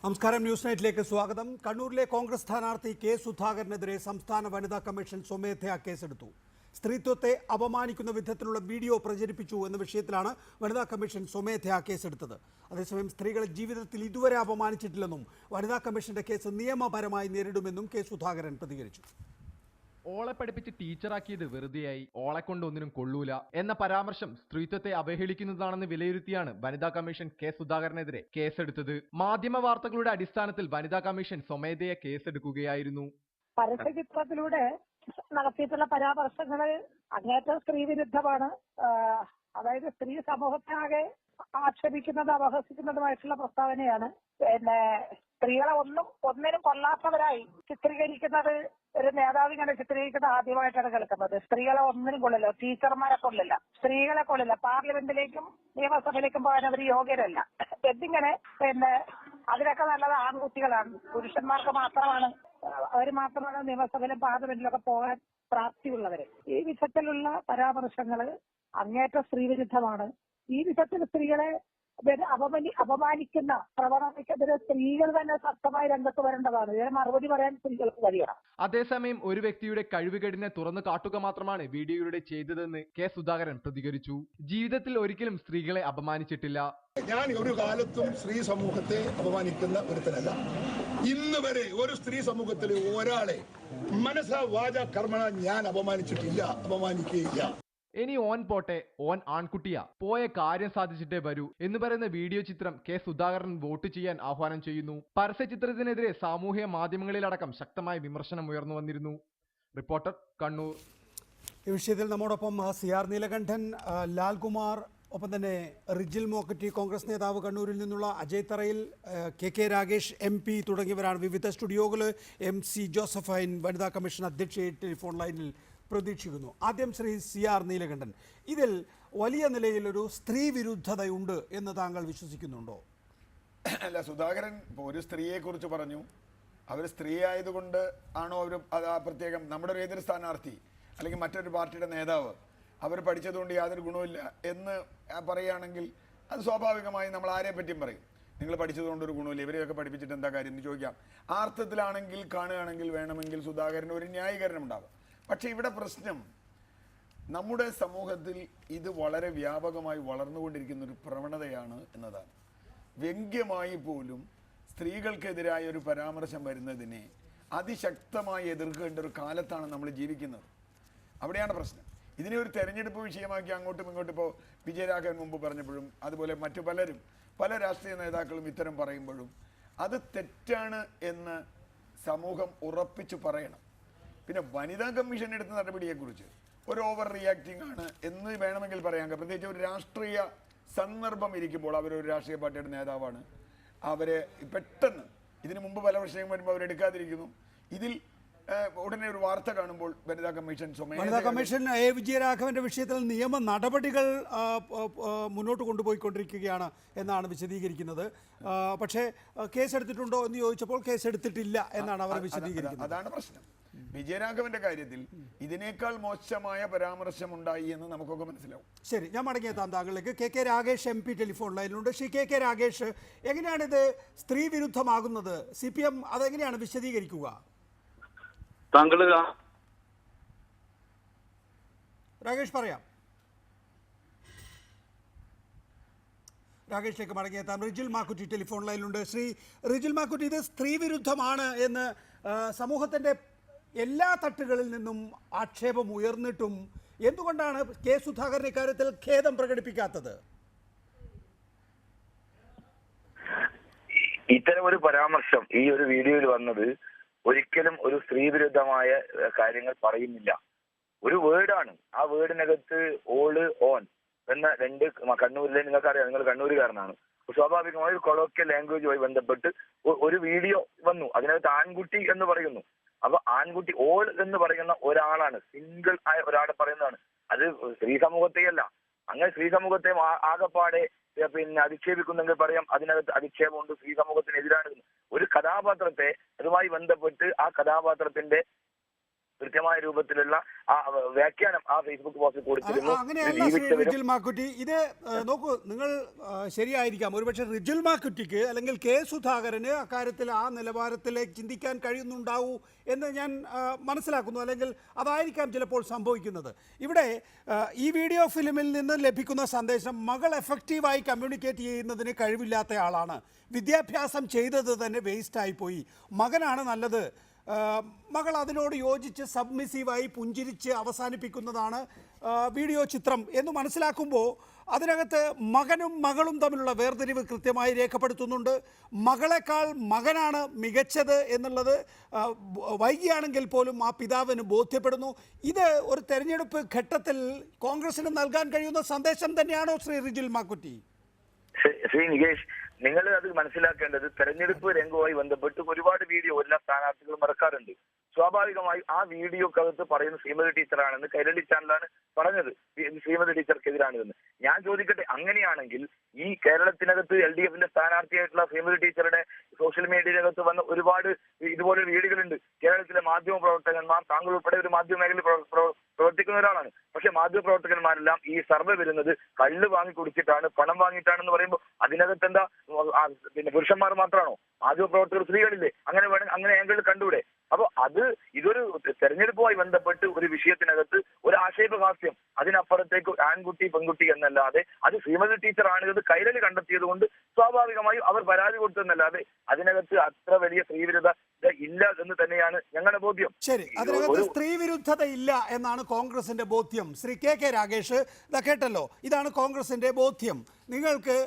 നമസ്കാരം. ന്യൂസ് നൈറ്റിലേക്ക് സ്വാഗതം. കണ്ണൂരിലെ കോൺഗ്രസ് സ്ഥാനാർത്ഥി കെ സുധാകരനെതിരെ സംസ്ഥാന വനിതാ കമ്മീഷൻ സ്വമേധയാ കേസെടുത്തു. സ്ത്രീത്വത്തെ അപമാനിക്കുന്ന വിധത്തിലുള്ള വീഡിയോ പ്രചരിപ്പിച്ചു എന്ന വിഷയത്തിലാണ് വനിതാ കമ്മീഷൻ സ്വമേധയാ കേസെടുത്തത്. അതേസമയം സ്ത്രീകളെ ജീവിതത്തിൽ ഇതുവരെ അപമാനിച്ചിട്ടില്ലെന്നും വനിതാ കമ്മീഷന്റെ കേസ് നിയമപരമായി നേരിടുമെന്നും കെ സുധാകരൻ പ്രതികരിച്ചു. ഓളെ പഠിപ്പിച്ച് ടീച്ചറാക്കിയത് വെറുതെയായി, ഓളെ കൊണ്ട് ഒന്നിനും കൊള്ളൂല എന്ന പരാമർശം സ്ത്രീത്വത്തെ അവഹേളിക്കുന്നതാണെന്ന് വിലയിരുത്തിയാണ് വനിതാ കമ്മീഷൻ കെ സുധാകരനെതിരെ കേസെടുത്തത്. മാധ്യമ വാർത്തകളുടെ അടിസ്ഥാനത്തിൽ വനിതാ കമ്മീഷൻ സ്വമേധയാ കേസെടുക്കുകയായിരുന്നു. പരസ്യചിത്രത്തിലൂടെ നടത്തിയിട്ടുള്ള പരാമർശങ്ങൾ അങ്ങേറ്റം സ്ത്രീവിരുദ്ധമാണ്. അതായത് സ്ത്രീ സമൂഹത്തെ ആകെ ആക്ഷേപിക്കുന്നത് അപഹസിക്കുന്നതുമായിട്ടുള്ള പ്രസ്താവനയാണ്. പിന്നെ സ്ത്രീകളെ ഒന്നിനും കൊള്ളാത്തവരായി ചിത്രീകരിക്കുന്നത് ഒരു നേതാവ് ഇങ്ങനെ ചിത്രീകരിക്കുന്നത് ആദ്യമായിട്ടാണ് കേൾക്കുന്നത്. സ്ത്രീകളെ ഒന്നിനും കൊള്ളില്ല, ടീച്ചർമാരെ കൊള്ളില്ല, സ്ത്രീകളെ കൊള്ളില്ല, പാർലമെന്റിലേക്കും നിയമസഭയിലേക്കും പോകാൻ അവർ യോഗ്യരല്ല എന്നിങ്ങനെ. പിന്നെ അതിനൊക്കെ നല്ലത് ആൺകുട്ടികളാണ്, പുരുഷന്മാർക്ക് മാത്രമാണ്, അവർ മാത്രമാണ് നിയമസഭയിലും പാർലമെന്റിലൊക്കെ പോകാൻ പ്രാപ്തിയുള്ളവര്. ഈ വിധത്തിലുള്ള പരാമർശങ്ങള് അങ്ങേറ്റ സ്ത്രീവിരുദ്ധമാണ്. ഈ വിധത്തിൽ സ്ത്രീകളെ അപമാനിക്കുന്ന പ്രവണതയ്ക്കെതിരെ സ്ത്രീകൾ തന്നെ ശക്തമായി രംഗത്ത് വരേണ്ടതാണ്. ഇതിന് മറുപടി പറയാൻ സ്ത്രീകൾക്ക് കഴിയണം. അതേസമയം ഒരു വ്യക്തിയുടെ കഴിവുകേടിനെ തുറന്നു കാട്ടുക മാത്രമാണ് വീഡിയോയിലൂടെ ചെയ്തതെന്ന് കെ സുധാകരൻ പ്രതികരിച്ചു. ജീവിതത്തിൽ ഒരിക്കലും സ്ത്രീകളെ അപമാനിച്ചിട്ടില്ല. ഞാൻ ഒരു കാലത്തും സ്ത്രീ സമൂഹത്തെ അപമാനിക്കുന്ന ഒരുത്തനല്ല. ഇന്ന് വരെ ഒരു സ്ത്രീ സമൂഹത്തിലെ ഒരാളെ മനസ്സാ വാച കർമ്മണ ഞാൻ അപമാനിച്ചിട്ടില്ല, അപമാനിക്കുകയില്ല. ഇനി ഓൻ പോട്ടെ, ഓൻ ആൺകുട്ടിയാ, പോയ കാര്യം സാധിച്ചിട്ടേ വരൂ എന്ന് പറയുന്ന വീഡിയോ ചിത്രം കെ സുധാകരൻ വോട്ട് ചെയ്യാൻ ആഹ്വാനം ചെയ്യുന്നു. പരസ്യചിത്രത്തിനെതിരെ സാമൂഹ്യ മാധ്യമങ്ങളിലടക്കം ശക്തമായ വിമർശനം ഉയർന്നു വന്നിരുന്നു. റിപ്പോർട്ടർ, കണ്ണൂർ. ഈ വിഷയത്തിൽ നമ്മോടൊപ്പം CR നീലകണ്ഠൻ, ലാൽകുമാർ, ഒപ്പം തന്നെ റിജിൽ മോക്കറ്റി കോൺഗ്രസ് നേതാവ്, കണ്ണൂരിൽ നിന്നുള്ള അജയ് തറയിൽ, KK രാഗേഷ് MP തുടങ്ങിയവരാണ് വിവിധ സ്റ്റുഡിയോകളിൽ. MC ജോസഫൈൻ വനിതാ കമ്മീഷൻ അധ്യക്ഷയെ ടെലിഫോൺ ലൈനിൽ പ്രതീക്ഷിക്കുന്നു. ആദ്യം ശ്രീ CR നീലകണ്ഠൻ, ഇതിൽ വലിയ നിലയിൽ ഒരു സ്ത്രീ വിരുദ്ധതയുണ്ട് എന്ന് താങ്കൾ വിശ്വസിക്കുന്നുണ്ടോ? അല്ല, സുധാകരൻ ഒരു സ്ത്രീയെ കുറിച്ച് പറഞ്ഞു. അവർ സ്ത്രീ ആയതുകൊണ്ട് ആണോ അവർ പ്രത്യേകം? നമ്മുടെ ഒരു എതിർ സ്ഥാനാർത്ഥി അല്ലെങ്കിൽ മറ്റൊരു പാർട്ടിയുടെ നേതാവ് അവർ പഠിച്ചതുകൊണ്ട് യാതൊരു ഗുണമില്ല എന്ന് പറയുകയാണെങ്കിൽ അത് സ്വാഭാവികമായി നമ്മൾ ആരെ പറ്റിയും പറയും, നിങ്ങൾ പഠിച്ചതുകൊണ്ട് ഒരു ഗുണമില്ല, ഇവരെയൊക്കെ പഠിപ്പിച്ചിട്ട് എന്താ കാര്യം എന്ന് ചോദിക്കാം. ആ അർത്ഥത്തിലാണെങ്കിൽ കാണുകയാണെങ്കിൽ വേണമെങ്കിൽ സുധാകരന് ഒരു ന്യായീകരണം ഉണ്ടാകും. പക്ഷേ ഇവിടെ പ്രശ്നം, നമ്മുടെ സമൂഹത്തിൽ ഇത് വളരെ വ്യാപകമായി വളർന്നുകൊണ്ടിരിക്കുന്ന ഒരു പ്രവണതയാണ് എന്നതാണ്. വ്യംഗ്യമായി പോലും സ്ത്രീകൾക്കെതിരായ ഒരു പരാമർശം വരുന്നതിനെ അതിശക്തമായി എതിർക്കേണ്ട ഒരു കാലത്താണ് നമ്മൾ ജീവിക്കുന്നത്. അവിടെയാണ് പ്രശ്നം. ഇതിനെ ഒരു തെരഞ്ഞെടുപ്പ് വിഷയമാക്കി അങ്ങോട്ടും ഇങ്ങോട്ടും, ഇപ്പോൾ വിജയരാഘവൻ മുമ്പ് പറഞ്ഞപ്പോഴും അതുപോലെ മറ്റു പലരും, പല രാഷ്ട്രീയ നേതാക്കളും ഇത്തരം പറയുമ്പോഴും അത് തെറ്റാണ് എന്ന് സമൂഹം ഉറപ്പിച്ചു പറയണം. പിന്നെ വനിതാ കമ്മീഷൻ എടുത്ത നടപടിയെക്കുറിച്ച് ഒരു ഓവർ റിയാക്ടിംഗ് ആണ് എന്ന് വേണമെങ്കിൽ പറയാം. പ്രത്യേകിച്ച് ഒരു രാഷ്ട്രീയ സന്ദർഭം ഇരിക്കുമ്പോൾ, അവരൊരു രാഷ്ട്രീയ പാർട്ടിയുടെ നേതാവാണ്, അവരെ പെട്ടെന്ന് ഇതിനു മുമ്പ് പല വിഷയം വരുമ്പോൾ അവരെടുക്കാതിരിക്കുന്നു. ഇതിൽ ഉടനെ ഒരു വാർത്ത കാണുമ്പോൾ വനിതാ കമ്മീഷൻ A. വിജയരാഘവന്റെ വിഷയത്തിൽ നിയമ നടപടികൾ മുന്നോട്ട് കൊണ്ടുപോയിക്കൊണ്ടിരിക്കുകയാണ് എന്നാണ് വിശദീകരിക്കുന്നത്. പക്ഷേ കേസെടുത്തിട്ടുണ്ടോ എന്ന് ചോദിച്ചപ്പോൾ കേസെടുത്തിട്ടില്ല എന്നാണ് അവർ വിശദീകരിക്കുന്നത്. അതാണ് പ്രശ്നം. വിജയരാഘവന്റെ കാര്യത്തിൽ ഇതിനേക്കാൾ മോശമായ പരാമർശം ഉണ്ടായി എന്ന് നമുക്കൊക്കെ മനസ്സിലാവും. ശരി, ഞാൻ മടങ്ങിയെത്താം താങ്കളിലേക്ക്. KK രാഗേഷ് MP ടെലിഫോൺ ലൈനിലുണ്ട്. ശ്രീ KK രാഗേഷ്, എങ്ങനെയാണിത് സ്ത്രീ വിരുദ്ധമാകുന്നത്? CPM അതെങ്ങനെയാണ് വിശദീകരിക്കുക? താങ്കൾ രാഗേഷ് പറയാം. രാഗേഷിലേക്ക് മടങ്ങിയെത്താം. റിജിൽ മാക്കുറ്റി ടെലിഫോൺ ലൈനിലുണ്ട്. ശ്രീ റിജിൽ മാക്കുറ്റി, ഇത് സ്ത്രീ വിരുദ്ധമാണ് എന്ന് സമൂഹത്തിൻ്റെ എല്ലാ തട്ടുകളിൽ നിന്നും ആക്ഷേപം ഉയർന്നിട്ടും എന്തുകൊണ്ടാണ് കെ സുധാകരൻ ഇക്കാര്യത്തിൽ ഖേദം പ്രകടിപ്പിക്കാത്തത്? ഇത്തരം ഒരു പരാമർശം ഈ ഒരു വീഡിയോയിൽ വന്നത് ഒരിക്കലും ഒരു സ്ത്രീവിരുദ്ധമായ കാര്യങ്ങൾ പറയുന്നില്ല. ഒരു വേർഡാണ്. ആ വേർഡിനകത്ത് ഓള്, ഓൻ എന്ന രണ്ട്, കണ്ണൂരിലെ നിങ്ങൾക്കറിയാം, നിങ്ങൾ കണ്ണൂരുകാരനാണ്, സ്വാഭാവികമായി ഒരു കൊളോക്കിയൽ ലാംഗ്വേജുമായി ബന്ധപ്പെട്ട് ഒരു വീഡിയോ വന്നു. അതിനകത്ത് ആൺകുട്ടി എന്ന് പറയുന്നു. അപ്പൊ ആൺകുട്ടി, ഓൾ എന്ന് പറയുന്ന ഒരാളാണ്, സിംഗിൾ ആയ ഒരാളെ പറയുന്നതാണ്. അത് സ്ത്രീ സമൂഹത്തെയല്ല. അങ്ങനെ സ്ത്രീ സമൂഹത്തെ ആകെപ്പാടെ പിന്നെ അധിക്ഷേപിക്കുന്നെങ്കിൽ പറയാം, അതിനകത്ത് അധിക്ഷേപമുണ്ട്, സ്ത്രീ സമൂഹത്തിനെതിരാണ്. ഒരു കഥാപാത്രത്തെ അതുമായി ബന്ധപ്പെട്ട് ആ കഥാപാത്രത്തിന്റെ കൃത്യമായ രൂപത്തിലുള്ള ആ വ്യാഖ്യാനം ആ ഫേസ്ബുക്ക് പോസ്റ്റിൽ കൊടുത്തിരുന്നു. അങ്ങനെയല്ല ശ്രീ റിജിൽ മാക്കുറ്റി, ഇത് നോക്കൂ, നിങ്ങൾ ശരിയായിരിക്കാം, ഒരുപക്ഷെ റിജിൽ മാക്കുറ്റിക്ക് അല്ലെങ്കിൽ കെ സുധാകരന് അക്കാര്യത്തിൽ ആ നിലവാരത്തിലേക്ക് ചിന്തിക്കാൻ കഴിയുന്നുണ്ടാവൂ എന്ന് ഞാൻ മനസ്സിലാക്കുന്നു, അല്ലെങ്കിൽ അതായിരിക്കാം ചിലപ്പോൾ സംഭവിക്കുന്നത്. ഇവിടെ ഈ വീഡിയോ ഫിലിമിൽ നിന്ന് ലഭിക്കുന്ന സന്ദേശം, മകൾ എഫക്റ്റീവായി കമ്മ്യൂണിക്കേറ്റ് ചെയ്യുന്നതിന് കഴിവില്ലാത്ത ആളാണ്, വിദ്യാഭ്യാസം ചെയ്തത് തന്നെ വേസ്റ്റായിപ്പോയി, മകനാണ് നല്ലത്, മകൾ അതിനോട് യോജിച്ച് സബ്മിസീവായി പുഞ്ചിരിച്ച് അവസാനിപ്പിക്കുന്നതാണ് വീഡിയോ ചിത്രം എന്ന് മനസ്സിലാക്കുമ്പോൾ അതിനകത്ത് മകനും മകളും തമ്മിലുള്ള വേർതിരിവ് കൃത്യമായി രേഖപ്പെടുത്തുന്നുണ്ട്. മകളെക്കാൾ മകനാണ് മികച്ചത് എന്നുള്ളത് വൈകിയാണെങ്കിൽ പോലും ആ പിതാവിന് ബോധ്യപ്പെടുന്നു. ഇത് ഒരു തെരഞ്ഞെടുപ്പ് ഘട്ടത്തിൽ കോൺഗ്രസിന് നൽകാൻ കഴിയുന്ന സന്ദേശം തന്നെയാണോ ശ്രീ റിജിൽ മാക്കുറ്റി? ശ്രീ നികേഷ്, നിങ്ങൾ അത് മനസ്സിലാക്കേണ്ടത്, തെരഞ്ഞെടുപ്പ് രംഗവുമായി ബന്ധപ്പെട്ട് ഒരുപാട് വീഡിയോ എല്ലാ സ്ഥാനാർത്ഥികളും ഇറക്കാറുണ്ട്. സ്വാഭാവികമായും ആ വീഡിയോക്കകത്ത് പറയുന്ന ശ്രീമതി ടീച്ചറാണെന്ന് കൈരളി ചാനലാണ് പറഞ്ഞത്, ശ്രീമതി ടീച്ചർക്കെതിരാണിതെന്ന്. ഞാൻ ചോദിക്കട്ടെ, അങ്ങനെയാണെങ്കിൽ ഈ കേരളത്തിനകത്ത് LDFന്റെ സ്ഥാനാർത്ഥിയായിട്ടുള്ള ശ്രീമതി ടീച്ചറുടെ സോഷ്യൽ മീഡിയയിലകത്ത് വന്ന ഒരുപാട് ഇതുപോലെ വീഡിയോകളുണ്ട്. കേരളത്തിലെ മാധ്യമ പ്രവർത്തകന്മാർ, താങ്കൾ ഉൾപ്പെടെ ഒരു മാധ്യമ മേഖലയിൽ പ്രവർത്തിക്കുന്ന ഒരാളാണ്. പക്ഷെ മാധ്യമ പ്രവർത്തകന്മാരെല്ലാം ഈ സർവേ വരുന്നത് കള്ള് വാങ്ങി കുടിച്ചിട്ടാണ്, പണം വാങ്ങിയിട്ടാണെന്ന് പറയുമ്പോൾ അതിനകത്ത് എന്താ പിന്നെ പുരുഷന്മാർ മാത്രമാണോ? മാധ്യമ പ്രവർത്തകർ സ്ത്രീകളില്ലേ? അങ്ങനെ വേണം, അങ്ങനെ ആംഗിളിൽ കണ്ടുകൂടെ? അപ്പൊ ഇതൊരു തെരഞ്ഞെടുപ്പുമായി ബന്ധപ്പെട്ട് ഒരു വിഷയത്തിനകത്ത് ഒരു ആക്ഷേപഹാസ്യം, അതിനപ്പുറത്തേക്ക് ആൺകുട്ടി പെൺകുട്ടി എന്നല്ലാതെ അത് ശ്രീമതി ടീച്ചർ ആണ് ഇത് കൈരളി കണ്ടെത്തിയത് കൊണ്ട് സ്വാഭാവികമായും അവർ പരാതി കൊടുത്തെന്നല്ലാതെ അതിനകത്ത് അത്ര വലിയ സ്ത്രീവിരുദ്ധ ഇല്ല എന്ന് തന്നെയാണ് ഞങ്ങളുടെ ബോധ്യം. ശരി, അതിനകത്ത് സ്ത്രീ വിരുദ്ധത ഇല്ല എന്നാണ് കോൺഗ്രസിന്റെ ബോധ്യം. ശ്രീ കെ രാഗേഷ്, ഇതാ കേട്ടല്ലോ, ഇതാണ് കോൺഗ്രസിന്റെ ബോധ്യം. നിങ്ങൾക്ക്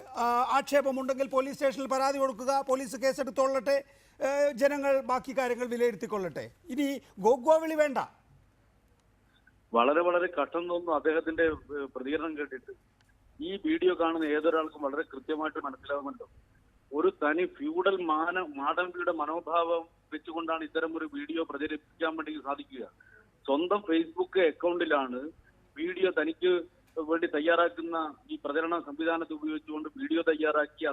ആക്ഷേപമുണ്ടെങ്കിൽ പോലീസ് സ്റ്റേഷനിൽ പരാതി കൊടുക്കുക, പോലീസ് കേസെടുത്തോളട്ടെ, ജനങ്ങൾ ബാക്കി കാര്യങ്ങൾ വിലയിരുത്തിക്കൊള്ളട്ടെ. ഇനി ഗോഗ്വാവിളി വേണ്ട. വളരെ വളരെ കഷ്ടം തോന്നുന്നു അദ്ദേഹത്തിന്റെ പ്രതികരണം കേട്ടിട്ട്. ഈ വീഡിയോ കാണുന്ന ഏതൊരാൾക്കും വളരെ കൃത്യമായിട്ട് മനസ്സിലാവുമല്ലോ, ഒരു തനി ഫ്യൂഡൽ മാടമ്പിയുടെ മനോഭാവം വെച്ചുകൊണ്ടാണ് ഇത്തരം ഒരു വീഡിയോ പ്രചരിപ്പിക്കാൻ വേണ്ടി സാധിക്കുക. സ്വന്തം ഫേസ്ബുക്ക് അക്കൗണ്ടിലാണ് വീഡിയോ തനിക്ക് വേണ്ടി തയ്യാറാക്കുന്ന ഈ പ്രചരണ സംവിധാനത്തെ ഉപയോഗിച്ചുകൊണ്ട് വീഡിയോ തയ്യാറാക്കി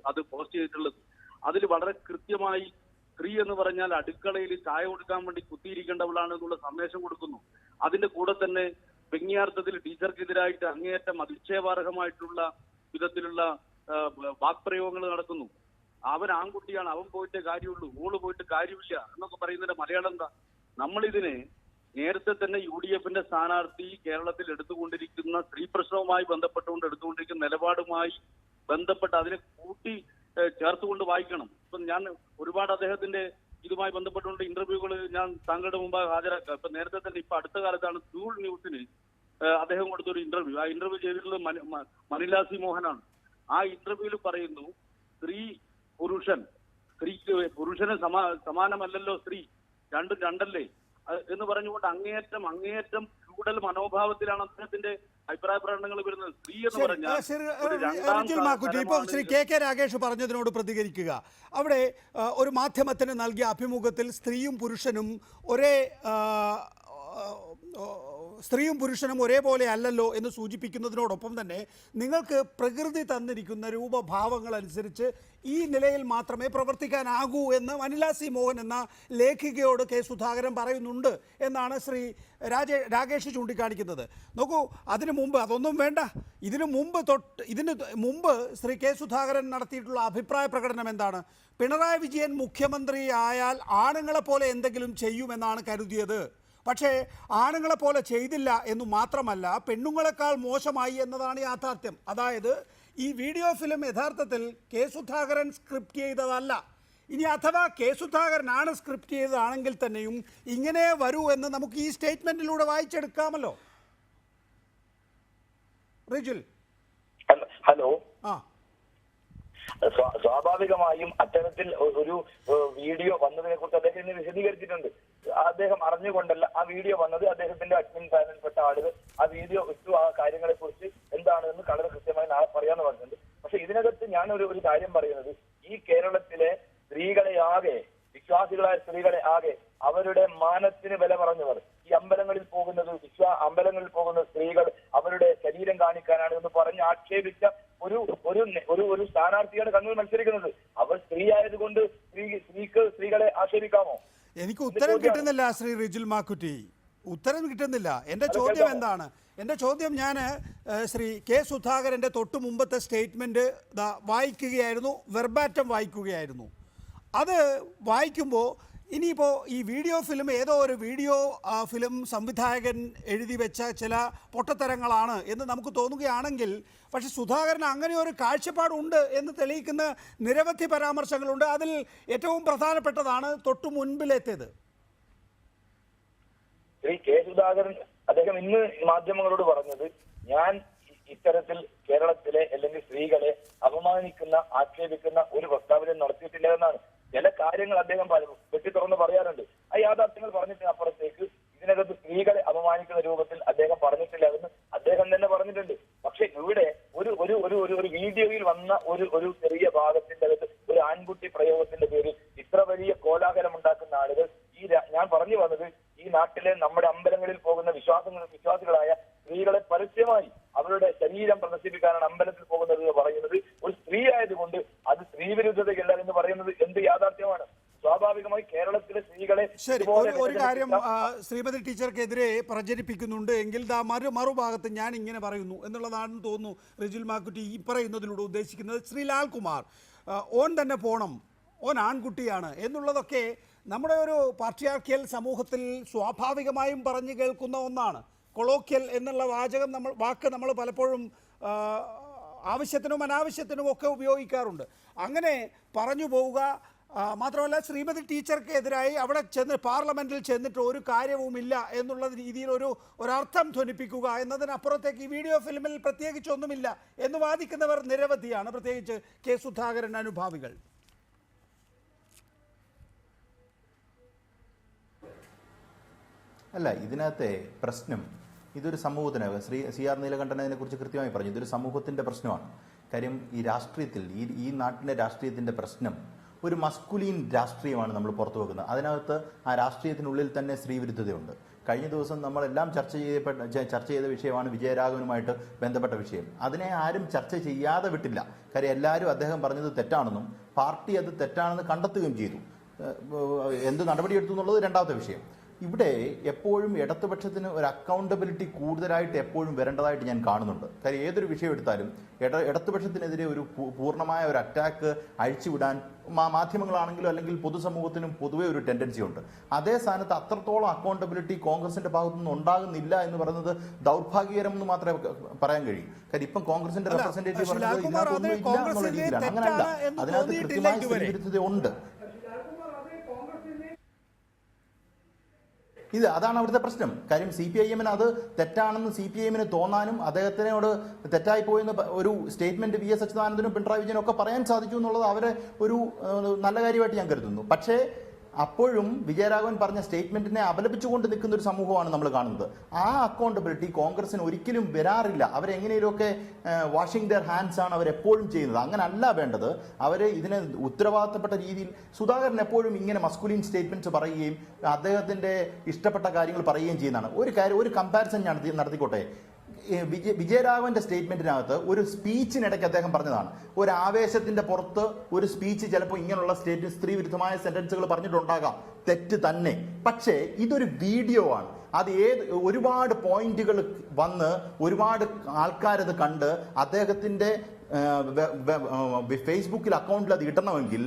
അത് പോസ്റ്റ് ചെയ്തിട്ടുള്ളത്. അതിൽ വളരെ കൃത്യമായി സ്ത്രീ എന്ന് പറഞ്ഞാൽ അടുക്കളയിൽ ചായ കൊടുക്കാൻ വേണ്ടി കുത്തിയിരിക്കേണ്ടവളാണ് എന്നുള്ള സന്ദേശം കൊടുക്കുന്നു. അതിന്റെ കൂടെ തന്നെ വ്യംഗ്യാർത്ഥത്തിൽ ടീച്ചർക്കെതിരായിട്ട് അങ്ങേയറ്റം അധിക്ഷേപാർഹമായിട്ടുള്ള വിധത്തിലുള്ള വാക്പ്രയോഗങ്ങൾ നടക്കുന്നു. അവൻ ആൺകുട്ടിയാണ്, അവൻ പോയിട്ടേ കാര്യമുള്ളൂ, ഓള് പോയിട്ട് കാര്യമില്ല എന്നൊക്കെ പറയുന്നതിന്റെ മലയാളം എന്താ? നമ്മളിതിനെ നേരത്തെ തന്നെ UDFന്റെ സ്ഥാനാർത്ഥി കേരളത്തിൽ എടുത്തുകൊണ്ടിരിക്കുന്ന സ്ത്രീ പ്രശ്നവുമായി ബന്ധപ്പെട്ടുകൊണ്ട് എടുത്തുകൊണ്ടിരിക്കുന്ന നിലപാടുമായി ബന്ധപ്പെട്ട് അതിനെ കൂട്ടി ചേർത്തുകൊണ്ട് വായിക്കണം. ഇപ്പൊ ഞാൻ ഒരുപാട് അദ്ദേഹത്തിന്റെ ഇതുമായി ബന്ധപ്പെട്ടുകൊണ്ട് ഇന്റർവ്യൂകൾ ഞാൻ താങ്കളുടെ മുമ്പാകെ ഹാജരാക്കാം. ഇപ്പൊ നേരത്തെ തന്നെ ഇപ്പൊ അടുത്ത കാലത്താണ് സ്കൂൾ ന്യൂസിന് അദ്ദേഹം കൊടുത്തൊരു ഇന്റർവ്യൂ. ആ ഇന്റർവ്യൂ ചെയ്തിട്ടുള്ളത് മനില സി മോഹനാണ്. ആ ഇന്റർവ്യൂവിൽ പറയുന്നു, പുരുഷന് സമാനമല്ലല്ലോ സ്ത്രീ, രണ്ടും രണ്ടല്ലേ എന്ന് പറഞ്ഞുകൊണ്ട് അങ്ങേയറ്റം ഫ്യൂഡൽ മനോഭാവത്തിലാണ് അദ്ദേഹത്തിന്റെ അഭിപ്രായ പ്രകടനങ്ങൾ വരുന്നത്. സ്ത്രീ എന്ന് പറഞ്ഞാൽ ഇപ്പോൾ ശ്രീ കെ രാഗേഷ് പറഞ്ഞതിനോട് പ്രതികരിക്കുക. അവിടെ ഒരു മാധ്യമത്തിന് നൽകിയ അഭിമുഖത്തിൽ സ്ത്രീയും പുരുഷനും ഒരേപോലെ അല്ലല്ലോ എന്ന് സൂചിപ്പിക്കുന്നതിനോടൊപ്പം തന്നെ നിങ്ങൾക്ക് പ്രകൃതി തന്നിരിക്കുന്ന രൂപഭാവങ്ങൾ അനുസരിച്ച് ഈ നിലയിൽ മാത്രമേ പ്രവർത്തിക്കാനാകൂ എന്ന് മനില സി മോഹൻ എന്ന ലേഖികയോട് കെ സുധാകരൻ പറയുന്നുണ്ട് എന്നാണ് ശ്രീ രാഗേഷ് ചൂണ്ടിക്കാണിക്കുന്നത്. നോക്കൂ, അതിനു മുമ്പ് അതൊന്നും വേണ്ട, ഇതിനു മുമ്പ് ശ്രീ കെ സുധാകരൻ നടത്തിയിട്ടുള്ള അഭിപ്രായ പ്രകടനം എന്താണ്? പിണറായി വിജയൻ മുഖ്യമന്ത്രി ആയാൽ ആണുങ്ങളെ പോലെ എന്തെങ്കിലും ചെയ്യുമെന്നാണ് കരുതിയത്. പക്ഷേ ആണുങ്ങളെ പോലെ ചെയ്തില്ല എന്നു മാത്രമല്ല, പെണ്ണുങ്ങളെക്കാൾ മോശമായി എന്നതാണ് യാഥാർത്ഥ്യം. അതായത് ഈ വീഡിയോ ഫിലിം യഥാർത്ഥത്തിൽ കെ സുധാകരൻ സ്ക്രിപ്റ്റ് ചെയ്തതല്ല. ഇനി അഥവാ കെ സുധാകരനാണ് സ്ക്രിപ്റ്റ് ചെയ്തതാണെങ്കിൽ തന്നെയും ഇങ്ങനെ വരൂ എന്ന് നമുക്ക് ഈ സ്റ്റേറ്റ്മെന്റിലൂടെ വായിച്ചെടുക്കാമല്ലോ. റിജിൽ, ഹലോ. സ്വാഭാവികമായും അത്തരത്തിൽ ഒരു വീഡിയോ വന്നതിനെ കുറിച്ച് അദ്ദേഹം ഇന്ന് വിശദീകരിച്ചിട്ടുണ്ട്. അദ്ദേഹം അറിഞ്ഞുകൊണ്ടല്ല ആ വീഡിയോ വന്നത്. അദ്ദേഹത്തിന്റെ അഡ്മിൻ പാനലിൽപ്പെട്ട ആളുകൾ ആ വീഡിയോ ഇട്ടു, ആ കാര്യങ്ങളെ കുറിച്ച് എന്താണെന്ന് വളരെ കൃത്യമായി നാളെ പറയാന്ന് പറഞ്ഞിട്ടുണ്ട്. പക്ഷെ ഇതിനകത്ത് ഞാൻ ഒരു കാര്യം പറയുന്നത്, ഈ കേരളത്തിലെ സ്ത്രീകളെ ആകെ, വിശ്വാസികളായ സ്ത്രീകളെ ആകെ അവരുടെ മാനത്തിന് വില പറഞ്ഞവർ, ഈ അമ്പലങ്ങളിൽ പോകുന്ന സ്ത്രീകൾ അവരുടെ ശരീരം കാണിക്കാനാണ് എന്ന് പറഞ്ഞ് ആക്ഷേപിച്ച ഒരു സ്ഥാനാർത്ഥിയാണ് കണ്ണൂർ മത്സരിക്കുന്നത്. അവർ സ്ത്രീ ആയതുകൊണ്ട് സ്ത്രീകളെ ആക്ഷേപിക്കാമോ? എനിക്ക് എനിക്ക് ഉത്തരം കിട്ടുന്നില്ല ശ്രീ റിജുൽ മാക്കുറ്റി, ഉത്തരം കിട്ടുന്നില്ല. എൻ്റെ ചോദ്യം എന്താണ്? എൻ്റെ ചോദ്യം ഞാൻ ശ്രീ കെ സുധാകരൻ്റെ തൊട്ട് മുമ്പത്തെ സ്റ്റേറ്റ്മെൻറ്റ് വായിക്കുകയായിരുന്നു, വെർബാറ്റം വായിക്കുകയായിരുന്നു. അത് വായിക്കുമ്പോൾ ഇനിയിപ്പോൾ ഈ വീഡിയോ ഫിലിം ഏതോ ഒരു വീഡിയോ ഫിലിം സംവിധായകൻ എഴുതി വെച്ച ചില പൊട്ടത്തരങ്ങളാണ് എന്ന് നമുക്ക് തോന്നുകയാണെങ്കിൽ, പക്ഷെ സുധാകരൻ അങ്ങനെ ഒരു കാഴ്ചപ്പാടുണ്ട് എന്ന് തെളിയിക്കുന്ന നിരവധി പരാമർശങ്ങളുണ്ട്. അതിൽ ഏറ്റവും പ്രധാനപ്പെട്ടതാണ് തൊട്ടു മുൻപിലെത്തിയത്. ശ്രീ കെ സുധാകരൻ അദ്ദേഹം ഇന്ന് മാധ്യമങ്ങളോട് പറഞ്ഞത്, ഞാൻ ഇത്തരത്തിൽ കേരളത്തിലെ അല്ലെങ്കിൽ സ്ത്രീകളെ അപമാനിക്കുന്ന ആക്ഷേപിക്കുന്ന ഒരു പ്രസ്താവന നടത്തിയിട്ടില്ല എന്നാണ്. ചില കാര്യങ്ങൾ അദ്ദേഹം വെട്ടി തുറന്ന് പറയാറുണ്ട്. ആ യാഥാർത്ഥ്യങ്ങൾ പറഞ്ഞിട്ട് അപ്പുറത്തേക്ക് ഇതിനകത്ത് സ്ത്രീകളെ അപമാനിക്കുന്ന രൂപത്തിൽ അദ്ദേഹം പറഞ്ഞിട്ടില്ല എന്ന് അദ്ദേഹം തന്നെ പറഞ്ഞിട്ടുണ്ട്. പക്ഷെ ഇവിടെ ഒരു ഒരു ഒരു ഒരു വീഡിയോയിൽ വന്ന ഒരു ചെറിയ ഭാഗത്തിന്റെ അകത്ത് ഒരു ആൺകുട്ടി പ്രയോഗത്തിന്റെ പേരിൽ ഇത്ര വലിയ കോലാഹലം ഉണ്ടാക്കുന്ന ആളുകൾ ഞാൻ പറഞ്ഞു വന്നത്, ഈ നാട്ടിലെ നമ്മുടെ അമ്പലങ്ങളിൽ പോകുന്ന വിശ്വാസികളായ സ്ത്രീകളെ പരസ്യമായി അവരുടെ ശരീരം പ്രദർശിപ്പിക്കാനാണ് അമ്പലത്തിൽ പോകുന്നത് എന്ന് പറയുന്നത് ഒരു സ്ത്രീ ആയതുകൊണ്ട് അത് സ്ത്രീവിരുദ്ധതയല്ല എന്ന് പറയുന്നത് എന്ത് യാഥാർത്ഥ്യമാണ്? സ്വാഭാവികമായി കേരളത്തിലെ സ്ത്രീകളെ ശരി, ഒരു കാര്യം ശ്രീമതി ടീച്ചർക്കെതിരെ പ്രചരിപ്പിക്കുന്നുണ്ട് എങ്കിൽ മറുഭാഗത്ത് ഞാൻ ഇങ്ങനെ പറയുന്നു എന്നുള്ളതാണെന്ന് തോന്നുന്നു റിജുൽ മാക്കുറ്റി ഈ പറയുന്നതിലൂടെ ഉദ്ദേശിക്കുന്നത്. ശ്രീ ലാൽകുമാർ, ഓൻ തന്നെ പോണം, ഓൻ ആൺകുട്ടിയാണ് എന്നുള്ളതൊക്കെ നമ്മുടെ ഒരു പാട്രിയാർക്കിയൽ സമൂഹത്തിൽ സ്വാഭാവികമായും പറഞ്ഞു കേൾക്കുന്ന ഒന്നാണ്. കൊളോക്കിയൽ എന്നുള്ള വാക്ക് നമ്മൾ പലപ്പോഴും ആവശ്യത്തിനും അനാവശ്യത്തിനും ഒക്കെ ഉപയോഗിക്കാറുണ്ട്. അങ്ങനെ പറഞ്ഞു പോവുക മാത്രമല്ല, ശ്രീമതി ടീച്ചർക്കെതിരായി അവിടെ പാർലമെന്റിൽ ചെന്നിട്ട് ഒരു കാര്യവുമില്ല എന്നുള്ള രീതിയിൽ ഒരർത്ഥം ധ്വനിപ്പിക്കുക എന്നതിനപ്പുറത്തേക്ക് ഈ വീഡിയോ ഫിലിമിൽ പ്രത്യേകിച്ചൊന്നുമില്ല എന്ന് വാദിക്കുന്നവർ നിരവധിയാണ്, പ്രത്യേകിച്ച് കെ സുധാകരൻ അനുഭാവികൾ. അല്ല, ഇതിനകത്തെ പ്രശ്നം ഇതൊരു സമൂഹത്തിന് സി ആർ നീലകണ്ഠൻ അതിനെക്കുറിച്ച് കൃത്യമായി പറഞ്ഞു, ഇതൊരു സമൂഹത്തിൻ്റെ പ്രശ്നമാണ്. കാര്യം ഈ രാഷ്ട്രീയത്തിൽ ഈ നാട്ടിലെ രാഷ്ട്രീയത്തിൻ്റെ പ്രശ്നം ഒരു മസ്കുലീൻ രാഷ്ട്രീയമാണ് നമ്മൾ പുറത്തു വെക്കുന്നത്. അതിനകത്ത് ആ രാഷ്ട്രീയത്തിനുള്ളിൽ തന്നെ സ്ത്രീവിരുദ്ധതയുണ്ട്. കഴിഞ്ഞ ദിവസം നമ്മളെല്ലാം ചർച്ച ചെയ്ത വിഷയമാണ് വിജയരാഘവനുമായിട്ട് ബന്ധപ്പെട്ട വിഷയം. അതിനെ ആരും ചർച്ച ചെയ്യാതെ വിട്ടില്ല. കാര്യം എല്ലാവരും അദ്ദേഹം പറഞ്ഞത് തെറ്റാണെന്നും പാർട്ടി അത് തെറ്റാണെന്ന് കണ്ടെത്തുകയും ചെയ്തു. എന്ത് നടപടിയെടുത്തു എന്നുള്ളത് രണ്ടാമത്തെ വിഷയം. ഇവിടെ എപ്പോഴും ഇടതുപക്ഷത്തിന് ഒരു അക്കൗണ്ടബിലിറ്റി കൂടുതലായിട്ട് എപ്പോഴും വരേണ്ടതായിട്ട് ഞാൻ കാണുന്നുണ്ട്. കാര്യം ഏതൊരു വിഷയം എടുത്താലും ഇടതുപക്ഷത്തിനെതിരെ ഒരു പൂർണ്ണമായ ഒരു അറ്റാക്ക് അഴിച്ചുവിടാൻ മാധ്യമങ്ങളാണെങ്കിലും അല്ലെങ്കിൽ പൊതുസമൂഹത്തിനും പൊതുവെ ഒരു ടെൻഡൻസി ഉണ്ട്. അതേ സ്ഥാനത്ത് അത്രത്തോളം അക്കൗണ്ടബിലിറ്റി കോൺഗ്രസിന്റെ ഭാഗത്തുനിന്ന് ഉണ്ടാകുന്നില്ല എന്ന് പറയുന്നത് ദൗർഭാഗ്യകരം എന്ന് മാത്രമേ പറയാൻ കഴിയൂ. കാര്യം ഇപ്പം കോൺഗ്രസിന്റെ റെപ്രസെന്റേറ്റീവ് പറഞ്ഞത് ഇതിനകത്തൊന്നും ഇല്ല എന്നുള്ള രീതിയിലാണ്. അങ്ങനെയല്ല, അതിനകത്ത് കൃത്യമായ സ്ത്രീവിരുദ്ധത ഉണ്ട്. അതാണ് അവിടുത്തെ പ്രശ്നം. കാര്യം CPIM അത് തെറ്റാണെന്ന് CPIM തോന്നാനും അദ്ദേഹത്തിനോട് തെറ്റായി പോയെന്ന് ഒരു സ്റ്റേറ്റ്മെന്റ് VS അച്യുതാനന്ദനും പിണറായി വിജയനും ഒക്കെ പറയാൻ സാധിച്ചു എന്നുള്ളത് അവരെ ഒരു നല്ല കാര്യമായിട്ട് ഞാൻ കരുതുന്നു. പക്ഷേ അപ്പോഴും വിജയരാഘവൻ പറഞ്ഞ സ്റ്റേറ്റ്മെന്റിനെ അപലപിച്ചുകൊണ്ട് നിൽക്കുന്ന ഒരു സമൂഹമാണ് നമ്മൾ കാണുന്നത്. ആ അക്കൗണ്ടബിലിറ്റി കോൺഗ്രസിന് ഒരിക്കലും വരാറില്ല. അവരെങ്ങനെയൊക്കെ വാഷിംഗ് ദെയർ ഹാൻഡ്സ് ആണ് അവരെപ്പോഴും ചെയ്യുന്നത്. അങ്ങനെ അല്ല വേണ്ടത്. അവർ ഇതിനെ ഉത്തരവാദിത്തപ്പെട്ട രീതിയിൽ സുധാകരൻ എപ്പോഴും ഇങ്ങനെ മസ്കുലിൻ സ്റ്റേറ്റ്മെന്റ്സ് പറയുകയും അദ്ദേഹത്തിന്റെ ഇഷ്ടപ്പെട്ട കാര്യങ്ങൾ പറയുകയും ചെയ്യുന്നതാണ്. ഒരു കമ്പാരിസൺ നടത്തിക്കോട്ടെ. വിജയരാഘവന്റെ സ്റ്റേറ്റ്മെന്റിനകത്ത് ഒരു സ്പീച്ചിനിടയ്ക്ക് അദ്ദേഹം പറഞ്ഞതാണ്, ഒരു ആവേശത്തിന്റെ പുറത്ത് ഒരു സ്പീച്ച് ചിലപ്പോൾ ഇങ്ങനെയുള്ള സ്ത്രീ വിരുദ്ധമായ സെന്റൻസുകൾ പറഞ്ഞിട്ടുണ്ടാകാം, തെറ്റ് തന്നെ. പക്ഷേ ഇതൊരു വീഡിയോ ആണ്. അത് ഒരുപാട് പോയിന്റുകൾ വന്ന് ഒരുപാട് ആൾക്കാരത് കണ്ട് അദ്ദേഹത്തിന്റെ ഫേസ്ബുക്കിൽ അക്കൗണ്ടിൽ അത് ഇടണമെങ്കിൽ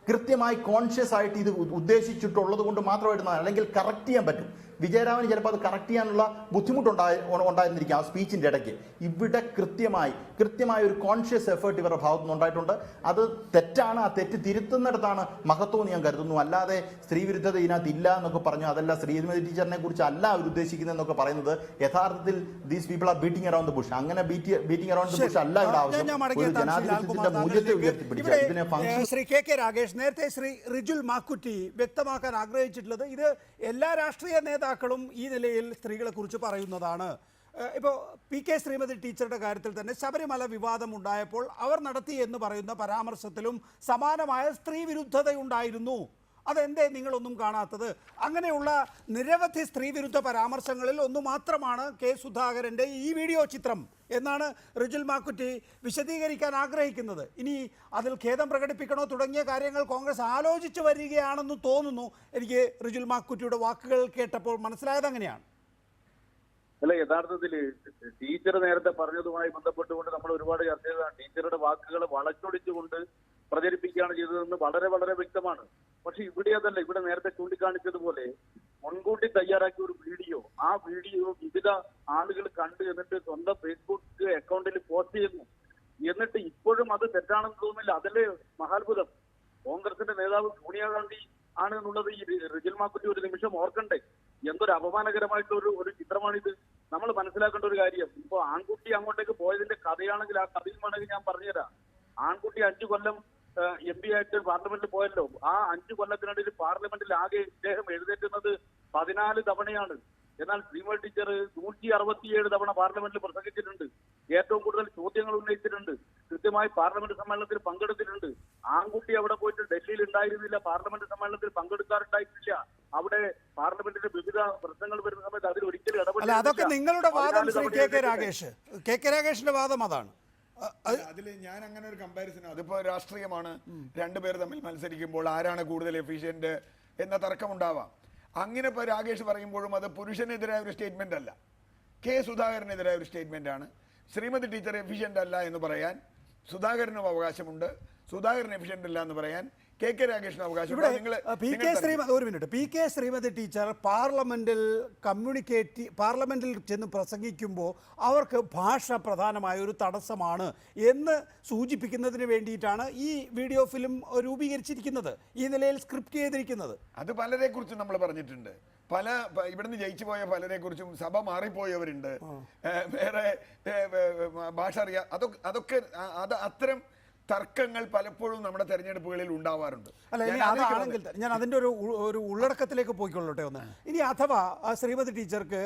കൃത്യമായി കോൺഷ്യസ് ആയിട്ട് ഇത് ഉദ്ദേശിച്ചിട്ടുള്ളത് കൊണ്ട് മാത്രം ഇടുന്നതാണ്. അല്ലെങ്കിൽ കറക്റ്റ് ചെയ്യാൻ പറ്റും. വിജയരാഘവന് ചിലപ്പോൾ അത് കറക്റ്റ് ചെയ്യാനുള്ള ബുദ്ധിമുട്ടുണ്ടായിരുന്നിരിക്കും ആ സ്പീച്ചിന്റെ ഇടയ്ക്ക്. ഇവിടെ കൃത്യമായ ഒരു കോൺഷ്യസ് എഫേർട്ട് ഇവരുടെ ഭാഗത്തു നിന്ന് ഉണ്ടായിട്ടുണ്ട്. അത് തെറ്റാണ്. ആ തെറ്റ് തിരുത്തുന്നിടത്താണ് മഹത്വം എന്ന് ഞാൻ കരുതുന്നു. അല്ലാതെ സ്ത്രീവിരുദ്ധത ഇതിനകത്ത് ഇല്ല എന്നൊക്കെ പറഞ്ഞു, അതല്ല ശ്രീമതി ടീച്ചറിനെ കുറിച്ച് അല്ല അവർ ഉദ്ദേശിക്കുന്നത് എന്നൊക്കെ പറയുന്നത് യഥാർത്ഥത്തിൽ these people are beating around the Bush. അങ്ങനെ ബീറ്റിംഗ് അറൗണ്ട് ദ ബുഷ് അല്ല ഇവിടെ ആവശ്യം. ഒരു ജനാധിപത്യത്തിന്റെ മൂല്യത്തെ ഉയർത്തിപ്പിടിക്കുക. ഇതിനെ ശ്രീ കെ രാഗേഷ്, നേരത്തെ ശ്രീ റിജുൽ മാക്കുറ്റി വ്യക്തമാക്കാൻ ആഗ്രഹിച്ചിട്ടുള്ളത് ഇത് എല്ലാ രാഷ്ട്രീയ നേതാക്കളും ഈ നിലയിൽ സ്ത്രീകളെ കുറിച്ച് പറയുന്നതാണ്. ഇപ്പോൾ PK ശ്രീമതി ടീച്ചറുടെ കാര്യത്തിൽ തന്നെ ശബരിമല വിവാദം ഉണ്ടായപ്പോൾ അവർ നടത്തി എന്ന് പറയുന്ന പരാമർശത്തിലും സമാനമായ സ്ത്രീ വിരുദ്ധതയുണ്ടായിരുന്നു. അതെന്തേ നിങ്ങളൊന്നും കാണാത്തത്? അങ്ങനെയുള്ള നിരവധി സ്ത്രീവിരുദ്ധ പരാമർശങ്ങളിൽ ഒന്ന് മാത്രമാണ് കെ സുധാകരൻ്റെ ഈ വീഡിയോ ചിത്രം എന്നാണ് റിജിൽ മാക്കുറ്റി വിശദീകരിക്കാൻ ആഗ്രഹിക്കുന്നത്. ഇനി അതിൽ ഖേദം പ്രകടിപ്പിക്കണോ തുടങ്ങിയ കാര്യങ്ങൾ കോൺഗ്രസ് ആലോചിച്ച് വരികയാണെന്ന് തോന്നുന്നു. എനിക്ക് റിജിൽ മാക്കുറ്റിയുടെ വാക്കുകൾ കേട്ടപ്പോൾ മനസ്സിലായത് അങ്ങനെയാണ്. അല്ല, യഥാർത്ഥത്തിൽ ടീച്ചർ നേരത്തെ പറഞ്ഞതുമായി ബന്ധപ്പെട്ടുകൊണ്ട് നമ്മൾ ഒരുപാട് ചർച്ച ചെയ്തതാണ്. ടീച്ചറുടെ വാക്കുകൾ വളച്ചൊടിച്ചുകൊണ്ട് പ്രചരിപ്പിക്കുകയാണ് ചെയ്തതെന്ന് വളരെ വളരെ വ്യക്തമാണ്. പക്ഷെ ഇവിടെ അതല്ല. ഇവിടെ നേരത്തെ ചൂണ്ടിക്കാണിച്ചതുപോലെ മുൻകൂട്ടി തയ്യാറാക്കിയ ഒരു വീഡിയോ, ആ വീഡിയോ വിവിധ ആളുകൾ കണ്ട് എന്നിട്ട് സ്വന്തം ഫേസ്ബുക്ക് അക്കൗണ്ടിൽ പോസ്റ്റ് ചെയ്യുന്നു. എന്നിട്ട് ഇപ്പോഴും അത് തെറ്റാണെന്ന് തോന്നുന്നില്ല. അതല്ലേ മഹാത്ഭുതം. കോൺഗ്രസിന്റെ നേതാവ് സോണിയാഗാന്ധി ആണ് എന്നുള്ളത് ഈ റിജിൽ മാക്കുറ്റി ഒരു നിമിഷം ഓർക്കണ്ടേ? എന്തൊരു അപമാനകരമായിട്ടുള്ള ഒരു ചിത്രമാണിത്. നമ്മൾ മനസ്സിലാക്കേണ്ട ഒരു കാര്യം, ഇപ്പൊ ആൺകുട്ടി അങ്ങോട്ടേക്ക് പോയതിന്റെ കഥയാണെങ്കിൽ ആ കഥയും വേണമെങ്കിൽ ഞാൻ പറഞ്ഞുതരാം. ആൺകുട്ടി 5 കൊല്ലം MP ആയിട്ട് പാർലമെന്റിൽ പോയല്ലോ. ആ 5 കൊല്ലത്തിനിടയിൽ പാർലമെന്റിൽ ആകെ ഇദ്ദേഹം എഴുന്നേറ്റുന്നത് 14 തവണയാണ്. എന്നാൽ ശ്രീമതി ടീച്ചർ 167 തവണ പാർലമെന്റിൽ പ്രസംഗിച്ചിട്ടുണ്ട്. ഏറ്റവും കൂടുതൽ ചോദ്യങ്ങൾ ഉന്നയിച്ചിട്ടുണ്ട്. കൃത്യമായി പാർലമെന്റ് സമ്മേളനത്തിൽ പങ്കെടുത്തിട്ടുണ്ട്. ആൺകുട്ടി അവിടെ പോയിട്ട് ഡൽഹിയിൽ ഉണ്ടായിരുന്നില്ല, പാർലമെന്റ് സമ്മേളനത്തിൽ പങ്കെടുക്കാറുണ്ടായിട്ടില്ല. അവിടെ പാർലമെന്റിന്റെ വിവിധ പ്രശ്നങ്ങൾ വരുന്ന സമയത്ത് അതിൽ ഒരിക്കലും അല്ല, അതൊക്കെ നിങ്ങളുടെ വാദം ശ്രീ കെ രാഗേഷ്. കെ രാഗേഷിന്റെ വാദം അതാണ്. അതിൽ ഞാൻ അങ്ങനെ ഒരു കമ്പാരിസൺ, അതിപ്പോ രാഷ്ട്രീയമാണ്. രണ്ടുപേർ തമ്മിൽ മത്സരിക്കുമ്പോൾ ആരാണ് കൂടുതൽ എഫിഷ്യന്റ് എന്ന തർക്കമുണ്ടാവാം. അങ്ങനെ ഇപ്പോൾ രാഗേഷ് പറയുമ്പോഴും അത് പുരുഷനെതിരായ ഒരു സ്റ്റേറ്റ്മെന്റ് അല്ല, കെ സുധാകരനെതിരായ ഒരു സ്റ്റേറ്റ്മെന്റ് ആണ്. ശ്രീമതി ടീച്ചർ എഫിഷ്യന്റ് അല്ല എന്ന് പറയാൻ സുധാകരനും അവകാശമുണ്ട്, സുധാകരൻ എഫിഷ്യന്റ് അല്ല എന്ന് പറയാൻ കെ രാഗേഷിന് അവകാശമുണ്ട്. പി കെ ശ്രീമതി ടീച്ചർ പാർലമെന്റിൽ ചെന്ന് പ്രസംഗിക്കുമ്പോൾ അവർക്ക് ഭാഷ പ്രധാനമായ ഒരു തടസ്സമാണ് എന്ന് സൂചിപ്പിക്കുന്നതിന് വേണ്ടിയിട്ടാണ് ഈ വീഡിയോ ഫിലിം രൂപീകരിച്ചിരിക്കുന്നത്, ഈ നിലയിൽ സ്ക്രിപ്റ്റ് ചെയ്തിരിക്കുന്നത്. അത് പലരെ കുറിച്ച് നമ്മൾ പറഞ്ഞിട്ടുണ്ട്. ഇവിടുന്ന് ജയിച്ചു പോയ പലരെ കുറിച്ചും സഭ മാറിപ്പോയവരുണ്ട്, വേറെ ഭാഷ അറിയാം. അതൊക്കെ അത്തരം തർക്കങ്ങൾ പലപ്പോഴും നമ്മുടെ തെരഞ്ഞെടുപ്പുകളിൽ ഉണ്ടാവാറുണ്ട്. അല്ല, അതാണെങ്കിൽ ഞാൻ അതിൻ്റെ ഒരു ഉള്ളടക്കത്തിലേക്ക് പോയിക്കൊള്ളട്ടെ ഒന്ന്. ഇനി അഥവാ ശ്രീമതി ടീച്ചർക്ക്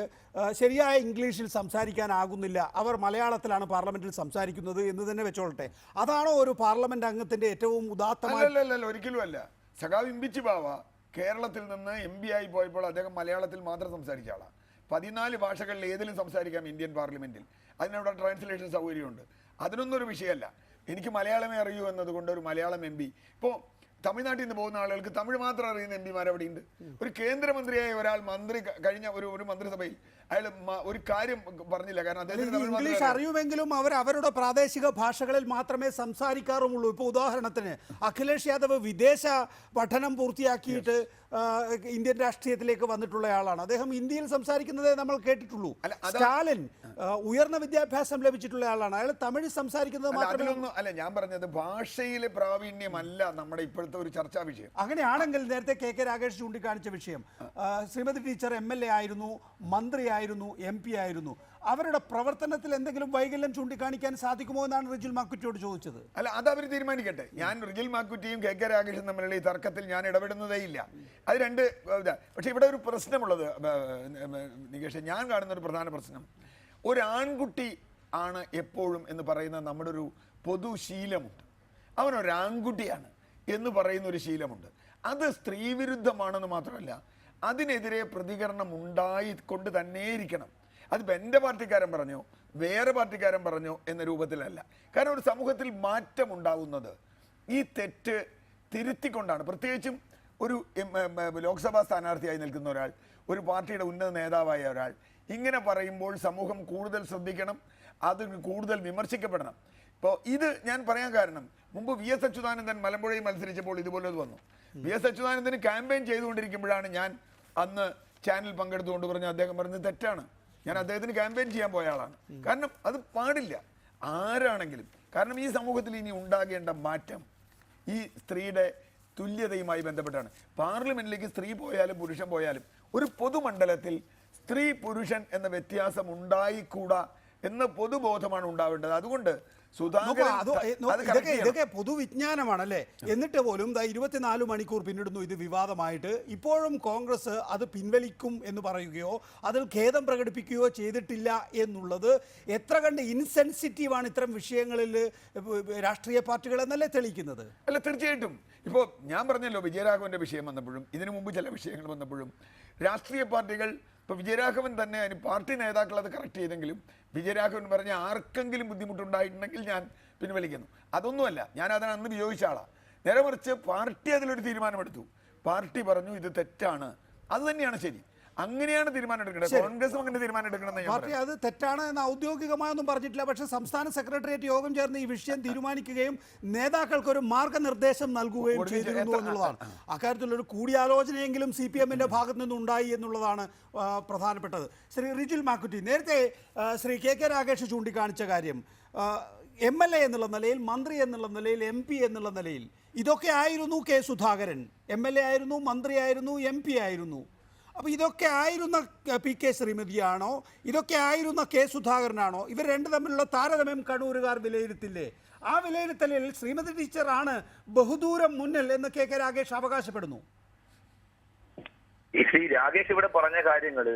ശരിയായ ഇംഗ്ലീഷിൽ സംസാരിക്കാനാകുന്നില്ല, അവർ മലയാളത്തിലാണ് പാർലമെന്റിൽ സംസാരിക്കുന്നത് എന്ന് തന്നെ വെച്ചോളട്ടെ, അതാണോ ഒരു പാർലമെന്റ് അംഗത്തിന്റെ ഏറ്റവും ഉദാത്തമായ? അല്ല, ഒരിക്കലും അല്ല. സഖാവ് ഇമ്പിച്ചി ബാവ കേരളത്തിൽ നിന്ന് MP ആയി പോയപ്പോൾ അദ്ദേഹം മലയാളത്തിൽ മാത്രം സംസാരിച്ച ആളാണ്. 14 ഭാഷകളിൽ ഏതിലും സംസാരിക്കാം ഇന്ത്യൻ പാർലമെന്റിൽ. അതിനവിടെ ട്രാൻസ്ലേഷൻ സൗകര്യമുണ്ട്. അതിനൊന്നും ഒരു വിഷയമല്ല. എനിക്ക് മലയാളമേ അറിയൂ എന്നതുകൊണ്ട് ഒരു മലയാളം MP. ഇപ്പോൾ തമിഴ്നാട്ടിൽ നിന്ന് പോകുന്ന ആളുകൾക്ക് തമിഴ് മാത്രം അറിയുന്ന MP-മാർ അവിടെ ഉണ്ട്. ഒരു കേന്ദ്രമന്ത്രിയായ ഒരാൾ കഴിഞ്ഞ ഒരു മന്ത്രിസഭയിൽ അയാൾ ഒരു കാര്യം പറഞ്ഞില്ല, കാരണം അദ്ദേഹത്തിന് ഇംഗ്ലീഷ് അറിയുമെങ്കിലും അവർ അവരുടെ പ്രാദേശിക ഭാഷകളിൽ മാത്രമേ സംസാരിക്കാറുമുള്ളൂ. ഇപ്പോൾ ഉദാഹരണത്തിന് അഖിലേഷ് യാദവ് വിദേശ പഠനം പൂർത്തിയാക്കിയിട്ട് ഇന്ത്യൻ രാഷ്ട്രീയത്തിലേക്ക് വന്നിട്ടുള്ള ആളാണ്. അദ്ദേഹം ഹിന്ദിയിൽ സംസാരിക്കുന്നതേ നമ്മൾ കേട്ടിട്ടുള്ളൂ. സ്റ്റാലിൻ ഉയർന്ന വിദ്യാഭ്യാസം ലഭിച്ചിട്ടുള്ള ആളാണ്, അയാൾ തമിഴ് സംസാരിക്കുന്നത് മാത്രമേ. അല്ല, ഞാൻ പറഞ്ഞത് ഭാഷയിലെ പ്രാവീണ്യമല്ല നമ്മുടെ ഇപ്പോഴത്തെ ഒരു ചർച്ചാ വിഷയം. അങ്ങനെയാണെങ്കിൽ നേരത്തെ കെ രാഗേഷ് ചൂണ്ടിക്കാണിച്ച വിഷയം, ശ്രീമതി ടീച്ചർ MLA ആയിരുന്നു, മന്ത്രിയായിരുന്നു, MP ആയിരുന്നു, അവരുടെ പ്രവർത്തനത്തിൽ എന്തെങ്കിലും വൈകല്യം ചൂണ്ടിക്കാണിക്കാൻ സാധിക്കുമോ എന്നാണ് റിജിൽ മാക്കുറ്റിയോട് ചോദിച്ചത്. അല്ല, അത് അവർ തീരുമാനിക്കട്ടെ. ഞാൻ റിജിൽ മാക്കുറ്റിയും കെ രാഗേഷും തമ്മിലുള്ള ഈ തർക്കത്തിൽ ഞാൻ ഇടപെടുന്നതേ ഇല്ല. അത് രണ്ട്. പക്ഷെ ഇവിടെ ഒരു പ്രശ്നമുള്ളത് നികേഷ്, ഞാൻ കാണുന്ന ഒരു പ്രധാന പ്രശ്നം, ഒരു ആൺകുട്ടി ആണ് എപ്പോഴും എന്ന് പറയുന്ന നമ്മുടെ ഒരു പൊതുശീലമുണ്ട്. അവനൊരു ആൺകുട്ടിയാണ് എന്ന് പറയുന്ന ഒരു ശീലമുണ്ട്. അത് സ്ത്രീവിരുദ്ധമാണെന്ന് മാത്രമല്ല, അതിനെതിരെ പ്രതികരണം ഉണ്ടായിക്കൊണ്ട് തന്നെ ഇരിക്കണം. അതിപ്പോൾ എൻ്റെ പാർട്ടിക്കാരൻ പറഞ്ഞോ വേറെ പാർട്ടിക്കാരൻ പറഞ്ഞോ എന്ന രൂപത്തിലല്ല. കാരണം ഒരു സമൂഹത്തിൽ മാറ്റം ഉണ്ടാകുന്നത് ഈ തെറ്റ് തിരുത്തിക്കൊണ്ടാണ്. പ്രത്യേകിച്ചും ഒരു ലോക്സഭാ സ്ഥാനാർത്ഥിയായി നിൽക്കുന്ന ഒരാൾ, ഒരു പാർട്ടിയുടെ ഉന്നത നേതാവായ ഒരാൾ ഇങ്ങനെ പറയുമ്പോൾ സമൂഹം കൂടുതൽ ശ്രദ്ധിക്കണം, അത് കൂടുതൽ വിമർശിക്കപ്പെടണം. ഇപ്പോൾ ഇത് ഞാൻ പറയാൻ കാരണം, മുമ്പ് VS അച്യുതാനന്ദൻ മലമ്പുഴയിൽ മത്സരിച്ചപ്പോൾ ഇതുപോലെ വന്നു. VS അച്യുതാനന്ദന് ക്യാമ്പയിൻ ചെയ്തുകൊണ്ടിരിക്കുമ്പോഴാണ് ഞാൻ അന്ന് ചാനൽ പങ്കെടുത്തുകൊണ്ട് പറഞ്ഞു അദ്ദേഹം പറഞ്ഞത് തെറ്റാണ്, ഞാൻ അദ്ദേഹത്തിന് ക്യാമ്പയിൻ ചെയ്യാൻ പോയ ആളാണ്. കാരണം അത് പാടില്ല ആരാണെങ്കിലും. കാരണം ഈ സമൂഹത്തിൽ ഇനി ഉണ്ടാകേണ്ട മാറ്റം ഈ സ്ത്രീയുടെ തുല്യതയുമായി ബന്ധപ്പെട്ടാണ്. പാർലമെന്റിലേക്ക് സ്ത്രീ പോയാലും പുരുഷൻ പോയാലും ഒരു പൊതുമണ്ഡലത്തിൽ സ്ത്രീ പുരുഷൻ എന്ന വ്യത്യാസം ഉണ്ടായിക്കൂടാ എന്ന് പൊതുബോധമാണ് ഉണ്ടാവേണ്ടത്. അതുകൊണ്ട് നോക്കൂ, സുധാകരൻ അത് അത് correct ചെയ്യണം. ഇതൊക്കെ പൊതുവിജ്ഞാനമാണല്ലേ. എന്നിട്ട് പോലും 24 മണിക്കൂർ പിന്നിടുന്നു ഇത് വിവാദമായിട്ട്. ഇപ്പോഴും കോൺഗ്രസ് അത് പിൻവലിക്കും എന്ന് പറയുകയോ അതിൽ ഖേദം പ്രകടിപ്പിക്കുകയോ ചെയ്തിട്ടില്ല എന്നുള്ളത് എത്ര കണ്ട് ഇൻസെൻസിറ്റീവാണ് ഇത്തരം വിഷയങ്ങളിൽ രാഷ്ട്രീയ പാർട്ടികൾ എന്നല്ലേ തെളിയിക്കുന്നത്? അല്ല, തീർച്ചയായിട്ടും. ഇപ്പോൾ ഞാൻ പറഞ്ഞല്ലോ, വിജയരാഘവന്റെ വിഷയം വന്നപ്പോഴും ഇതിനു മുമ്പ് ചില വിഷയങ്ങൾ വന്നപ്പോഴും രാഷ്ട്രീയ പാർട്ടികൾ, ഇപ്പോൾ വിജയരാഘവൻ തന്നെ അതിന് പാർട്ടി നേതാക്കൾ അത് കറക്റ്റ് ചെയ്തെങ്കിലും വിജയരാഘവൻ പറഞ്ഞ ആർക്കെങ്കിലും ബുദ്ധിമുട്ടുണ്ടായിട്ടുണ്ടെങ്കിൽ ഞാൻ പിൻവലിക്കുന്നു. അതൊന്നുമല്ല, ഞാൻ അതിന് അന്ന് വിയോജിച്ച ആളാണ്. നേരെ മറിച്ച് പാർട്ടി അതിലൊരു തീരുമാനമെടുത്തു. പാർട്ടി പറഞ്ഞു ഇത് തെറ്റാണ്, അത് തന്നെയാണ് ശരി, അങ്ങനെയാണ് തീരുമാനം എടുക്കേണ്ടത്. കോൺഗ്രസും അങ്ങനെ തീരുമാനം എടുക്കണമെന്ന് പാർട്ടി അത് തെറ്റാണ് എന്ന് ഔദ്യോഗികമായൊന്നും പറഞ്ഞിട്ടില്ല. പക്ഷേ സംസ്ഥാന സെക്രട്ടേറിയറ്റ് യോഗം ചേർന്ന് ഈ വിഷയം തീരുമാനിക്കുകയും നേതാക്കൾക്ക് ഒരു മാർഗനിർദ്ദേശം നൽകുകയും ചെയ്തിരുന്നു എന്നുള്ളതാണ്. അക്കാര്യത്തിലൊരു കൂടിയാലോചനയെങ്കിലും CPM-ന്റെ ഭാഗത്തു നിന്നുണ്ടായി എന്നുള്ളതാണ് പ്രധാനപ്പെട്ടത്. ശ്രീ റിജിൽ മാക്കുറ്റി, നേരത്തെ ശ്രീ KK രാഗേഷ് ചൂണ്ടിക്കാണിച്ച കാര്യം, MLA എന്നുള്ള നിലയിൽ, മന്ത്രി എന്നുള്ള നിലയിൽ, MP എന്നുള്ള നിലയിൽ ഇതൊക്കെ ആയിരുന്നു K. സുധാകരൻ. MLA ആയിരുന്നു, മന്ത്രിയായിരുന്നു, MP ആയിരുന്നു. അപ്പോൾ ഇതൊക്കെ ആയിരുന്ന PK ശ്രീമതിയാണോ, ഇതൊക്കെ ആയിരുന്ന K. സുധാകരനാണോ? ഇവർ രണ്ട് തമ്മിലുള്ള താരതമ്യം കണ്ണൂരുകാർ വിലയിരുത്തില്ലേ? ആ വിലയിരുത്തലിൽ ശ്രീമതി ടീച്ചറാണ് ബഹുദൂരം മുന്നിൽ എന്ന് KK രാഗേഷ് അവകാശപ്പെടുന്നു. ഈ ശ്രീ രാഗേഷ് ഇവിടെ പറഞ്ഞ കാര്യങ്ങള്,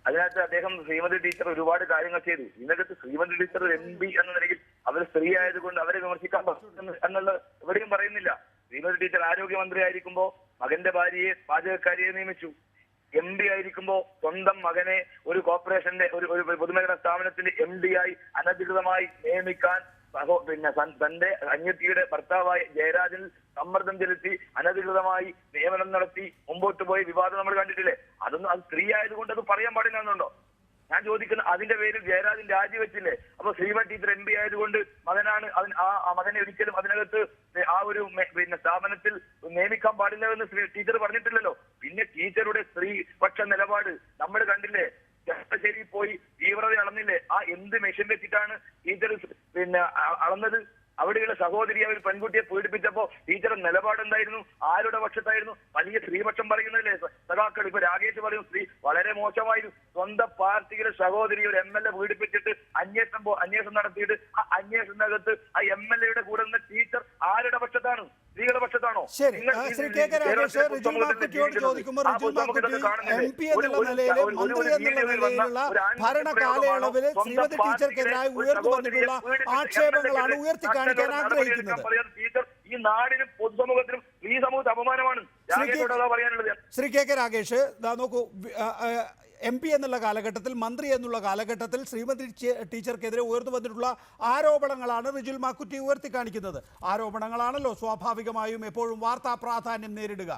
അതിനകത്ത് അദ്ദേഹം ശ്രീമതി ടീച്ചർ ഒരുപാട് കാര്യങ്ങൾ ചെയ്തു. ഇതിനകത്ത് ശ്രീമതി ടീച്ചർ ഒരു MP എന്ന നിലയിൽ അവർ സ്ത്രീ ആയതുകൊണ്ട് അവരെ വിമർശിക്കാൻ പറ്റും എന്നുള്ള എവിടെയും പറയുന്നില്ല. ശ്രീമതി ടീച്ചർ ആരോഗ്യമന്ത്രി ആയിരിക്കുമ്പോൾ മകന്റെ ഭാര്യയെ പാചകക്കാരിയെ നിയമിച്ചു. MP ആയിരിക്കുമ്പോൾ സ്വന്തം മകനെ ഒരു കോർപ്പറേഷന്റെ ഒരു പൊതുമേഖലാ സ്ഥാപനത്തിന്റെ MD ആയി അനധികൃതമായി നിയമിക്കാൻ തന്റെ അനിയത്തിയുടെ ഭർത്താവായ ജയരാജനിൽ സമ്മർദ്ദം ചെലുത്തി അനധികൃതമായി നിയമനം നടത്തി മുമ്പോട്ട് പോയി വിവാദം നമ്മൾ കണ്ടിട്ടില്ലേ? അതൊന്നും അത് സ്ത്രീ ആയതുകൊണ്ട് അത് പറയാൻ പാടില്ലെന്നുണ്ടോ? ഞാൻ ചോദിക്കുന്ന അതിന്റെ പേരിൽ ജയരാജൻ രാജിവെച്ചില്ലേ? അപ്പൊ ശ്രീമതി ടീച്ചർ MP ആയതുകൊണ്ട് മകനാണ്, ആ മകനെ ഒരിക്കലും അതിനകത്ത് ആ ഒരു സ്ഥാപനത്തിൽ നിയമിക്കാൻ പാടില്ല എന്ന് ടീച്ചർ പറഞ്ഞിട്ടില്ലല്ലോ. പിന്നെ ടീച്ചറുടെ സ്ത്രീപക്ഷ നിലപാട് നമ്മൾ കണ്ടില്ലേ? ചെറുപ്പശ്ശേരി പോയി തീവ്രത അളന്നില്ലേ? ആ എന്ത് മെഷീൻ വെച്ചിട്ടാണ് ടീച്ചർ അളന്നത്? അവിടെയുള്ള സഹോദരി അവർ പെൺകുട്ടിയെ പീഡിപ്പിച്ചപ്പോ ടീച്ചറുടെ നിലപാട് എന്തായിരുന്നു? ആരുടെ പക്ഷത്തായിരുന്നു? വലിയ സ്ത്രീപക്ഷം പറയുന്നതില്ലേ സഖാക്കൾ? ഇപ്പൊ രാഗേഷ് പറയും സ്ത്രീ വളരെ മോശമായിരുന്നു. സ്വന്തം പാർട്ടിയുടെ സഹോദരി ഒരു MLA പീഡിപ്പിച്ചിട്ട് അന്വേഷണം നടത്തിയിട്ട് ആ അന്വേഷണത്തിനകത്ത് ആ MLA-യുടെ കൂടെ നിന്ന് ടീച്ചർ ആരുടെ പക്ഷത്താണ്? സ്ത്രീകളുടെ പക്ഷത്താണോ? ശരി, ശ്രീ KK രാഗേഷ് റിജിൽ മാക്കുറ്റിയോട് ചോദിക്കുമ്പോൾ റിജിൽ മാക്കുറ്റി MP എന്നുള്ള നിലയിൽ, മന്ത്രി എന്നുള്ള നിലയിലുള്ള ഭരണ കാലയളവിൽ ശ്രീമതി ടീച്ചർക്കെതിരായി ഉയർന്നു വന്നിട്ടുള്ള ആക്ഷേപങ്ങളാണ് ഉയർത്തി കാണിക്കാൻ ആഗ്രഹിക്കുന്നത്. ഈ നാടിനും പൊതുസമൂഹത്തിനും ഈ സമൂഹത്തിന് അപമാനമാണ്. ശ്രീ KK രാഗേഷ്, നോക്കൂ, MP എന്നുള്ള കാലഘട്ടത്തിൽ, മന്ത്രി എന്നുള്ള കാലഘട്ടത്തിൽ ശ്രീമതി ടീച്ചർക്കെതിരെ ഉയർന്നു വന്നിട്ടുള്ള ആരോപണങ്ങളാണ് റിജിൽ മാക്കുറ്റി ഉയർത്തി കാണിക്കുന്നത്. ആരോപണങ്ങളാണല്ലോ സ്വാഭാവികമായും എപ്പോഴും വാർത്താ പ്രാധാന്യം നേടുക.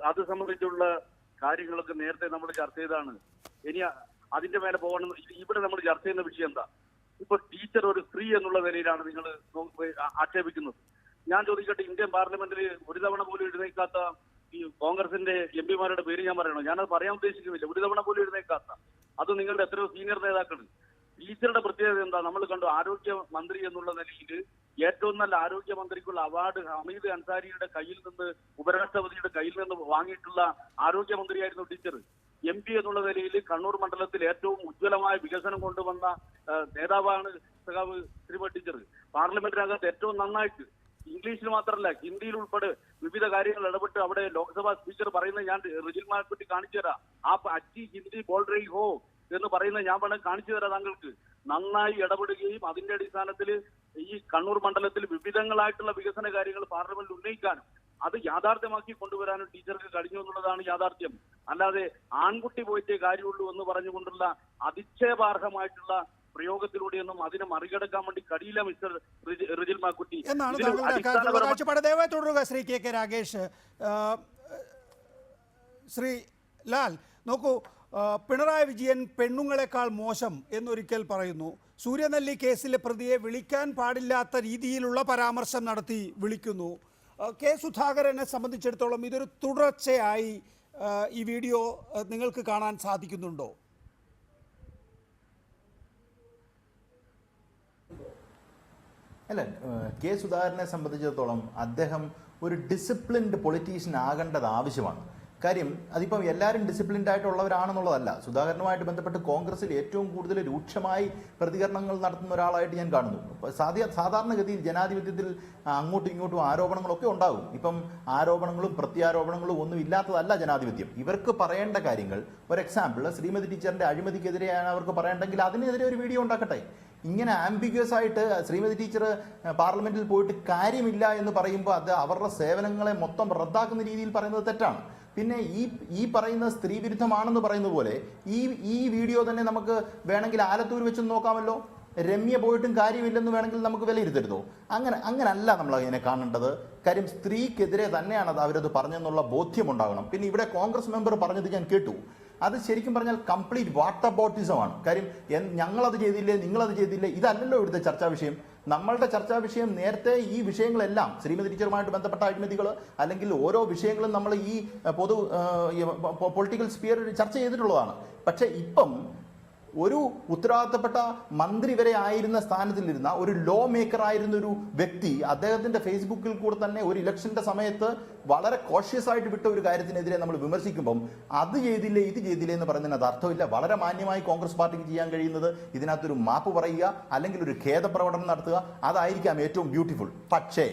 അത് സംബന്ധിച്ചുള്ള കാര്യങ്ങളൊക്കെ നേരത്തെ നമ്മൾ ചർച്ച ചെയ്താണ്. ഇനി അതിന്റെ മേലെ പോകണം. ഇവിടെ നമ്മൾ ചർച്ച ചെയ്യുന്ന വിഷയം എന്താ? ഇപ്പൊ ടീച്ചർ ഒരു സ്ത്രീ എന്നുള്ള നിലയിലാണ് നിങ്ങൾ ആക്ഷേപിക്കുന്നത്. ഞാൻ ചോദിക്കട്ടെ, ഇന്ത്യൻ പാർലമെന്റിൽ ഒരു തവണ പോലും എഴുന്നേക്കാത്ത ഈ കോൺഗ്രസിന്റെ MP-മാരുടെ പേര് ഞാൻ പറയണോ? ഞാനത് പറയാൻ ഉദ്ദേശിക്കുന്നില്ല. ഒരു തവണ പോലും എഴുന്നേക്കാത്ത അത് നിങ്ങളുടെ എത്രയോ സീനിയർ നേതാക്കൾ. ടീച്ചറുടെ പ്രത്യേകത എന്താ? നമ്മൾ കണ്ടു, ആരോഗ്യ മന്ത്രി എന്നുള്ള നിലയിൽ ഏറ്റവും നല്ല ആരോഗ്യമന്ത്രിക്കുള്ള അവാർഡ് ഹമീദ് അൻസാരിയുടെ കയ്യിൽ നിന്ന്, ഉപരാഷ്ട്രപതിയുടെ കയ്യിൽ നിന്ന് വാങ്ങിയിട്ടുള്ള ആരോഗ്യമന്ത്രിയായിരുന്നു ടീച്ചർ. MP എന്നുള്ള നിലയിൽ കണ്ണൂർ മണ്ഡലത്തിൽ ഏറ്റവും ഉജ്ജ്വലമായ വികസനം കൊണ്ടുവന്ന നേതാവാണ് സഖാവ് ശ്രീമതി ടീച്ചർ. പാർലമെന്റിനകത്ത് ഏറ്റവും നന്നായിട്ട് ഇംഗ്ലീഷിൽ മാത്രമല്ല ഹിന്ദിയിൽ ഉൾപ്പെടെ വിവിധ കാര്യങ്ങൾ ഇടപെട്ട് അവിടെ ലോക്സഭാ സ്പീക്കർ പറയുന്നത് ഞാൻ റിജിൽ മാക്കുറ്റി കാണിച്ചു തരാം. ആ അച്ചി ഹിന്ദി ബോൾ റഹി ഹോ എന്ന് പറയുന്നത് ഞാൻ വേണം കാണിച്ചു തരാം താങ്കൾക്ക്. നന്നായി ഇടപെടുകയും അതിന്റെ അടിസ്ഥാനത്തിൽ ഈ കണ്ണൂർ മണ്ഡലത്തിൽ വിവിധങ്ങളായിട്ടുള്ള വികസന കാര്യങ്ങൾ പാർലമെന്റിൽ ഉന്നയിക്കാനും അത് യാഥാർത്ഥ്യമാക്കി കൊണ്ടുവരാനും ടീച്ചർക്ക് കഴിഞ്ഞു എന്നുള്ളതാണ് യാഥാർത്ഥ്യം. അല്ലാതെ ആൺകുട്ടി പോയിട്ടേ കാര്യമുള്ളൂ എന്ന് പറഞ്ഞുകൊണ്ടുള്ള അധിക്ഷേപാർഹമായിട്ടുള്ള പ്രയോഗത്തിലൂടെയൊന്നും അതിനെ മറികടക്കാൻ വേണ്ടി കഴിയില്ല മിസ്റ്റർ റിജിൽ മാക്കുറ്റി എന്നാണ് താങ്കളുടെ കാഴ്ചപ്പാട്. ദയവായി തുടരുക ശ്രീ KK രാഗേഷ്. ശ്രീ ലാൽ, നോക്കൂ, പിണറായി വിജയൻ പെണ്ണുങ്ങളെക്കാൾ മോശം എന്നൊരിക്കൽ പറയുന്നു. സൂര്യനെല്ലി കേസിലെ പ്രതിയെ വിളിക്കാൻ പാടില്ലാത്ത രീതിയിലുള്ള പരാമർശം നടത്തി വിളിക്കുന്നു. സുധാകരനെ സംബന്ധിച്ചിടത്തോളം ഇതൊരു തുടർച്ചയായി ഈ വീഡിയോ നിങ്ങൾക്ക് കാണാൻ സാധിക്കുന്നുണ്ടോ? അല്ല, സുധാകരനെ സംബന്ധിച്ചിടത്തോളം അദ്ദേഹം ഒരു ഡിസിപ്ലിൻഡ് പൊളിറ്റീഷ്യൻ ആകേണ്ടത് ആവശ്യമാണ്. കാര്യം അതിപ്പം എല്ലാവരും ഡിസിപ്ലിൻഡ് ആയിട്ടുള്ളവരാണെന്നുള്ളതല്ല. സുധാകരനുമായിട്ട് ബന്ധപ്പെട്ട് കോൺഗ്രസിൽ ഏറ്റവും കൂടുതൽ രൂക്ഷമായി പ്രതികരണങ്ങൾ നടത്തുന്ന ഒരാളായിട്ട് ഞാൻ കാണുന്നു. സാധാരണഗതിയിൽ ജനാധിപത്യത്തിൽ അങ്ങോട്ടും ഇങ്ങോട്ടും ആരോപണങ്ങളൊക്കെ ഉണ്ടാകും. ഇപ്പം ആരോപണങ്ങളും പ്രത്യാരോപണങ്ങളും ഒന്നും ഇല്ലാത്തതല്ല ജനാധിപത്യം. ഇവർക്ക് പറയേണ്ട കാര്യങ്ങൾ, ഒരു എക്സാമ്പിൾ, ശ്രീമതി ടീച്ചറിന്റെ അഴിമതിക്കെതിരെയാണ് അവർക്ക് പറയേണ്ടെങ്കിൽ അതിനെതിരെ ഒരു വീഡിയോ ഉണ്ടാക്കട്ടെ. ഇങ്ങനെ ആംബിഗ്യസ് ആയിട്ട് ശ്രീമതി ടീച്ചർ പാർലമെന്റിൽ പോയിട്ട് കാര്യമില്ല എന്ന് പറയുമ്പോൾ അത് അവരുടെ സേവനങ്ങളെ മൊത്തം റദ്ദാക്കുന്ന രീതിയിൽ പറയുന്നത് തെറ്റാണ്. പിന്നെ ഈ പറയുന്ന സ്ത്രീ വിരുദ്ധമാണെന്ന് പറയുന്ന പോലെ ഈ വീഡിയോ തന്നെ നമുക്ക് വേണമെങ്കിൽ ആലത്തൂർ വെച്ച് നോക്കാമല്ലോ. രമ്യ പോയിട്ടും കാര്യമില്ലെന്ന് വേണമെങ്കിൽ നമുക്ക് വിലയിരുത്തരുതോ? അങ്ങനല്ല നമ്മൾ അതിനെ കാണേണ്ടത്. കാര്യം സ്ത്രീക്കെതിരെ തന്നെയാണ് അവരത് പറഞ്ഞെന്നുള്ള ബോധ്യമുണ്ടാകണം. പിന്നെ ഇവിടെ കോൺഗ്രസ് മെമ്പർ പറഞ്ഞത് ഞാൻ കേട്ടു. അത് ശരിക്കും പറഞ്ഞാൽ കംപ്ലീറ്റ് വാട്ടർബോട്ടിസമാണ്. കാര്യം ഞങ്ങളത് ചെയ്തില്ലേ, നിങ്ങളത് ചെയ്തില്ലേ, ഇതല്ലല്ലോ ഇവിടുത്തെ ചർച്ചാ വിഷയം. നമ്മളുടെ ചർച്ചാ വിഷയം നേരത്തെ ഈ വിഷയങ്ങളെല്ലാം ശ്രീമതി ടീച്ചറുമായിട്ട് ബന്ധപ്പെട്ട അഴിമതികൾ അല്ലെങ്കിൽ ഓരോ വിഷയങ്ങളും നമ്മൾ ഈ പൊളിറ്റിക്കൽ സ്പിയറിൽ ചർച്ച ചെയ്തിട്ടുള്ളതാണ്. പക്ഷേ ഇപ്പം ഒരു ഉത്തരവാദിത്തപ്പെട്ട മന്ത്രി വരെ ആയിരുന്ന സ്ഥാനത്തിലിരുന്ന ഒരു ലോ മേക്കർ ആയിരുന്ന ഒരു വ്യക്തി അദ്ദേഹത്തിന്റെ ഫേസ്ബുക്കിൽ കൂടെ തന്നെ ഒരു ഇലക്ഷന്റെ സമയത്ത് വളരെ കോഷ്യസ് ആയിട്ട് വിട്ട ഒരു കാര്യത്തിനെതിരെ നമ്മൾ വിമർശിക്കുമ്പം അത് ചെയ്തില്ലേ ഇത് ചെയ്തില്ലേ എന്ന് പറയുന്നതിന് അത് അർത്ഥമില്ല. വളരെ മാന്യമായി കോൺഗ്രസ് പാർട്ടിക്ക് ചെയ്യാൻ കഴിയുന്നത് ഇതിനകത്തൊരു മാപ്പ് പറയുക അല്ലെങ്കിൽ ഒരു ഖേദപ്രകടനം നടത്തുക. അതായിരിക്കാം ഏറ്റവും ബ്യൂട്ടിഫുൾ. പക്ഷേ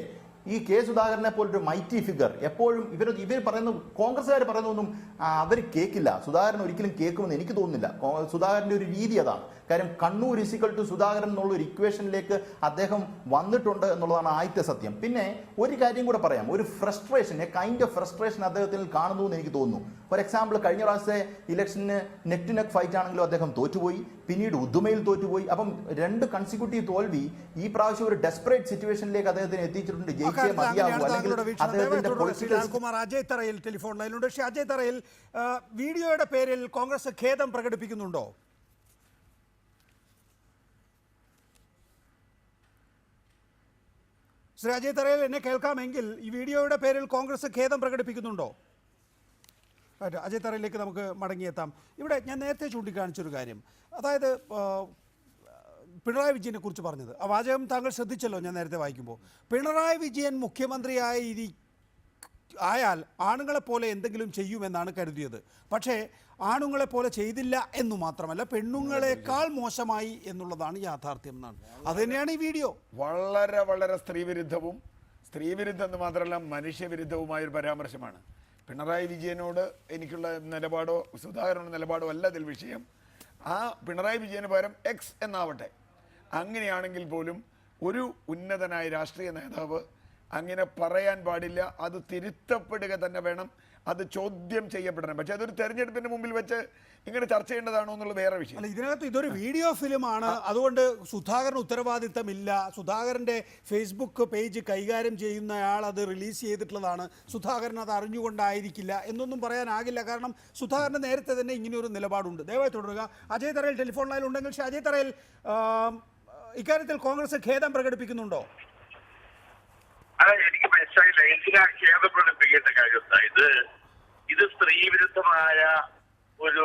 ഈ കെ സുധാകരനെ പോലൊരു മൈറ്റി ഫിഗർ എപ്പോഴും ഇവർ പറയുന്ന കോൺഗ്രസ്സുകാർ പറയുന്നതൊന്നും അവർ കേൾക്കില്ല. സുധാകരൻ ഒരിക്കലും കേൾക്കുമെന്ന് എനിക്ക് തോന്നുന്നില്ല. സുധാകരന്റെ ഒരു രീതി അതാണ്. കാര്യം കണ്ണൂർ ഇസിക്കൽ ടു സുധാകരൻ എന്നുള്ള ഒരു ഇക്വേഷനിലേക്ക് അദ്ദേഹം വന്നിട്ടുണ്ട് എന്നുള്ളതാണ് ആദ്യത്തെ സത്യം. പിന്നെ ഒരു കാര്യം കൂടെ പറയാം. ഒരു frustration, A kind of frustration അദ്ദേഹത്തിൽ കാണുന്നു എന്ന് എനിക്ക് തോന്നുന്നു. ഫോർ എക്സാമ്പിൾ, കഴിഞ്ഞ പ്രാവശ്യത്തെ ഇലക്ഷന് നെക്ക് ടു നെക്ക് ഫൈറ്റ് ആണെങ്കിലും അദ്ദേഹം തോറ്റുപോയി, പിന്നീട് ഉദുമയിൽ തോറ്റുപോയി. അപ്പം 2 കൺസിക്യൂട്ടീവ് തോൽവി ഈ പ്രാവശ്യം ഒരു ഡെസ്പറേറ്റ് സിറ്റുവേഷനിലേക്ക് അദ്ദേഹത്തിന് എത്തിച്ചിട്ടുണ്ട്. ജയിച്ചേ മതിയാകൂ അല്ലെങ്കിൽ അദ്ദേഹത്തിന്റെ പൊളിറ്റിക്കൽ അജയ് തറയിൽ ടെലിഫോൺ ലൈനിലുണ്ട്. പക്ഷേ അജയ് തറയിൽ വീഡിയോയുടെ പേരിൽ കോൺഗ്രസ് ഖേദം പ്രകടിപ്പിക്കുന്നുണ്ടോ? ശ്രീ അജയ് തറയിൽ, എന്നെ കേൾക്കാമെങ്കിൽ ഈ വീഡിയോയുടെ പേരിൽ കോൺഗ്രസ് ഖേദം പ്രകടിപ്പിക്കുന്നുണ്ടോ? അജയ് തറയിലേക്ക് നമുക്ക് മടങ്ങിയെത്താം. ഇവിടെ ഞാൻ നേരത്തെ ചൂണ്ടിക്കാണിച്ചൊരു കാര്യം, അതായത് പിണറായി വിജയനെ കുറിച്ച് പറഞ്ഞത്, ആ വാചകം താങ്കൾ ശ്രദ്ധിച്ചല്ലോ. ഞാൻ നേരത്തെ വായിക്കുമ്പോൾ പിണറായി വിജയൻ മുഖ്യമന്ത്രിയായി ആയാൽ ആണുങ്ങളെപ്പോലെ എന്തെങ്കിലും ചെയ്യുമെന്നാണ് കരുതിയത്. പക്ഷേ ആണുങ്ങളെപ്പോലെ ചെയ്തില്ല എന്നു മാത്രമല്ല, പെണ്ണുങ്ങളെക്കാൾ മോശമായി എന്നുള്ളതാണ് യാഥാർത്ഥ്യം എന്നാണ്. അത് തന്നെയാണ് ഈ വീഡിയോ. വളരെ വളരെ സ്ത്രീവിരുദ്ധവും, സ്ത്രീവിരുദ്ധം എന്ന് മാത്രമല്ല മനുഷ്യവിരുദ്ധവുമായൊരു പരാമർശമാണ്. പിണറായി വിജയനോട് എനിക്കുള്ള നിലപാടോ സുധാകരനോട് നിലപാടോ അല്ല ഇതിൽ വിഷയം. ആ പിണറായി വിജയന് പകരം എക്സ് എന്നാവട്ടെ. അങ്ങനെയാണെങ്കിൽ പോലും ഒരു ഉന്നതനായ രാഷ്ട്രീയ നേതാവ് അങ്ങനെ പറയാൻ പാടില്ല. അത് തിരുത്തപ്പെടുക തന്നെ വേണം. അത് ചോദ്യം ചെയ്യപ്പെടണം. പക്ഷെ അതൊരു തെരഞ്ഞെടുപ്പിന്റെ മുമ്പിൽ വെച്ച് ഇങ്ങനെ ചർച്ച ചെയ്യേണ്ടതാണോ എന്നുള്ള വേറെ വിഷയം. അല്ല, ഇതിനകത്ത് ഇതൊരു വീഡിയോ ഫിലിമാണ്. അതുകൊണ്ട് സുധാകരന് ഉത്തരവാദിത്തമില്ല. സുധാകരന്റെ ഫേസ്ബുക്ക് പേജ് കൈകാര്യം ചെയ്യുന്നയാൾ അത് റിലീസ് ചെയ്തിട്ടുള്ളതാണ്. സുധാകരൻ അത് അറിഞ്ഞുകൊണ്ടായിരിക്കില്ല എന്നൊന്നും പറയാനാകില്ല. കാരണം സുധാകരന് നേരത്തെ തന്നെ ഇങ്ങനെയൊരു നിലപാടുണ്ട്. ദയവായി തുടരുക. അജയ് തറയിൽ ടെലിഫോൺ ലൈനിൽ ഉണ്ടെങ്കിൽ അജയ് തറയിൽ, ഇക്കാര്യത്തിൽ കോൺഗ്രസ് ഖേദം പ്രകടിപ്പിക്കുന്നുണ്ടോ? എനിക്ക് മനസ്സിലായില്ല എന്തിനാ ഖേദം പ്രകടിപ്പിക്കേണ്ട കാര്യം. ഇത് സ്ത്രീവിരുദ്ധമായ ഒരു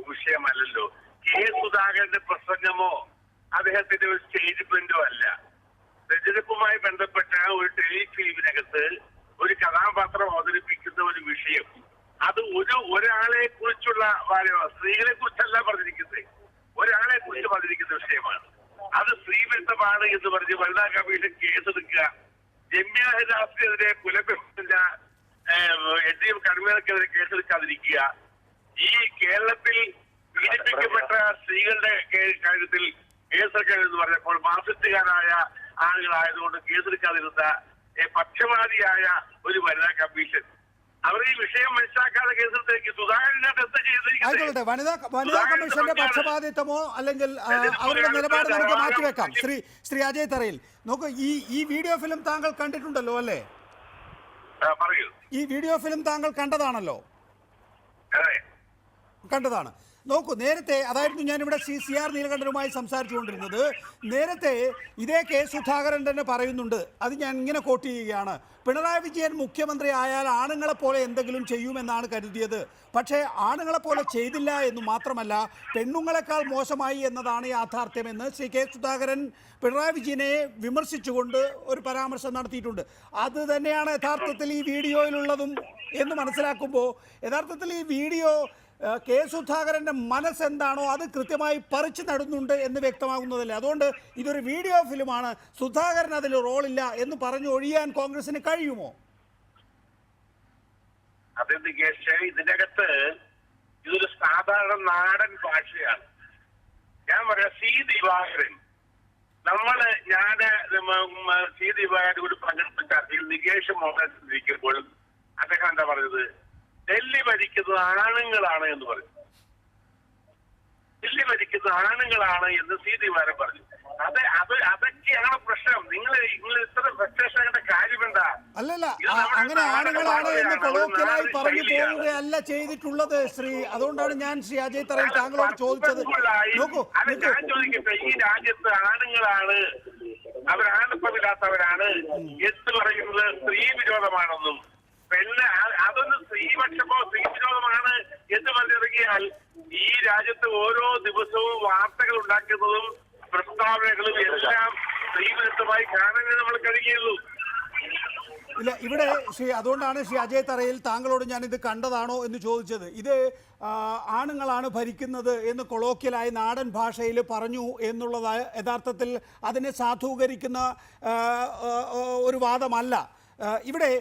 വിഷയമല്ലല്ലോ. കെ സുധാകരന്റെ പ്രസംഗമോ അദ്ദേഹത്തിന്റെ ഒരു സ്റ്റേറ്റ്മെന്റോ അല്ല. തെരഞ്ഞെടുപ്പുമായി ബന്ധപ്പെട്ട ഒരു ടെലിഫിലിമിനകത്ത് ഒരു കഥാപാത്രം അവതരിപ്പിക്കുന്ന ഒരു വിഷയം, അത് ഒരാളെ കുറിച്ചുള്ള സ്ത്രീകളെ കുറിച്ചല്ല പറഞ്ഞിരിക്കുന്നത്, ഒരാളെ കുറിച്ച് പറഞ്ഞിരിക്കുന്ന വിഷയമാണ്. അത് സ്ത്രീവിരുദ്ധമാണ് എന്ന് പറഞ്ഞ് വനിതാ കമ്മീഷൻ കേസെടുക്കുക, രമ്യ ഹരിദാസിനെതിരെ പുലബന്ധ LDF കൺവീനർക്കെതിരെ കേസെടുക്കാതിരിക്കുക, ഈ കേരളത്തിൽ പീഡിപ്പിക്കപ്പെട്ട സ്ത്രീകളുടെ കാര്യത്തിൽ കേസെടുക്കരുതെന്ന് പറഞ്ഞപ്പോൾ മാർസിസ്റ്റുകാരായ ആളുകളായതുകൊണ്ട് കേസെടുക്കാതിരുന്ന പക്ഷപാതിയായ ഒരു വനിതാ കമ്മീഷൻ അവർ ഈ വിഷയം മനസ്സിലാക്കാതെ കേസെടുത്തേക്ക് സുധാകരനായിട്ട് എന്താ ചെയ്തിരിക്കുന്നത്? വനിതാ കമ്മീഷന്റെ പക്ഷപാതിത്വമോ അല്ലെങ്കിൽ അവരുടെ നിലപാട് നമുക്ക് മാറ്റിവെക്കാം. ശ്രീ അജയ് തറയിൽ, നോക്കൂ, ഈ വീഡിയോ ഫിലിം താങ്കൾ കണ്ടിട്ടുണ്ടല്ലോ അല്ലേ? ഈ വീഡിയോ ഫിലിം താങ്കൾ കണ്ടതാണല്ലോ? കണ്ടതാണ്. നോക്കൂ, നേരത്തെ അതായിരുന്നു ഞാനിവിടെ CR നീലകണ്ഠനുമായി സംസാരിച്ചുകൊണ്ടിരുന്നത്. നേരത്തെ ഇതേ കെ സുധാകരൻ തന്നെ പറയുന്നുണ്ട്, അത് ഞാൻ ഇങ്ങനെ കോട്ട് ചെയ്യുകയാണ്: പിണറായി വിജയൻ മുഖ്യമന്ത്രി ആയാൽ ആണുങ്ങളെപ്പോലെ എന്തെങ്കിലും ചെയ്യുമെന്നാണ് കരുതിയത്. പക്ഷേ ആണുങ്ങളെപ്പോലെ ചെയ്തില്ല എന്ന് മാത്രമല്ല, പെണ്ണുങ്ങളെക്കാൾ മോശമായി എന്നതാണ് യാഥാർത്ഥ്യമെന്ന് ശ്രീ കെ സുധാകരൻ പിണറായി വിജയനെ വിമർശിച്ചുകൊണ്ട് ഒരു പരാമർശം നടത്തിയിട്ടുണ്ട്. അത് തന്നെയാണ് യഥാർത്ഥത്തിൽ ഈ വീഡിയോയിലുള്ളതും എന്ന് മനസ്സിലാക്കുമ്പോൾ യഥാർത്ഥത്തിൽ ഈ വീഡിയോ കെ സുധാകരൻ്റെ മനസ്സെന്താണോ അത് കൃത്യമായി പറിച്ചു നടുന്നുണ്ട് എന്ന് വ്യക്തമാകുന്നതല്ലേ. അതുകൊണ്ട് ഇതൊരു വീഡിയോ ഫിലിമാണ്, സുധാകരൻ അതിൽ റോളില്ല എന്ന് പറഞ്ഞു ഒഴിയാൻ കോൺഗ്രസിന് കഴിയുമോ? അത് നികേഷ്, ഇതിനകത്ത് ഇതൊരു സാധാരണ നാടൻ ഭാഷയാണ്. ഞാൻ പറയാം, സി ദിവാകരൻ സി ദിവാകരൻ ഒരു പങ്കെടുത്ത ചർച്ചയിൽ നികേഷ് മോഹൻ ഇരിക്കുമ്പോൾ അദ്ദേഹം എന്താ പറഞ്ഞത്? ഡൽഹി ഭരിക്കുന്നത് ആണുങ്ങളാണ് എന്ന് പറഞ്ഞു. ഡൽഹി ഭരിക്കുന്നത് ആണുങ്ങളാണ് എന്ന് സി ദിവാകരൻ പറഞ്ഞു. അതൊക്കെയാണ് പ്രശ്നം. നിങ്ങൾ ഇത്ര ഫ്രസ്ട്രേഷൻ കാര്യം എന്താ? അല്ലല്ല, അങ്ങനെ ആണുങ്ങളാണ് എന്ന് കൊളോക്കിയലായി പറഞ്ഞു പോവുകയല്ല ചെയ്തിട്ടുള്ളത് ശ്രീ. അതുകൊണ്ടാണ് ഞാൻ ശ്രീ അജയ് തറയിൽ താങ്കളോട് ചോദിച്ചത്. നോക്കൂ, ഞാൻ ചോദിക്കട്ടെ, ഈ രാജ്യത്ത് ആണുങ്ങളാണ്, അവരാണപ്പമില്ലാത്തവരാണ് എന്ന് പറയുന്നത് സ്ത്രീ വിരോധമാണെന്നും അതൊന്ന് സ്ത്രീപക്ഷമോ സ്ത്രീ വിരോധമാണ് എന്ന് പറഞ്ഞിറങ്ങിയാൽ ഈ രാജ്യത്ത് ഓരോ ദിവസവും വാർത്തകൾ ഉണ്ടാക്കുന്നതും പ്രസ്താവനകളും എല്ലാം സ്ത്രീവിരുദ്ധമായി കാണാനേ നമ്മൾ കഴിയുള്ളൂ. ഇല്ല, ഇവിടെ അതുകൊണ്ടാണ് ശ്രീ അജയ് തറയിൽ താങ്കളോട് ഞാൻ ഇത് കണ്ടതാണോ എന്ന് ചോദിച്ചത്. ഇത് ആണുങ്ങളാണ് ഭരിക്കുന്നത് എന്ന് കൊളോക്കിയലായി നാടൻ ഭാഷയിൽ പറഞ്ഞു എന്നുള്ളത് യഥാർത്ഥത്തിൽ അതിനെ സാധൂകരിക്കുന്ന ഒരു വാദമല്ല. ഇവിടെ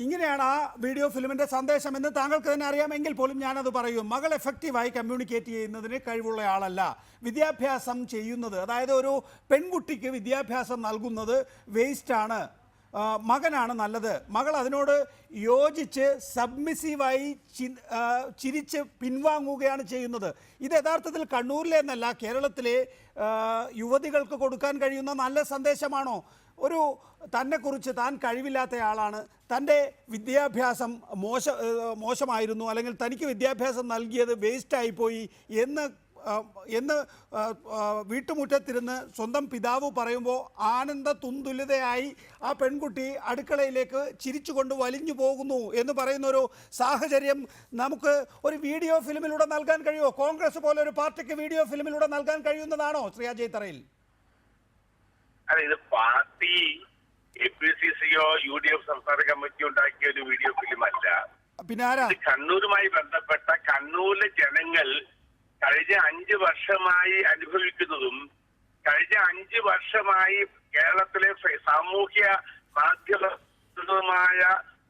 ഇങ്ങനെയാണ് ആ വീഡിയോ ഫിലിമിൻ്റെ സന്ദേശമെന്ന് താങ്കൾക്ക് തന്നെ അറിയാമെങ്കിൽ പോലും ഞാനത് പറയും. മകൾ എഫക്റ്റീവായി കമ്മ്യൂണിക്കേറ്റ് ചെയ്യുന്നതിന് കഴിവുള്ള ആളല്ല. വിദ്യാഭ്യാസം ചെയ്യുന്നത്, അതായത് ഒരു പെൺകുട്ടിക്ക് വിദ്യാഭ്യാസം നൽകുന്നത് വേസ്റ്റാണ്, മകനാണ് നല്ലത്. മകൾ അതിനോട് യോജിച്ച് സബ്മിസീവായി ചിരിച്ച് പിൻവാങ്ങുകയാണ് ചെയ്യുന്നത്. ഇത് യഥാർത്ഥത്തിൽ കണ്ണൂരിലെ എന്നല്ല കേരളത്തിലെ യുവതികൾക്ക് കൊടുക്കാൻ കഴിയുന്ന നല്ല സന്ദേശമാണോ? ഒരു തന്നെക്കുറിച്ച് താൻ കഴിവില്ലാത്തയാളാണ്, തൻ്റെ വിദ്യാഭ്യാസം മോശമായിരുന്നു, അല്ലെങ്കിൽ തനിക്ക് വിദ്യാഭ്യാസം നൽകിയത് വേസ്റ്റായിപ്പോയി എന്ന് വീട്ടുമുറ്റത്തിരുന്ന് സ്വന്തം പിതാവ് പറയുമ്പോൾ ആനന്ദ തുന്തുലിതയായി ആ പെൺകുട്ടി അടുക്കളയിലേക്ക് ചിരിച്ചുകൊണ്ട് വലിഞ്ഞു പോകുന്നു എന്ന് പറയുന്ന ഒരു സാഹചര്യം നമുക്ക് ഒരു വീഡിയോ ഫിലിമിലൂടെ നൽകാൻ കഴിയുമോ? കോൺഗ്രസ് പോലെ ഒരു പാർട്ടിക്ക് വീഡിയോ ഫിലിമിലൂടെ നൽകാൻ കഴിയുന്നതാണോ ശ്രീ അജയ് തറയിൽ? അല്ല, ഇത് പാർട്ടി APCCയോ UDF സംസ്ഥാന കമ്മിറ്റി ഉണ്ടാക്കിയ ഒരു വീഡിയോ ഫിലിം അല്ല. പിന്നെ ആരാ? കണ്ണൂരുമായി ബന്ധപ്പെട്ട കണ്ണൂരിലെ ജനങ്ങൾ കഴിഞ്ഞ 5 വർഷമായി അനുഭവിക്കുന്നതും കഴിഞ്ഞ 5 വർഷമായി കേരളത്തിലെ സാമൂഹ്യ മാധ്യമമായ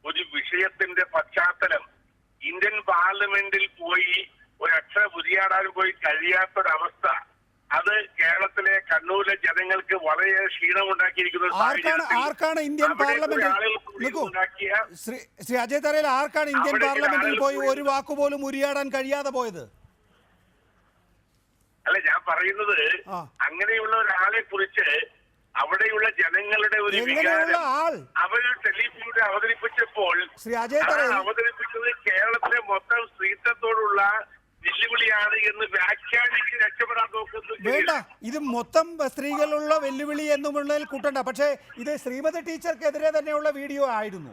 ഒരു വിഷയത്തിന്റെ പശ്ചാത്തലം ഇന്ത്യൻ പാർലമെന്റിൽ പോയി ഒരക്ഷരം ഉരിയാടാൻ പോയി കഴിയാത്തൊരവസ്ഥ, അത് കേരളത്തിലെ കണ്ണൂരിലെ ജനങ്ങൾക്ക് വളരെ ക്ഷീണമുണ്ടാക്കിയിരിക്കുന്ന ആർക്കാണ് ഇന്ത്യൻ പാർലമെന്റിൽ ശ്രീ അജയ് തറയിൽ ആർക്കാണ് ഇന്ത്യൻ പാർലമെന്റിൽ പോയി ഒരു വാക്കുപോലും ഉരിയാടാൻ കഴിയാതെ പോയത്? അല്ല, ഞാൻ പറയുന്നത് അങ്ങനെയുള്ള ഒരാളെ കുറിച്ച് അവിടെയുള്ള ജനങ്ങളുടെ ഒരു വികാരം അവർ ടെലിവിഷനിലൂടെ അവതരിപ്പിച്ചപ്പോൾ അവതരിപ്പിച്ചത് കേരളത്തിലെ മൊത്തം സ്ത്രീത്വത്തോടുള്ള വെല്ലുവിളിയാണ് എന്ന് വ്യാഖ്യാനിച്ച് രക്ഷപ്പെടാൻ നോക്കുന്നു. വേണ്ട, ഇത് മൊത്തം സ്ത്രീകളുള്ള വെല്ലുവിളി എന്നുള്ളതിൽ കൂട്ടണ്ട. പക്ഷേ ഇത് ശ്രീമതി ടീച്ചർക്കെതിരെ തന്നെയുള്ള വീഡിയോ ആയിരുന്നു.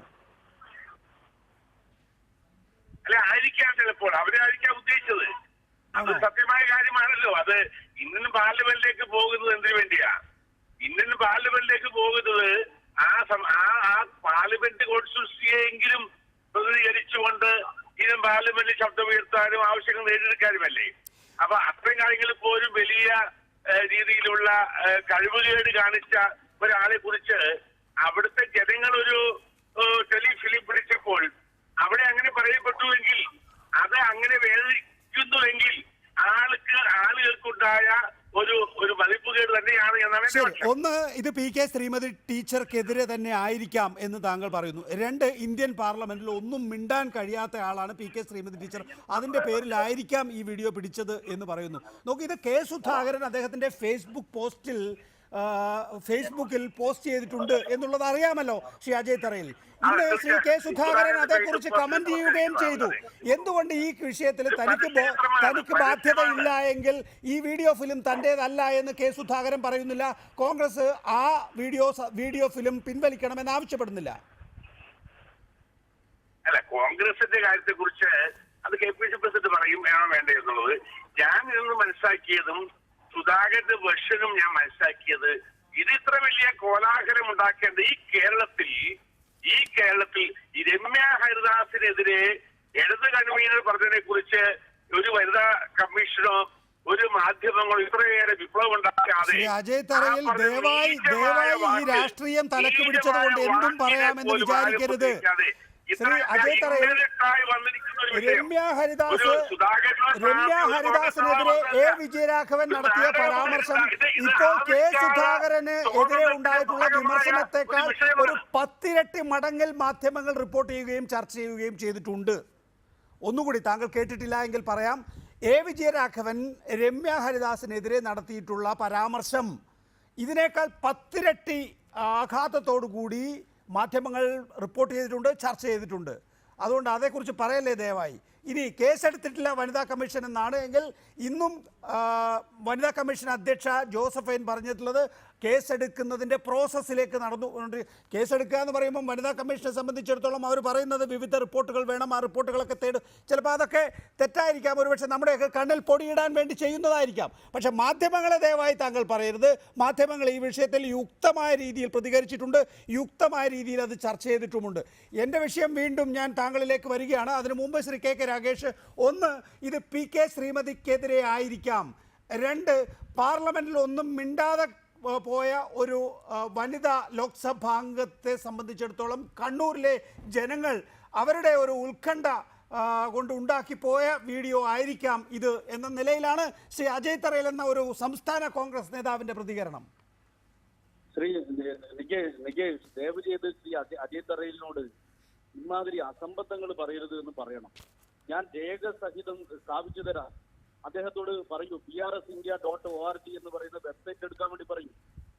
അല്ല, ആയിരിക്കാം, ചിലപ്പോൾ അവരായിരിക്കാം ഉദ്ദേശിച്ചത്. അത് സത്യമായ കാര്യമാണല്ലോ. അത് ഇന്ത്യൻ പാർലമെന്റിലേക്ക് പോകുന്നത് എന്തിനു വേണ്ടിയാ? ഇന്ത്യൻ പാർലമെന്റിലേക്ക് പോകുന്നത് ആ പാർലമെന്റ് കോൺസ്റ്റിറ്റ്യൂൻസിയെങ്കിലും പ്രതിനിധീകരിച്ചുകൊണ്ട് ഇന്ത്യൻ പാർലമെന്റിൽ ശബ്ദമുയർത്താനും ആവശ്യങ്ങൾ നേടിയെടുക്കാനുമല്ലേ. അപ്പൊ അത്രയും കാര്യങ്ങളിൽ പോലും വലിയ രീതിയിലുള്ള കഴിവുകേട് കാണിച്ച ഒരാളെ കുറിച്ച് അവിടുത്തെ ജനങ്ങൾ ഒരു ടെലിഫിലിം പിടിച്ചപ്പോൾ അവിടെ അങ്ങനെ പറയപ്പെട്ടുവെങ്കിൽ, അത് അങ്ങനെ വേദിക്കുന്നുവെങ്കിൽ ആളുകൾക്കുണ്ടായ ഒരു മതിപ്പുകേട് തന്നെയാണ് എന്നാണ്. ഒന്ന്, ഇത് PK ശ്രീമതി ടീച്ചർക്കെതിരെ തന്നെ ആയിരിക്കാം എന്ന് താങ്കൾ പറയുന്നു. 2, ഇന്ത്യൻ പാർലമെന്റിൽ ഒന്നും മിണ്ടാൻ കഴിയാത്ത ആളാണ് PK ശ്രീമതി ടീച്ചർ, അതിന്റെ പേരിലായിരിക്കാം ഈ വീഡിയോ പിടിച്ചത് എന്ന് പറയുന്നു. നോക്കൂ, ഇത് കെ സുധാകരൻ അദ്ദേഹത്തിന്റെ ഫേസ്ബുക്ക് പോസ്റ്റിൽ ഫേസ്ബുക്കിൽ പോസ്റ്റ് ചെയ്തിട്ടുണ്ട് എന്നുള്ളത് അറിയാമല്ലോ ശ്രീ അജയ് തറയിൽ. ഇന്ന് ശ്രീ കെ സുധാകരൻ അതേക്കുറിച്ച് കമന്റ് ചെയ്യുകയും ചെയ്തു. എന്തുകൊണ്ട് ഈ വിഷയത്തിൽ തനിക്ക് ബാധ്യതയില്ല എങ്കിൽ ഈ വീഡിയോ ഫിലിം തൻ്റേതല്ല എന്ന് കെ സുധാകരൻ പറയുന്നില്ല? കോൺഗ്രസ് ആ വീഡിയോ ഫിലിം പിൻവലിക്കണമെന്ന് ആവശ്യപ്പെടുന്നില്ല? അല്ല, കോൺഗ്രസിന്റെ കാര്യത്തെ കുറിച്ച് അത് കെ പി സി പ്രസിഡന്റ് പറയും വേണോ വേണ്ടേ എന്നുള്ളത്. ഞാൻ ഇന്ന് മനസ്സിലാക്കിയതും സുധാകരന്റെ വെർഷനും ഞാൻ മനസ്സിലാക്കിയത്, ഇത് ഇത്ര വലിയ കോലാഹലം ഉണ്ടാക്കേണ്ട ഈ കേരളത്തിൽ ഈ രമ്യ ഹരിദാസിനെതിരെ ഇടത് കൺവീനർ പറഞ്ഞതിനെ കുറിച്ച് ഒരു വനിതാ കമ്മീഷനോ ഒരു മാധ്യമങ്ങളോ ഇത്രയേറെ വിപ്ലവം ഉണ്ടാക്കാതെ അജയ് തറയിൽ ദയവായി ഈ രാഷ്ട്രീയം തലക്ക് പിടിച്ചത് കൊണ്ട് എന്തും പറയാമെന്ന് വിചാരിക്കരുത്. ശ്രീ അജയ് തറയിൽ രമ്യ ഹരിദാസിനെതിരെ എ വിജയരാഘവൻ നടത്തിയ പരാമർശം ഇപ്പോൾ കെ സുധാകരന് എതിരെ ഉണ്ടായിട്ടുള്ള വിമർശനത്തെക്കാൾ ഒരു 10 ഇരട്ടി മടങ്ങിൽ മാധ്യമങ്ങൾ റിപ്പോർട്ട് ചെയ്യുകയും ചർച്ച ചെയ്യുകയും ചെയ്തിട്ടുണ്ട്. ഒന്നുകൂടി താങ്കൾ കേട്ടിട്ടില്ല എങ്കിൽ പറയാം. എ വിജയരാഘവൻ രമ്യ ഹരിദാസിനെതിരെ നടത്തിയിട്ടുള്ള പരാമർശം ഇതിനേക്കാൾ 10 ഇരട്ടി ആഘാതത്തോടു കൂടി മാധ്യമങ്ങൾ റിപ്പോർട്ട് ചെയ്തിട്ടുണ്ട്, ചർച്ച ചെയ്തിട്ടുണ്ട്. അതുകൊണ്ട് അതേക്കുറിച്ച് പറയല്ലേ ദയവായി. ഇനി കേസെടുത്തിട്ടില്ല വനിതാ കമ്മീഷൻ എന്നാണ് എങ്കിൽ ഇന്നും വനിതാ കമ്മീഷൻ അധ്യക്ഷ ജോസഫൈൻ പറഞ്ഞിട്ടുള്ളത് കേസെടുക്കുന്നതിൻ്റെ പ്രോസസ്സിലേക്ക് നടന്നുകൊണ്ട്. കേസെടുക്കുക എന്ന് പറയുമ്പോൾ വനിതാ കമ്മീഷനെ സംബന്ധിച്ചിടത്തോളം അവർ പറയുന്നത് വിവിധ റിപ്പോർട്ടുകൾ വേണം, ആ റിപ്പോർട്ടുകളൊക്കെ തേടും. ചിലപ്പോൾ അതൊക്കെ തെറ്റായിരിക്കാം, ഒരുപക്ഷെ നമ്മുടെയൊക്കെ കണ്ണിൽ പൊടിയിടാൻ വേണ്ടി ചെയ്യുന്നതായിരിക്കാം. പക്ഷേ മാധ്യമങ്ങളെ ദയവായി താങ്കൾ പറയരുത്. മാധ്യമങ്ങൾ ഈ വിഷയത്തിൽ യുക്തമായ രീതിയിൽ പ്രതികരിച്ചിട്ടുണ്ട്, യുക്തമായ രീതിയിൽ അത് ചർച്ച ചെയ്തിട്ടുമുണ്ട്. എൻ്റെ വിഷയം വീണ്ടും ഞാൻ താങ്കളിലേക്ക് വരികയാണ്. അതിനു മുമ്പ് ശ്രീ കെ രാഗേഷ്, ഒന്ന്, ഇത് പി കെ ശ്രീമതിക്കെതിരെ ആയിരിക്കാം. 2, പാർലമെന്റിൽ ഒന്നും മിണ്ടാതെ പോയ ഒരു വനിതാ ലോക്സഭാംഗത്തെ സംബന്ധിച്ചിടത്തോളം കണ്ണൂരിലെ ജനങ്ങൾ അവരുടെ ഒരു ഉത്കണ്ഠ കൊണ്ട് ഉണ്ടാക്കിപ്പോയ വീഡിയോ ആയിരിക്കാം ഇത് എന്ന നിലയിലാണ് ശ്രീ അജയ് തറയിൽ എന്ന ഒരു സംസ്ഥാന കോൺഗ്രസ് നേതാവിന്റെ പ്രതികരണം. ശ്രീ നികേഷ്, ദയവ് ചെയ്ത് ശ്രീ അജയ് തറയിലിനോട് ഇമാതിരി അസംബന്ധങ്ങൾ പറയരുത് എന്ന് പറയണം. ഞാൻ രേഖ സഹിതം സ്ഥാപിച്ചു തരാം. അദ്ദേഹത്തോട് പറയൂ, PRSindia.org എന്ന് പറയുന്ന വെബ്സൈറ്റ് എടുക്കാൻ വേണ്ടി പറയൂ.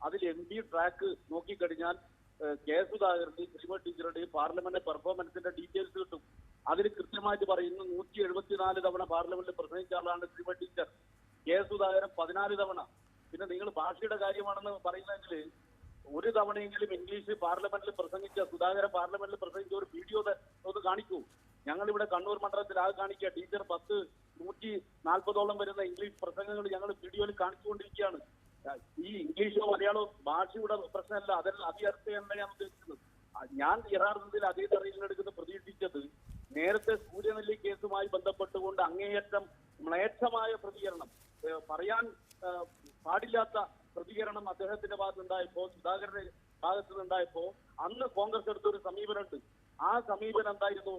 അതിൽ MP ട്രാക്ക് നോക്കിക്കഴിഞ്ഞാൽ കെ സുധാകരന്റെയും ശ്രീമതി ടീച്ചറുടെയും പാർലമെന്റ് പെർഫോമൻസിന്റെ ഡീറ്റെയിൽസ് കിട്ടും. അതിൽ കൃത്യമായിട്ട് പറയുന്നു 174 തവണ പാർലമെന്റിൽ പ്രസംഗിച്ച ആളാണ് ശ്രീമതി ടീച്ചർ. കെ സുധാകരൻ 14 തവണ. പിന്നെ നിങ്ങൾ ഭാഷയുടെ കാര്യമാണെന്ന് പറയുന്നതെങ്കിൽ ഒരു തവണയെങ്കിലും ഇംഗ്ലീഷ് പാർലമെന്റിൽ പ്രസംഗിച്ച സുധാകരൻ പാർലമെന്റിൽ പ്രസംഗിച്ച ഒരു വീഡിയോ ഒന്ന് കാണിക്കൂ. ഞങ്ങളിവിടെ കണ്ണൂർ മണ്ഡലത്തിൽ ആകെ കാണിക്കുക. ടീച്ചർ 140ഓളം വരുന്ന ഇംഗ്ലീഷ് പ്രസംഗങ്ങൾ ഞങ്ങൾ വീഡിയോയിൽ കാണിച്ചുകൊണ്ടിരിക്കുകയാണ്. ഈ ഇംഗ്ലീഷോ മലയാളോ ഭാഷയുടെ പ്രശ്നമല്ല, അതെല്ലാം അതിയർത്ഥമല്ല ഞാൻ ഉദ്ദേശിക്കുന്നത്. ഞാൻ യഥാർത്ഥത്തിൽ അതേ തറയിലെടുക്കുന്ന പ്രതീക്ഷിച്ചത് നേരത്തെ സൂര്യനെല്ലി കേസുമായി ബന്ധപ്പെട്ടുകൊണ്ട് അങ്ങേയറ്റം മ്ലേച്ഛമായ പ്രതികരണം, പറയാൻ പാടില്ലാത്ത പ്രതികരണം അദ്ദേഹത്തിന്റെ ഭാഗത്തുണ്ടായപ്പോ, സുധാകരന്റെ ഭാഗത്തുനിന്നുണ്ടായപ്പോ അന്ന് കോൺഗ്രസ് എടുത്തൊരു സമീപനമുണ്ട്. ആ സമീപനം എന്തായിരുന്നു?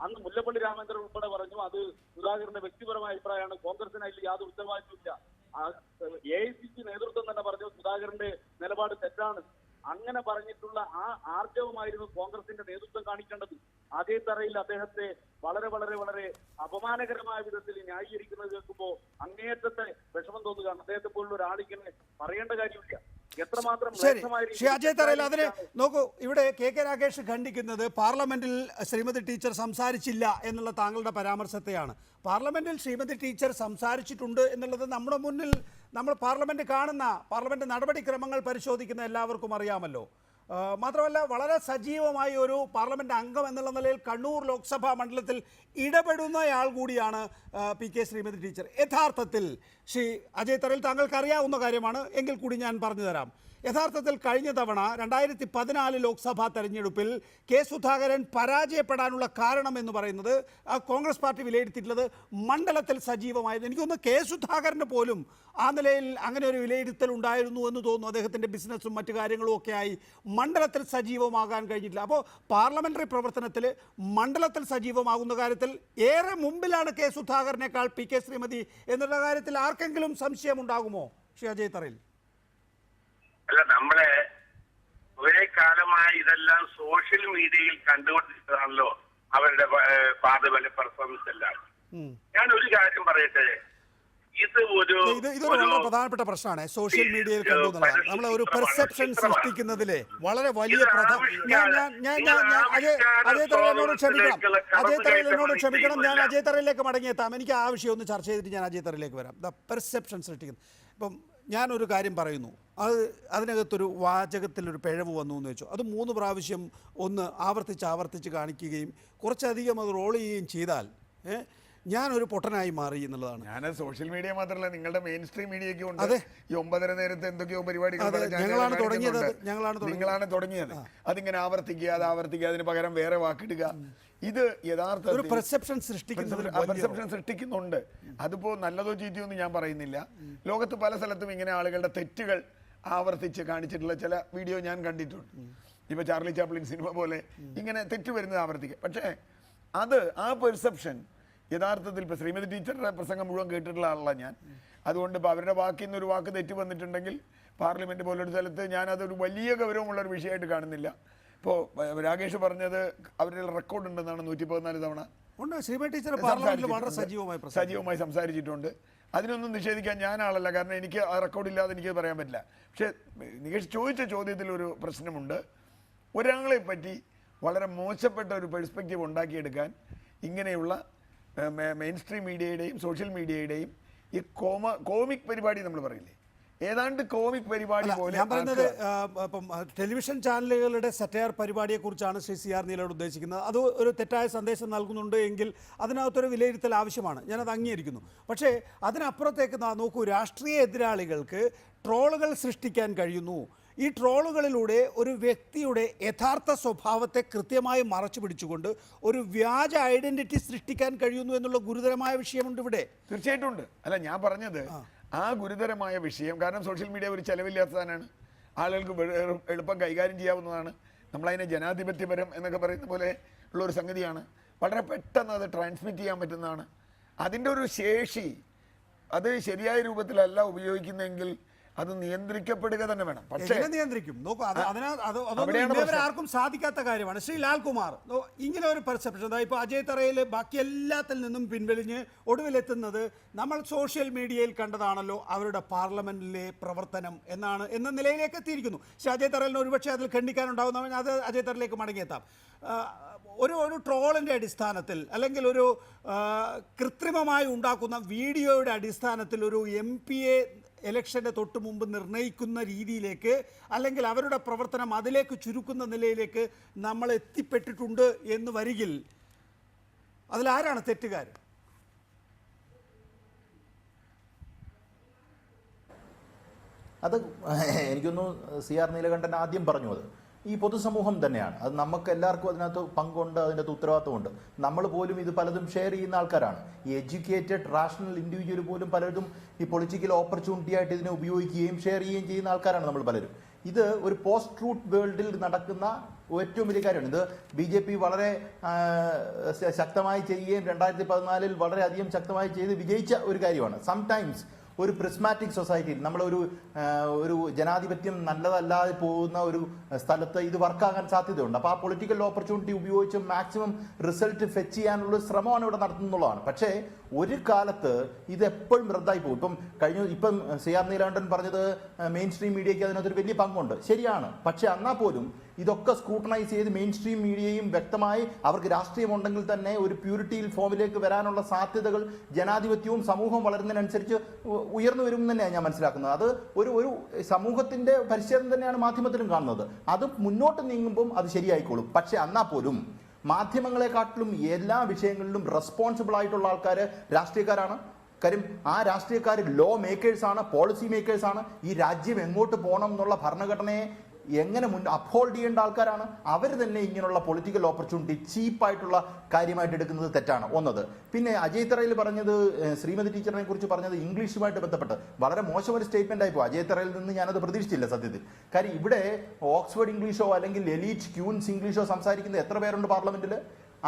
അന്ന് മുല്ലപ്പള്ളി രാമചന്ദ്രൻ ഉൾപ്പെടെ പറഞ്ഞു അത് സുധാകരന്റെ വ്യക്തിപരമായ അഭിപ്രായമാണ്, കോൺഗ്രസിന് അതിൽ യാതൊരു ഉത്തരവാദിത്വമില്ല. AICC നേതൃത്വം തന്നെ പറഞ്ഞു സുധാകരന്റെ നിലപാട് തെറ്റാണ്. അങ്ങനെ പറഞ്ഞിട്ടുള്ള ആ ആർജവമായിരുന്നു കോൺഗ്രസിന്റെ നേതൃത്വം കാണിക്കേണ്ടത്. അതേ തറയിൽ അദ്ദേഹത്തെ വളരെ വളരെ വളരെ അപമാനകരമായ വിധത്തിൽ ന്യായീകരിക്കുന്നത് കേൾക്കുമ്പോൾ അങ്ങേയറ്റത്തെ വിഷമം തോന്നുകയാണ്. അദ്ദേഹത്തെ പോലുള്ള ഒരാളിങ്ങനെ പറയേണ്ട കാര്യമില്ല. ശരി, ശ്രീ അജയ് തറയിൽ അതിന് നോക്കൂ. ഇവിടെ കെ രാഗേഷ് ഖണ്ഡിക്കുന്നത് പാർലമെന്റിൽ ശ്രീമതി ടീച്ചർ സംസാരിച്ചില്ല എന്നുള്ള താങ്കളുടെ പരാമർശത്തെയാണ്. പാർലമെന്റിൽ ശ്രീമതി ടീച്ചർ സംസാരിച്ചിട്ടുണ്ട് എന്നുള്ളത് നമ്മുടെ മുന്നിൽ, നമ്മൾ പാർലമെന്റ് കാണുന്ന, പാർലമെന്റ് നടപടിക്രമങ്ങൾ പരിശോധിക്കുന്ന എല്ലാവർക്കും അറിയാമല്ലോ. മാത്രമല്ല വളരെ സജീവമായി ഒരു പാർലമെന്റ് അംഗം എന്നുള്ള നിലയിൽ കണ്ണൂർ ലോക്സഭാ മണ്ഡലത്തിൽ ഇടപെടുന്നയാൾ കൂടിയാണ് പി കെ ശ്രീമതി ടീച്ചർ. യഥാർത്ഥത്തിൽ ശ്രീ അജയ് തറയിൽ താങ്കൾക്ക് അറിയാവുന്ന കാര്യമാണ്, എങ്കിൽ കൂടി ഞാൻ പറഞ്ഞു തരാം. യഥാർത്ഥത്തിൽ കഴിഞ്ഞ തവണ 2014 ലോക്സഭാ തെരഞ്ഞെടുപ്പിൽ കെ സുധാകരൻ പരാജയപ്പെടാനുള്ള കാരണം എന്ന് പറയുന്നത് കോൺഗ്രസ് പാർട്ടി വിലയിരുത്തിയിട്ടുള്ളത് മണ്ഡലത്തിൽ സജീവമായത്. എനിക്കൊന്ന് കെ സുധാകരന് പോലും ആ നിലയിൽ അങ്ങനെ ഒരു വിലയിരുത്തൽ ഉണ്ടായിരുന്നു എന്ന് തോന്നുന്നു. അദ്ദേഹത്തിൻ്റെ ബിസിനസ്സും മറ്റു കാര്യങ്ങളും ഒക്കെയായി മണ്ഡലത്തിൽ സജീവമാകാൻ കഴിഞ്ഞിട്ടില്ല. അപ്പോൾ പാർലമെന്ററി പ്രവർത്തനത്തിൽ മണ്ഡലത്തിൽ സജീവമാകുന്ന കാര്യത്തിൽ ഏറെ മുമ്പിലാണ് കെ സുധാകരനേക്കാൾ പി കെ ശ്രീമതി എന്നുള്ള കാര്യത്തിൽ ആർക്കെങ്കിലും സംശയമുണ്ടാകുമോ ശ്രീ അജയ് തറയിൽ? അല്ല, നമ്മളെ കുറെ കാലമായി ഇതെല്ലാം സോഷ്യൽ മീഡിയയിൽ കണ്ടുകൊണ്ടിരിക്കുന്നതാണല്ലോ അവരുടെ പാതവല പെർഫോമൻസ് എല്ലാം. ഞാൻ ഒരു കാര്യം പറയട്ടെ, ഇതൊരു വളരെ പ്രധാനപ്പെട്ട പ്രശ്നമാണ്. സോഷ്യൽ മീഡിയയിൽ കണ്ടു എന്നുള്ളതാണ്. നമ്മൾ ഒരു പെർസെപ്ഷൻ സൃഷ്ടിക്കുന്നതിലെ വളരെ വലിയ അജയ് തറയിലിനോട് ക്ഷമിക്കണം. ഞാൻ അജയ് തറയിലേക്ക് മടങ്ങിയെത്താം. എനിക്ക് ആ വിഷയം ഒന്ന് ചർച്ച ചെയ്തിട്ട് ഞാൻ അജയ് തറയിലേക്ക് വരാം. പെർസെപ്ഷൻ സൃഷ്ടിക്കുന്നത്. ഇപ്പം ഞാനൊരു കാര്യം പറയുന്നു, അതിനകത്തൊരു വാചകത്തിലൊരു പിഴവ് വന്നു എന്ന് വെച്ചു, അത് 3 പ്രാവശ്യം ഒന്ന് ആവർത്തിച്ച് കാണിക്കുകയും കുറച്ചധികം അത് റോൾ ചെയ്യുകയും ചെയ്താൽ ഞാനൊരു പൊട്ടനായി മാറി എന്നുള്ളതാണ്. ഞാൻ സോഷ്യൽ മീഡിയ മാത്രമല്ല, നിങ്ങളുടെ മെയിൻ സ്ട്രീം മീഡിയയ്ക്ക് ഉണ്ട്. ഈ 9:30 നേരത്തെ എന്തൊക്കെയോ പരിപാടികൾ നിങ്ങളാണ് തുടങ്ങിയത്. അതിങ്ങനെ ആവർത്തിക്കുക, അതിന് പകരം വേറെ വാക്കിടുക. ഇത് യഥാർത്ഥത്തിൽ പെർസെപ്ഷൻ സൃഷ്ടിക്കുന്നുണ്ട്. അതിപ്പോ നല്ലതോ ചീത്തയോ എന്ന് ഞാൻ പറയുന്നില്ല. ലോകത്ത് പല സ്ഥലത്തും ഇങ്ങനെ ആളുകളുടെ തെറ്റുകൾ ആവർത്തിച്ച് കാണിച്ചിട്ടുള്ള ചില വീഡിയോ ഞാൻ കണ്ടിട്ടുണ്ട്. ഇപ്പൊ ചാർലി ചാപ്ലിൻ സിനിമ പോലെ ഇങ്ങനെ തെറ്റ് വരുന്നത് ആവർത്തിക്കുക. പക്ഷേ ആ പെർസെപ്ഷൻ യഥാർത്ഥത്തിൽ ഇപ്പൊ ശ്രീമതി ടീച്ചറുടെ പ്രസംഗം മുഴുവൻ കേട്ടിട്ടുള്ള ആളല്ല ഞാൻ. അതുകൊണ്ട് ഇപ്പൊ അവരുടെ വാക്കിൽ നിന്ന് ഒരു വാക്ക് തെറ്റ് വന്നിട്ടുണ്ടെങ്കിൽ പാർലമെന്റ് പോലൊരു സ്ഥലത്ത് ഞാൻ അതൊരു വലിയ ഗൗരവമുള്ള ഒരു വിഷയമായിട്ട് കാണുന്നില്ല. ഇപ്പോൾ രാകേഷ് പറഞ്ഞത് അവരുടെ റെക്കോർഡ് ഉണ്ടെന്നാണ് 114 തവണ സജീവമായി സംസാരിച്ചിട്ടുണ്ട്. അതിനൊന്നും നിഷേധിക്കാൻ ഞാൻ ആളല്ല, കാരണം എനിക്ക് ആ റെക്കോർഡില്ലാതെ എനിക്ക് പറയാൻ പറ്റില്ല. പക്ഷെ നികേഷ് ചോദിച്ച ചോദ്യത്തിൽ ഒരു പ്രശ്നമുണ്ട്. ഒരാളെ പറ്റി വളരെ മോശപ്പെട്ട ഒരു പെർസ്പെക്റ്റീവ് ഉണ്ടാക്കിയെടുക്കാൻ ഇങ്ങനെയുള്ള മെയിൻ സ്ട്രീം മീഡിയയുടെയും സോഷ്യൽ മീഡിയയുടെയും ഈ കോമിക് പരിപാടി നമ്മൾ പറയില്ലേ, ഏതാണ്ട് കോമിക് പരിപാടി പോലെ. ഞാൻ പറയുന്നത് ഇപ്പം ടെലിവിഷൻ ചാനലുകളുടെ സറ്റയർ പരിപാടിയെക്കുറിച്ചാണ് ശ്രീ CR നീലകണ്ഠൻ ഉദ്ദേശിക്കുന്നത്. അത് ഒരു തെറ്റായ സന്ദേശം നൽകുന്നുണ്ട് എങ്കിൽ അതിനകത്തൊരു വിലയിരുത്തൽ ആവശ്യമാണ്, ഞാനത് അംഗീകരിക്കുന്നു. പക്ഷേ അതിനപ്പുറത്തേക്ക് നോക്കൂ, രാഷ്ട്രീയ എതിരാളികൾക്ക് ട്രോളുകൾ സൃഷ്ടിക്കാൻ കഴിയുന്നു. ഈ ട്രോളുകളിലൂടെ ഒരു വ്യക്തിയുടെ യഥാർത്ഥ സ്വഭാവത്തെ കൃത്യമായി മറച്ചു പിടിച്ചുകൊണ്ട് ഒരു വ്യാജ ഐഡന്റിറ്റി സൃഷ്ടിക്കാൻ കഴിയുന്നു എന്നുള്ള ഗുരുതരമായ വിഷയമുണ്ട് ഇവിടെ. തീർച്ചയായിട്ടും ഉണ്ട്. അല്ല, ഞാൻ പറഞ്ഞത് ആ ഗുരുതരമായ വിഷയം, കാരണം സോഷ്യൽ മീഡിയ ഒരു ചെലവില്ലാത്ത സാധനമാണ്, ആളുകൾക്ക് എളുപ്പം കൈകാര്യം ചെയ്യാവുന്നതാണ്. നമ്മളതിനെ ജനാധിപത്യപരം എന്നൊക്കെ പറയുന്ന പോലെ ഉള്ളൊരു സംഗതിയാണ്. വളരെ പെട്ടെന്ന് അത് ട്രാൻസ്മിറ്റ് ചെയ്യാൻ പറ്റുന്നതാണ്. അതിൻ്റെ ഒരു ശേഷി അത് ശരിയായ രൂപത്തിലല്ല ഉപയോഗിക്കുന്നതെങ്കിൽ അത് നിയന്ത്രിക്കപ്പെടുക തന്നെ വേണം. പക്ഷേ നിയന്ത്രിക്കും നോക്കൂ, ആർക്കും സാധിക്കാത്ത കാര്യമാണ്. ശ്രീ ലാൽകുമാർ, ഇങ്ങനെ ഒരു പെർസെപ്ഷൻ ഇപ്പോൾ അജയ് തറയിൽ ബാക്കി എല്ലാത്തിൽ നിന്നും പിൻവലിഞ്ഞ് ഒടുവിലെത്തുന്നത് നമ്മൾ സോഷ്യൽ മീഡിയയിൽ കണ്ടതാണല്ലോ അവരുടെ പാർലമെന്റിലെ പ്രവർത്തനം എന്ന നിലയിലേക്ക് എത്തിയിരിക്കുന്നു. ശ്രീ അജയ് തറയിലിന് ഒരുപക്ഷെ അതിൽ ഖണ്ഡിക്കാനുണ്ടാവുന്ന അത് അജയ് തറയിലേക്ക് മടങ്ങിയെത്താം. ഒരു ട്രോളിൻ്റെ അടിസ്ഥാനത്തിൽ അല്ലെങ്കിൽ ഒരു കൃത്രിമമായി ഉണ്ടാക്കുന്ന വീഡിയോയുടെ അടിസ്ഥാനത്തിൽ ഒരു MP-യെ ഇലക്ഷൻ്റെ തൊട്ട് മുമ്പ് നിർണ്ണയിക്കുന്ന രീതിയിലേക്ക് അല്ലെങ്കിൽ അവരുടെ പ്രവർത്തനം അതിലേക്ക് ചുരുക്കുന്ന നിലയിലേക്ക് നമ്മൾ എത്തിപ്പെട്ടിട്ടുണ്ട് എന്ന് വരികിൽ അതിലാരാണ് തെറ്റുകാർ? അത് എനിക്കൊന്നു CR നീലകണ്ഠൻ ആദ്യം പറഞ്ഞു, അത് ഈ പൊതുസമൂഹം തന്നെയാണ്. അത് നമുക്ക് എല്ലാവർക്കും അതിനകത്ത് പങ്കുണ്ട്, അതിൻ്റെ ഉത്തരവാദിത്വമുണ്ട്. നമ്മൾ പോലും ഇത് പലതും ഷെയർ ചെയ്യുന്ന ആൾക്കാരാണ്. ഈ എഡ്യൂക്കേറ്റഡ് റാഷണൽ ഇൻഡിവിജ്വൽ പോലും പലരും ഈ പൊളിറ്റിക്കൽ ഓപ്പർച്യൂണിറ്റി ആയിട്ട് ഇതിനെ ഉപയോഗിക്കുകയും ഷെയർ ചെയ്യുകയും ചെയ്യുന്ന ആൾക്കാരാണ് നമ്മൾ പലരും. ഇത് ഒരു പോസ്റ്റ് ട്രൂത്ത് വേൾഡിൽ നടക്കുന്ന ഏറ്റവും വലിയ കാര്യമാണ്. ഇത് BJP വളരെ ശക്തമായി ചെയ്യുകയും 2014 വളരെയധികം ശക്തമായി ചെയ്ത് വിജയിച്ച ഒരു കാര്യമാണ്. സംടൈംസ് ഒരു പ്രിസ്മാറ്റിക് സൊസൈറ്റിയിൽ ഒരു ജനാധിപത്യം നല്ലതല്ലാതെ പോകുന്ന ഒരു സ്ഥലത്ത് ഇത് വർക്കാകാൻ സാധ്യതയുണ്ട്. അപ്പോൾ ആ പൊളിറ്റിക്കൽ ഓപ്പർച്യൂണിറ്റി ഉപയോഗിച്ച് മാക്സിമം റിസൾട്ട് ഫെച്ച് ചെയ്യാനുള്ള ശ്രമമാണ് ഇവിടെ നടത്തുന്നുള്ളതാണ്. പക്ഷേ ഒരു കാലത്ത് ഇത് എപ്പോഴും റദ്ദായി പോകും. ഇപ്പം CR നീലകണ്ഠൻ പറഞ്ഞത് മെയിൻ സ്ട്രീം മീഡിയയ്ക്ക് അതിനകത്തൊരു വലിയ പങ്കുണ്ട്, ശരിയാണ്. പക്ഷേ എന്നാൽ പോലും ഇതൊക്കെ സ്ക്രൂട്ടനൈസ് ചെയ്ത് മെയിൻ സ്ട്രീം മീഡിയയും വ്യക്തമായി അവർക്ക് രാഷ്ട്രീയമുണ്ടെങ്കിൽ തന്നെ ഒരു പ്യൂരിറ്റിയിൽ ഫോമിലേക്ക് വരാനുള്ള സാധ്യതകൾ ജനാധിപത്യവും സമൂഹവും വളരുന്നതിനനുസരിച്ച് ഉയർന്നു വരും തന്നെയാണ് ഞാൻ മനസ്സിലാക്കുന്നത്. അത് ഒരു സമൂഹത്തിന്റെ പരിച്ഛേദം തന്നെയാണ് മാധ്യമത്തിലും കാണുന്നത്. അത് മുന്നോട്ട് നീങ്ങുമ്പം അത് ശരിയായിക്കോളും. പക്ഷെ എന്നാൽ പോലും മാധ്യമങ്ങളെക്കാട്ടിലും എല്ലാ വിഷയങ്ങളിലും റെസ്പോൺസിബിൾ ആയിട്ടുള്ള ആൾക്കാർ രാഷ്ട്രീയക്കാരാണ്. കാര്യം ആ രാഷ്ട്രീയക്കാർ ലോ മേക്കേഴ്സാണ്, പോളിസി മേക്കേഴ്സാണ്. ഈ രാജ്യം എങ്ങോട്ട് പോകണം എന്നുള്ള ഭരണഘടനയെ എങ്ങനെ അപ്ഹോൾഡ് ചെയ്യേണ്ട ആൾക്കാരാണ്. അവർ തന്നെ ഇങ്ങനെയുള്ള പൊളിറ്റിക്കൽ ഓപ്പർച്യൂണിറ്റി ചീപ്പായിട്ടുള്ള കാര്യമായിട്ട് എടുക്കുന്നത് തെറ്റാണ് ഒന്നത്. പിന്നെ അജയ് തറയിൽ പറഞ്ഞത്, ശ്രീമതി ടീച്ചറിനെ കുറിച്ച് പറഞ്ഞത് ഇംഗ്ലീഷുമായിട്ട് ബന്ധപ്പെട്ട് വളരെ മോശം ഒരു സ്റ്റേറ്റ്മെന്റ് ആയിപ്പോ. അജയ് തറയിൽ നിന്ന് ഞാനത് പ്രതീക്ഷിച്ചില്ല സത്യത്തിൽ. കാര്യം ഇവിടെ ഓക്സ്ഫോർഡ് ഇംഗ്ലീഷോ അല്ലെങ്കിൽ എലീറ്റ് ക്യൂൻസ് ഇംഗ്ലീഷോ സംസാരിക്കുന്ന എത്ര പേരുണ്ട് പാർലമെന്റിൽ?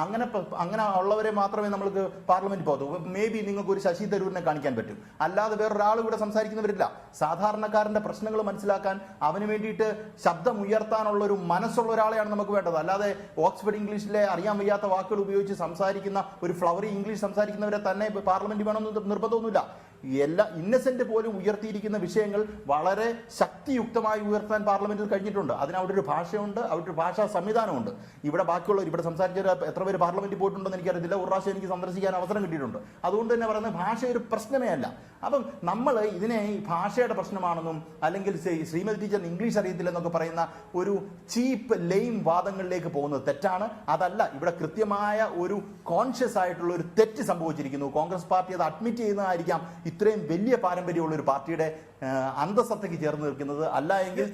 അങ്ങനെ ഉള്ളവരെ മാത്രമേ നമ്മൾക്ക് പാർലമെന്റ് പോകൂ. മേ ബി നിങ്ങൾക്ക് ഒരു ശശി തരൂരിനെ കാണിക്കാൻ പറ്റും, അല്ലാതെ വേറൊരാൾ ഇവിടെ സംസാരിക്കുന്നവരില്ല. സാധാരണക്കാരന്റെ പ്രശ്നങ്ങൾ മനസ്സിലാക്കാൻ അവന് വേണ്ടിയിട്ട് ശബ്ദം ഉയർത്താനുള്ള ഒരു മനസ്സുള്ള ഒരാളെയാണ് നമുക്ക് വേണ്ടത്. അല്ലാതെ ഓക്സ്ഫോർഡ് ഇംഗ്ലീഷിലെ അറിയാൻ വയ്യാത്ത വാക്കുകൾ ഉപയോഗിച്ച് സംസാരിക്കുന്ന ഒരു ഫ്ലവറി ഇംഗ്ലീഷ് സംസാരിക്കുന്നവരെ തന്നെ പാർലമെന്റ് വേണമെന്ന് നിർബന്ധമൊന്നുമില്ല. എല്ലാ ഇന്നസെന്റ് പോലും ഉയർത്തിയിരിക്കുന്ന വിഷയങ്ങൾ വളരെ ശക്തിയുക്തമായി ഉയർത്താൻ പാർലമെന്റിൽ കഴിഞ്ഞിട്ടുണ്ട്. അതിന് അവിടെ ഒരു ഭാഷയുണ്ട്, അവിടെ ഒരു ഭാഷാ സംവിധാനമുണ്ട്. ഇവിടെ ബാക്കിയുള്ളവർ ഇവിടെ സംസാരിച്ച എത്ര പേര് പാർലമെന്റിൽ പോയിട്ടുണ്ടെന്ന് എനിക്കറിയത്തില്ല. ഒരു പ്രാവശ്യം എനിക്ക് സന്ദർശിക്കാൻ അവസരം കിട്ടിയിട്ടുണ്ട്. അതുകൊണ്ട് തന്നെ പറയുന്നത് ഭാഷ ഒരു പ്രശ്നമേ അല്ല. അപ്പം നമ്മൾ ഇതിനെ ഈ ഭാഷയുടെ പ്രശ്നമാണെന്നും അല്ലെങ്കിൽ ശ്രീമതി ടീച്ചർ ഇംഗ്ലീഷ് അറിയത്തില്ലെന്നൊക്കെ പറയുന്ന ഒരു ചീപ്പ് ലെയിം വാദങ്ങളിലേക്ക് പോകുന്നത് തെറ്റാണ്. അതല്ല, ഇവിടെ കൃത്യമായ ഒരു കോൺഷ്യസ് ആയിട്ടുള്ള ഒരു തെറ്റ് സംഭവിച്ചിരിക്കുന്നു. കോൺഗ്രസ് പാർട്ടി അത് അഡ്മിറ്റ് ചെയ്യുന്നതായിരിക്കാം ഇത്രയും വലിയ പാരമ്പര്യമുള്ള ഒരു പാർട്ടിയുടെ അന്തസത്തയ്ക്ക് ചേർന്ന് നിൽക്കുന്നത്. അല്ല എങ്കിൽ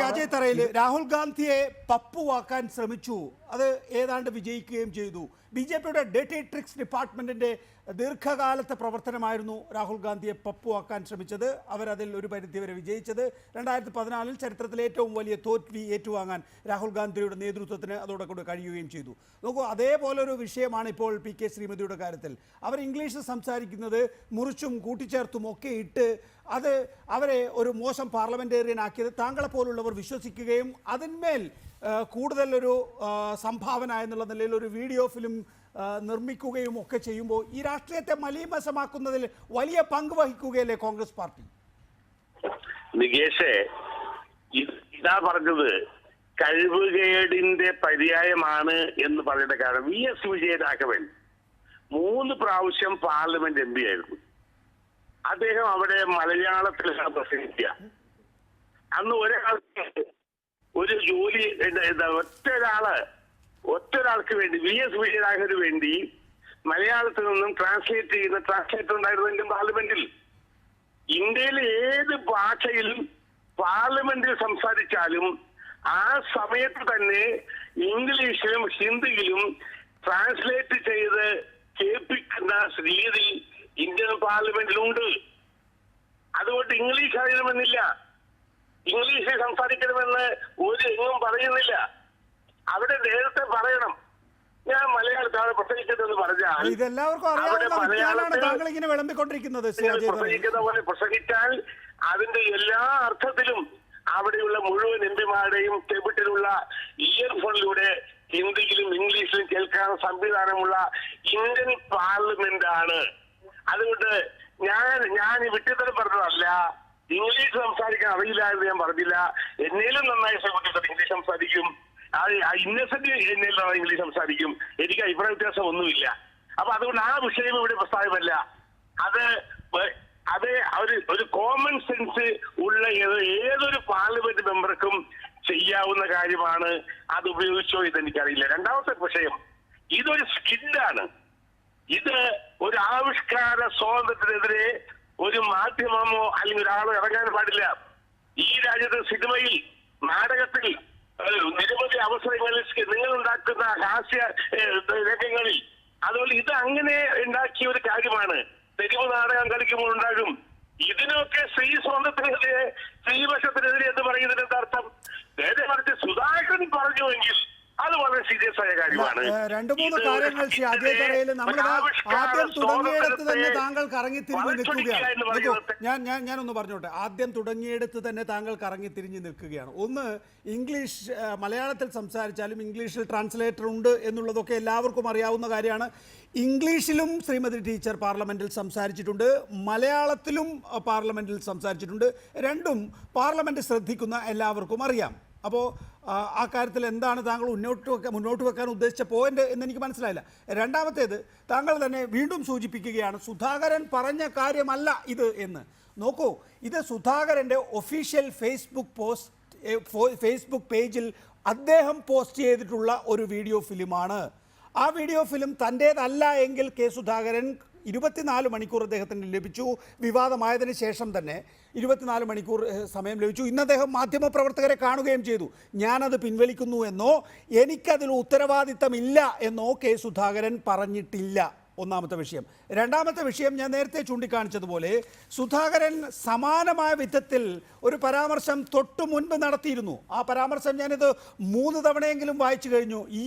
അജയ് തറയിൽ രാഹുൽ ഗാന്ധിയെ പപ്പുവാക്കാൻ ശ്രമിച്ചു, അത് ഏതാണ്ട് വിജയിക്കുകയും ചെയ്തു. BJPയുടെ ഡേറ്റ ട്രിക്സ് ഡിപ്പാർട്ട്മെന്റിന്റെ ദീർഘകാലത്തെ പ്രവർത്തനമായിരുന്നു രാഹുൽ ഗാന്ധിയെ പപ്പുവാക്കാൻ ശ്രമിച്ചത്. അവരതിൽ ഒരു പരിധിവരെ വിജയിച്ചത്. 2014 ചരിത്രത്തിലെ ഏറ്റവും വലിയ തോൽവി ഏറ്റുവാങ്ങാൻ രാഹുൽ ഗാന്ധിയുടെ നേതൃത്വത്തിന് അതോടെ കഴിയുകയും ചെയ്തു. നോക്കൂ, അതേപോലൊരു വിഷയമാണ് ഇപ്പോൾ PK ശ്രീമതിയുടെ കാര്യത്തിൽ. അവർ ഇംഗ്ലീഷ് സംസാരിക്കുന്നത് മുറിച്ചും കൂട്ടിച്ചേർത്തും ഒക്കെ ഇട്ട് അത് അവരെ ഒരു മോശം പാർലമെന്റേറിയൻ ആക്കിയത് താങ്കളെ പോലുള്ളവർ വിശ്വസിക്കുകയും അതിന്മേൽ കൂടുതലൊരു സംഭാവന എന്നുള്ള നിലയിൽ ഒരു വീഡിയോ ഫിലിം നിർമ്മിക്കുകയും ഒക്കെ ചെയ്യുമ്പോൾ ഈ രാഷ്ട്രീയത്തെ മലീമസമാക്കുന്നതിൽ വലിയ പങ്ക് വഹിക്കുകയല്ലേ കോൺഗ്രസ് പാർട്ടി? നികേഷേ, ഇതാ പറഞ്ഞത് കഴിവുകേടിന്റെ പര്യായമാണ് എന്ന് പറയുന്ന കാരണം VS വിജയരാഘവൻ 3 പ്രാവശ്യം പാർലമെന്റ് MP ആയിരുന്നു. അദ്ദേഹം അവിടെ മലയാളത്തിലാണ് പ്രസംഗിക്കുക. അന്ന് ഒരു ജോലി ഒറ്റൊരാൾക്ക് വേണ്ടി VS വിജയരാഘവന് വേണ്ടി മലയാളത്തിൽ നിന്നും ട്രാൻസ്ലേറ്റ് ചെയ്യുന്ന ട്രാൻസ്ലേറ്റർ ഉണ്ടായിരുന്നു ഇന്ത്യൻ പാർലമെന്റിൽ. ഇന്ത്യയിലെ ഏത് ഭാഷയിലും പാർലമെന്റിൽ സംസാരിച്ചാലും ആ സമയത്ത് തന്നെ ഇംഗ്ലീഷിലും ഹിന്ദിയിലും ട്രാൻസ്ലേറ്റ് ചെയ്ത് കേൾപ്പിക്കുന്ന രീതി ഇന്ത്യൻ പാർലമെന്റിലുണ്ട്. അതുകൊണ്ട് ഇംഗ്ലീഷ് അറിയണമെന്നില്ല, ഇംഗ്ലീഷിൽ സംസാരിക്കണമെന്ന് എങ്ങും പറയുന്നില്ല. അവിടെ നേരത്തെ പറയണം ഞാൻ മലയാളത്താണ് പ്രസംഗിച്ചതെന്ന് പറഞ്ഞാൽ പ്രസംഗിക്കുന്ന പോലെ പ്രസംഗിച്ചാൽ അതിന്റെ എല്ലാ അർത്ഥത്തിലും അവിടെയുള്ള മുഴുവൻ MPമാരുടെയും ടേബിളിലുള്ള ഇയർഫോണിലൂടെ ഹിന്ദിയിലും ഇംഗ്ലീഷിലും കേൾക്കാൻ സംവിധാനമുള്ള ഇന്ത്യൻ പാർലമെന്റ് ആണ്. അതുകൊണ്ട് ഞാൻ ഈ വിട്ടിത്തരം പറഞ്ഞതല്ല. ഇംഗ്ലീഷ് സംസാരിക്കാൻ അറിയില്ല എന്ന് ഞാൻ പറഞ്ഞില്ല. എന്നേലും നന്നായി ഇംഗ്ലീഷ് സംസാരിക്കും. ഇന്നസെന്റ് എന്നേലും ഇംഗ്ലീഷ് സംസാരിക്കും. എനിക്ക് അഭിപ്രായ വ്യത്യാസം ഒന്നുമില്ല. അപ്പൊ അതുകൊണ്ട് ആ വിഷയം ഇവിടെ പ്രസ്താവമല്ല. അത് ഒരു കോമൺ സെൻസ് ഉള്ള ഏതൊരു പാർലമെന്റ് മെമ്പർക്കും ചെയ്യാവുന്ന കാര്യമാണ്. അത് ഉപയോഗിച്ചോ ഇതെനിക്കറിയില്ല. രണ്ടാമത്തെ വിഷയം, ഇതൊരു സ്കില്ലാണ്. ഇത് ഒരു ആവിഷ്കാര സ്വാതന്ത്ര്യത്തിനെതിരെ ഒരു മാധ്യമമോ അല്ലെങ്കിൽ ഒരാളോ ഇറങ്ങാൻ പാടില്ല. ഈ രാജ്യത്ത് സിനിമയിൽ, നാടകത്തിൽ നിരവധി അവസരങ്ങളിൽ നിങ്ങൾ ഉണ്ടാക്കുന്ന ഹാസ്യ രംഗങ്ങളിൽ, അതുകൊണ്ട് ഇത് അങ്ങനെ ഉണ്ടാക്കിയ ഒരു കാര്യമാണ്. തെരുവ് നാടകം കളിക്കുമ്പോൾ ഉണ്ടാകും. ഇതിനൊക്കെ സ്ത്രീ സ്വാതന്ത്ര്യത്തിനെതിരെ, സ്ത്രീപക്ഷത്തിനെതിരെ എന്ന് പറയുന്നതിന്റെ അർത്ഥം നേരെ മറിച്ച് സുധാകരൻ പറഞ്ഞുവെങ്കിൽ അത് വളരെ സീരിയസ് ആയ കാര്യമാണ്. 2-3 കാര്യങ്ങൾ ആദ്യം തുടങ്ങിയെടുത്ത് തന്നെ താങ്കൾ കറങ്ങിത്തിരിഞ്ഞ് നിൽക്കുകയാണ്. ഞാനൊന്ന് പറഞ്ഞോട്ടെ. ആദ്യം തുടങ്ങിയെടുത്ത് തന്നെ താങ്കൾ കറങ്ങിത്തിരിഞ്ഞ് നിൽക്കുകയാണ്. ഒന്ന്, ഇംഗ്ലീഷ് മലയാളത്തിൽ സംസാരിച്ചാലും ഇംഗ്ലീഷിൽ ട്രാൻസ്ലേറ്റർ ഉണ്ട് എന്നുള്ളതൊക്കെ എല്ലാവർക്കും അറിയാവുന്ന കാര്യമാണ്. ഇംഗ്ലീഷിലും ശ്രീമതി ടീച്ചർ പാർലമെന്റിൽ സംസാരിച്ചിട്ടുണ്ട്, മലയാളത്തിലും പാർലമെന്റിൽ സംസാരിച്ചിട്ടുണ്ട്. രണ്ടും പാർലമെന്റ് ശ്രദ്ധിക്കുന്ന എല്ലാവർക്കും അറിയാം. അപ്പോൾ ആ കാര്യത്തിൽ എന്താണ് താങ്കൾ മുന്നോട്ട് വെക്കാൻ ഉദ്ദേശിച്ച പോയിന്റ് എന്ന് എനിക്ക് മനസ്സിലായില്ല. രണ്ടാമത്തേത്, താങ്കൾ തന്നെ വീണ്ടും സൂചിപ്പിക്കുകയാണ് സുധാകരൻ പറഞ്ഞ കാര്യമല്ല ഇത് എന്ന്. നോക്കൂ, ഇത് സുധാകരൻ്റെ ഒഫീഷ്യൽ ഫേസ്ബുക്ക് പേജിൽ അദ്ദേഹം പോസ്റ്റ് ചെയ്തിട്ടുള്ള ഒരു വീഡിയോ ഫിലിമാണ്. ആ വീഡിയോ ഫിലിം തൻ്റേതല്ല എങ്കിൽ കെ സുധാകരൻ 24 മണിക്കൂർ അദ്ദേഹത്തിന് ലഭിച്ചു. വിവാദമായതിനു ശേഷം തന്നെ 24 മണിക്കൂർ സമയം ലഭിച്ചു. ഇന്ന് അദ്ദേഹം മാധ്യമപ്രവർത്തകരെ കാണുകയും ചെയ്തു. ഞാനത് പിൻവലിക്കുന്നു എന്നോ എനിക്കതിൽ ഉത്തരവാദിത്തമില്ല എന്നോ കെ സുധാകരൻ പറഞ്ഞിട്ടില്ല. ഒന്നാമത്തെ വിഷയം. രണ്ടാമത്തെ വിഷയം, ഞാൻ നേരത്തെ ചൂണ്ടിക്കാണിച്ചതുപോലെ സുധാകരൻ സമാനമായ വിധത്തിൽ ഒരു പരാമർശം തൊട്ടു മുൻപ് നടത്തിയിരുന്നു. ആ പരാമർശം ഞാനിത് 3 തവണയെങ്കിലും വായിച്ചു കഴിഞ്ഞു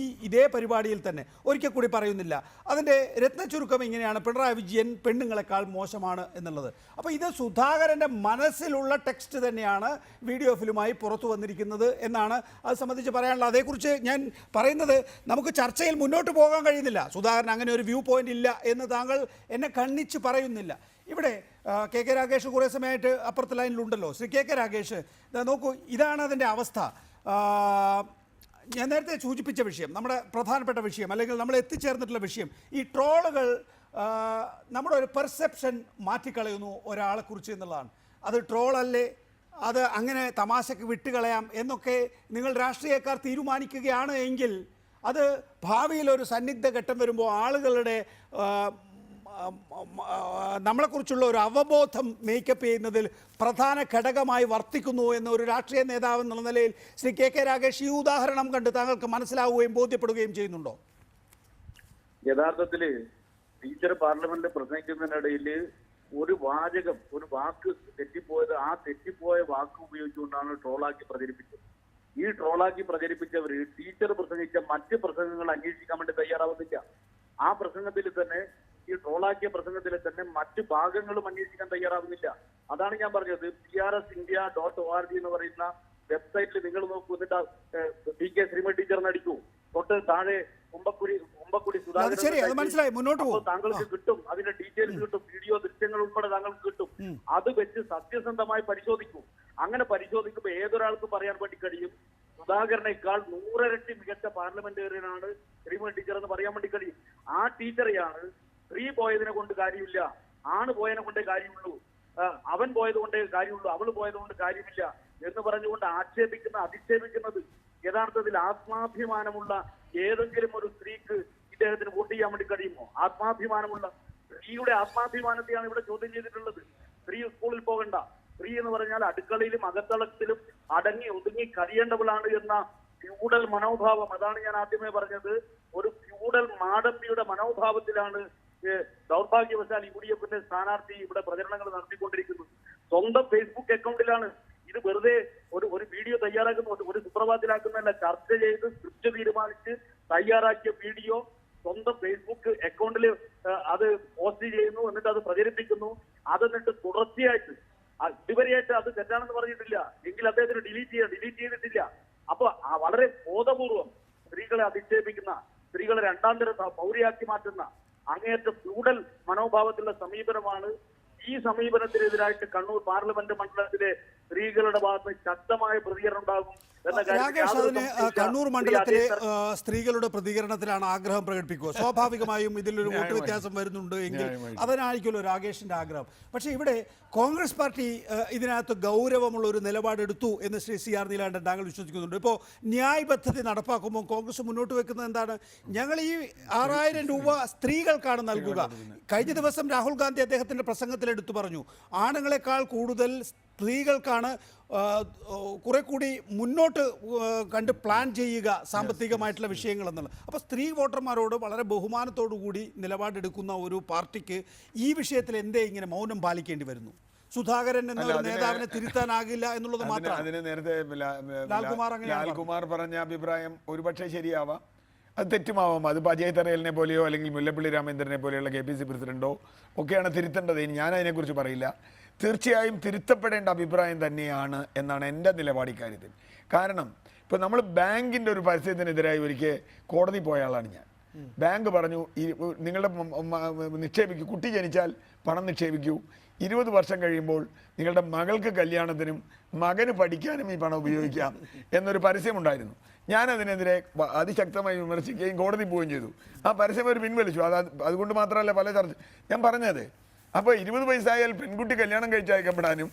ഇതേ പരിപാടിയിൽ തന്നെ. ഒരിക്കൽ കൂടി പറയുന്നില്ല. അതിൻ്റെ രത്നചുരുക്കം ഇങ്ങനെയാണ്: പിണറായി വിജയൻ പെണ്ണുങ്ങളെക്കാൾ മോശമാണ് എന്നുള്ളത്. അപ്പോൾ ഇത് സുധാകരൻ്റെ മനസ്സിലുള്ള ടെക്സ്റ്റ് തന്നെയാണ് വീഡിയോ ഫിലിമായി പുറത്തു വന്നിരിക്കുന്നത് എന്നാണ് അത് സംബന്ധിച്ച് പറയാനുള്ളത്. അതേക്കുറിച്ച് ഞാൻ പറയുന്നത്, നമുക്ക് ചർച്ചയിൽ മുന്നോട്ട് പോകാൻ കഴിയുന്നില്ല. സുധാകരൻ അങ്ങനെ ഒരു വ്യൂ പോയിന്റ് ഇല്ല എന്ന് താങ്കൾ എന്നെ ഖണ്ഡിച്ച് പറയുന്നില്ല. ഇവിടെ കെ കെ രാഗേഷ് കുറേ സമയമായിട്ട് അപ്പുറത്തെ ലൈനിലുണ്ടല്ലോ. ശ്രീ കെ കെ രാഗേഷ്, നോക്കൂ, ഇതാണ് അതിൻ്റെ അവസ്ഥ. ഞാൻ നേരത്തെ സൂചിപ്പിച്ച വിഷയം, നമ്മുടെ പ്രധാനപ്പെട്ട വിഷയം, അല്ലെങ്കിൽ നമ്മൾ എത്തിച്ചേർന്നിട്ടുള്ള വിഷയം, ഈ ട്രോളുകൾ നമ്മുടെ ഒരു പെർസെപ്ഷൻ മാറ്റിക്കളയുന്നു ഒരാളെക്കുറിച്ച് എന്നുള്ളതാണ്. അത് ട്രോളല്ലേ, അത് അങ്ങനെ തമാശക്ക് വിട്ടുകളയാം എന്നൊക്കെ നിങ്ങൾ രാഷ്ട്രീയക്കാർ തീരുമാനിക്കുകയാണ് എങ്കിൽ അത് ഭാവിയിൽ ഒരു സന്നിഗ്ധ ഘട്ടം വരുമ്പോൾ ആളുകളുടെ നമ്മളെക്കുറിച്ചുള്ള ഒരു അവബോധം മേക്കപ്പ് ചെയ്യുന്നതിൽ പ്രധാന ഘടകമായി വർത്തിക്കുന്നു എന്ന ഒരു രാഷ്ട്രീയ നേതാവ് എന്നുള്ള നിലയിൽ ശ്രീ കെ കെ രാഗേഷ് ഈ ഉദാഹരണം കണ്ട് താങ്കൾക്ക് മനസ്സിലാവുകയും ബോധ്യപ്പെടുകയും ചെയ്യുന്നുണ്ടോ? യഥാർത്ഥത്തില് ടീച്ചർ പാർലമെന്റിൽ പ്രസംഗിക്കുന്നതിനിടയിൽ ഒരു വാചകം, ഒരു വാക്ക് തെറ്റിപ്പോയത്, ആ തെറ്റിപ്പോയ വാക്ക് ഉപയോഗിച്ചുകൊണ്ടാണ് ട്രോളാക്കി പ്രചരിപ്പിച്ചത്. ഈ ട്രോളാക്കി പ്രചരിപ്പിച്ചവര് ടീച്ചർ പ്രസംഗിച്ച മറ്റ് പ്രസംഗങ്ങൾ അന്വേഷിക്കാൻ വേണ്ടി തയ്യാറാവുന്നില്ല. ആ പ്രസംഗത്തിൽ തന്നെ, ഈ ട്രോളാക്കിയ പ്രസംഗത്തിൽ തന്നെ മറ്റ് ഭാഗങ്ങളും അന്വേഷിക്കാൻ തയ്യാറാവുന്നില്ല. അതാണ് ഞാൻ പറഞ്ഞത്. PRSindia.org എന്ന് പറയുന്ന വെബ്സൈറ്റിൽ നിങ്ങൾ നോക്കൂ, എന്നിട്ട് PK ശ്രീമതി ടീച്ചർ നടിക്കൂ, തൊട്ട് താഴെ കുമ്പക്കുടി താങ്കൾക്ക് കിട്ടും, അതിന്റെ ഡീറ്റെയിൽസ് കിട്ടും, വീഡിയോ ദൃശ്യങ്ങൾ ഉൾപ്പെടെ താങ്കൾക്ക് കിട്ടും. അത് വെച്ച് സത്യസന്ധമായി പരിശോധിക്കൂ. അങ്ങനെ പരിശോധിക്കുമ്പോൾ ഏതൊരാൾക്ക് പറയാൻ വേണ്ടി കഴിയും, സുധാകരനേക്കാൾ 100 ഇരട്ടി മികച്ച പാർലമെന്റേറിയനാണ് ശ്രീമതി ടീച്ചർ എന്ന് പറയാൻ വേണ്ടി കഴിയും. ആ ടീച്ചറെയാണ് സ്ത്രീ പോയതിനെ കൊണ്ട് കാര്യമില്ല, ആണ് പോയതിനെ കൊണ്ടേ കാര്യമുള്ളൂ, അവൻ പോയത് കൊണ്ടേ കാര്യമുള്ളൂ, അവള് പോയത് കൊണ്ട് കാര്യമില്ല എന്ന് പറഞ്ഞുകൊണ്ട് അധിക്ഷേപിക്കുന്നത് യഥാർത്ഥത്തിൽ ആത്മാഭിമാനമുള്ള ഏതെങ്കിലും ഒരു സ്ത്രീക്ക് ഇദ്ദേഹത്തിന് വോട്ട് ചെയ്യാൻ വേണ്ടി കഴിയുമോ? ആത്മാഭിമാനമുള്ള സ്ത്രീയുടെ ആത്മാഭിമാനത്തെയാണ് ഇവിടെ ചോദ്യം ചെയ്തിട്ടുള്ളത്. സ്ത്രീ സ്കൂളിൽ പോകണ്ട, സ്ത്രീ എന്ന് പറഞ്ഞാൽ അടുക്കളയിലും അകത്തളത്തിലും അടങ്ങി ഒതുങ്ങി കഴിയേണ്ടവളാണ് എന്ന ഫ്യൂഡൽ മനോഭാവം, അതാണ് ഞാൻ ആദ്യമേ പറഞ്ഞത്. ഒരു ഫ്യൂഡൽ മാടമ്പിയുടെ മനോഭാവത്തിലാണ് ദൗർഭാഗ്യവശാൽ UDFന്റെ സ്ഥാനാർത്ഥി ഇവിടെ പ്രചരണങ്ങൾ നടത്തിക്കൊണ്ടിരിക്കുന്നത്. സ്വന്തം ഫേസ്ബുക്ക് അക്കൗണ്ടിലാണ് ഇത്. വെറുതെ ഒരു വീഡിയോ തയ്യാറാക്കുന്ന, ഒരു സുപ്രഭാതത്തിലാക്കുന്നതല്ല, ചർച്ച ചെയ്ത് സ്ക്രിപ്റ്റ് തീരുമാനിച്ച് തയ്യാറാക്കിയ വീഡിയോ സ്വന്തം ഫേസ്ബുക്ക് അക്കൗണ്ടിൽ അത് പോസ്റ്റ് ചെയ്യുന്നു, എന്നിട്ട് അത് പ്രചരിപ്പിക്കുന്നു. അതെന്നിട്ട് തുടർച്ചയായിട്ട് ഇതുവരെയായിട്ട് അത് തെറ്റാണെന്ന് പറഞ്ഞിട്ടില്ല എങ്കിൽ അദ്ദേഹത്തിന് ഡിലീറ്റ് ചെയ്തിട്ടില്ല. അപ്പൊ വളരെ ബോധപൂർവം സ്ത്രീകളെ അധിക്ഷേപിക്കുന്ന, സ്ത്രീകളെ രണ്ടാം തരം പൗരയാക്കി മാറ്റുന്ന അങ്ങേയറ്റ ഫ്യൂഡൽ മനോഭാവത്തിലുള്ള സമീപനമാണ്. ഈ സമീപനത്തിനെതിരായിട്ട് കണ്ണൂർ പാർലമെന്റ് മണ്ഡലത്തിലെ സ്ത്രീകളുടെ ഭാഗത്ത് ശക്തമായ പ്രതികരണം ഉണ്ടാകും എന്ന രാകേഷ്, അതിന് കണ്ണൂർ മണ്ഡലത്തിലെ സ്ത്രീകളുടെ പ്രതികരണത്തിലാണ് ആഗ്രഹം പ്രകടിപ്പിക്കുക. സ്വാഭാവികമായും ഇതിലൊരു വോട്ട് വ്യത്യാസം വരുന്നുണ്ട് എങ്കിൽ അതിനായിരിക്കുമല്ലോ രാകേഷിന്റെ ആഗ്രഹം. പക്ഷേ ഇവിടെ കോൺഗ്രസ് പാർട്ടി ഇതിനകത്ത് ഗൗരവമുള്ള ഒരു നിലപാടെടുത്തു എന്ന് ശ്രീ CR നീലകണ്ഠൻ താങ്കൾ വിശ്വസിക്കുന്നുണ്ട്. ഇപ്പോൾ ന്യായ് പദ്ധതി നടപ്പാക്കുമ്പോൾ കോൺഗ്രസ് മുന്നോട്ട് വെക്കുന്നത് എന്താണ്? ഞങ്ങൾ ഈ 6000 രൂപ സ്ത്രീകൾക്കാണ് നൽകുക. കഴിഞ്ഞ ദിവസം രാഹുൽ ഗാന്ധി അദ്ദേഹത്തിന്റെ പ്രസംഗത്തിൽ എടുത്തു പറഞ്ഞു, ആണുങ്ങളെക്കാൾ കൂടുതൽ സ്ത്രീകൾക്കാണ് കുറെ കൂടി മുന്നോട്ട് കണ്ട് പ്ലാൻ ചെയ്യുക സാമ്പത്തികമായിട്ടുള്ള വിഷയങ്ങൾ എന്നുള്ളത്. അപ്പോൾ സ്ത്രീ വോട്ടർമാരോട് വളരെ ബഹുമാനത്തോടു കൂടി നിലപാടെടുക്കുന്ന ഒരു പാർട്ടിക്ക് ഈ വിഷയത്തിൽ എന്തേ ഇങ്ങനെ മൗനം പാലിക്കേണ്ടി വരുന്നു? സുധാകരൻ എന്ന നേതാവിനെ തിരുത്താനാകില്ല എന്നുള്ളത് മാത്രമാണ്. അതിന് നേരത്തെ ലാൽകുമാർ പറഞ്ഞ അഭിപ്രായം ഒരുപക്ഷെ ശരിയാവാം, അത് തെറ്റുമാവാം. അത് അജയ് തറയലിനെ പോലെയോ അല്ലെങ്കിൽ മുല്ലപ്പള്ളി രാമചന്ദ്രനെ പോലെയുള്ള KPC പ്രസിഡന്റോ ഒക്കെയാണ് തിരുത്തേണ്ടത്. ഞാൻ അതിനെക്കുറിച്ച് പറയില്ല. തീർച്ചയായും തിരുത്തപ്പെടേണ്ട അഭിപ്രായം തന്നെയാണ് എന്നാണ് എൻ്റെ നിലപാട് ഇക്കാര്യത്തിൽ. കാരണം ഇപ്പോൾ നമ്മൾ ബാങ്കിൻ്റെ ഒരു പരസ്യത്തിനെതിരായി ഒരിക്കൽ കോടതി പോയ ആളാണ് ഞാൻ. ബാങ്ക് പറഞ്ഞു, നിങ്ങളുടെ നിക്ഷേപിക്കൂ, കുട്ടി ജനിച്ചാൽ പണം നിക്ഷേപിക്കൂ, 20 വർഷം കഴിയുമ്പോൾ നിങ്ങളുടെ മകൾക്ക് കല്യാണത്തിനും മകന് പഠിക്കാനും ഈ പണം ഉപയോഗിക്കാം എന്നൊരു പരസ്യമുണ്ടായിരുന്നു. ഞാനതിനെതിരെ അതിശക്തമായി വിമർശിക്കുകയും കോടതി പോവുകയും ചെയ്തു. ആ പരസ്യം അവർ പിൻവലിച്ചു. അതുകൊണ്ട് മാത്രമല്ല പല ചർച്ച ഞാൻ പറഞ്ഞത്. അപ്പോൾ 20 വയസ്സായാൽ പെൺകുട്ടി കല്യാണം കഴിച്ചയക്കപ്പെടാനും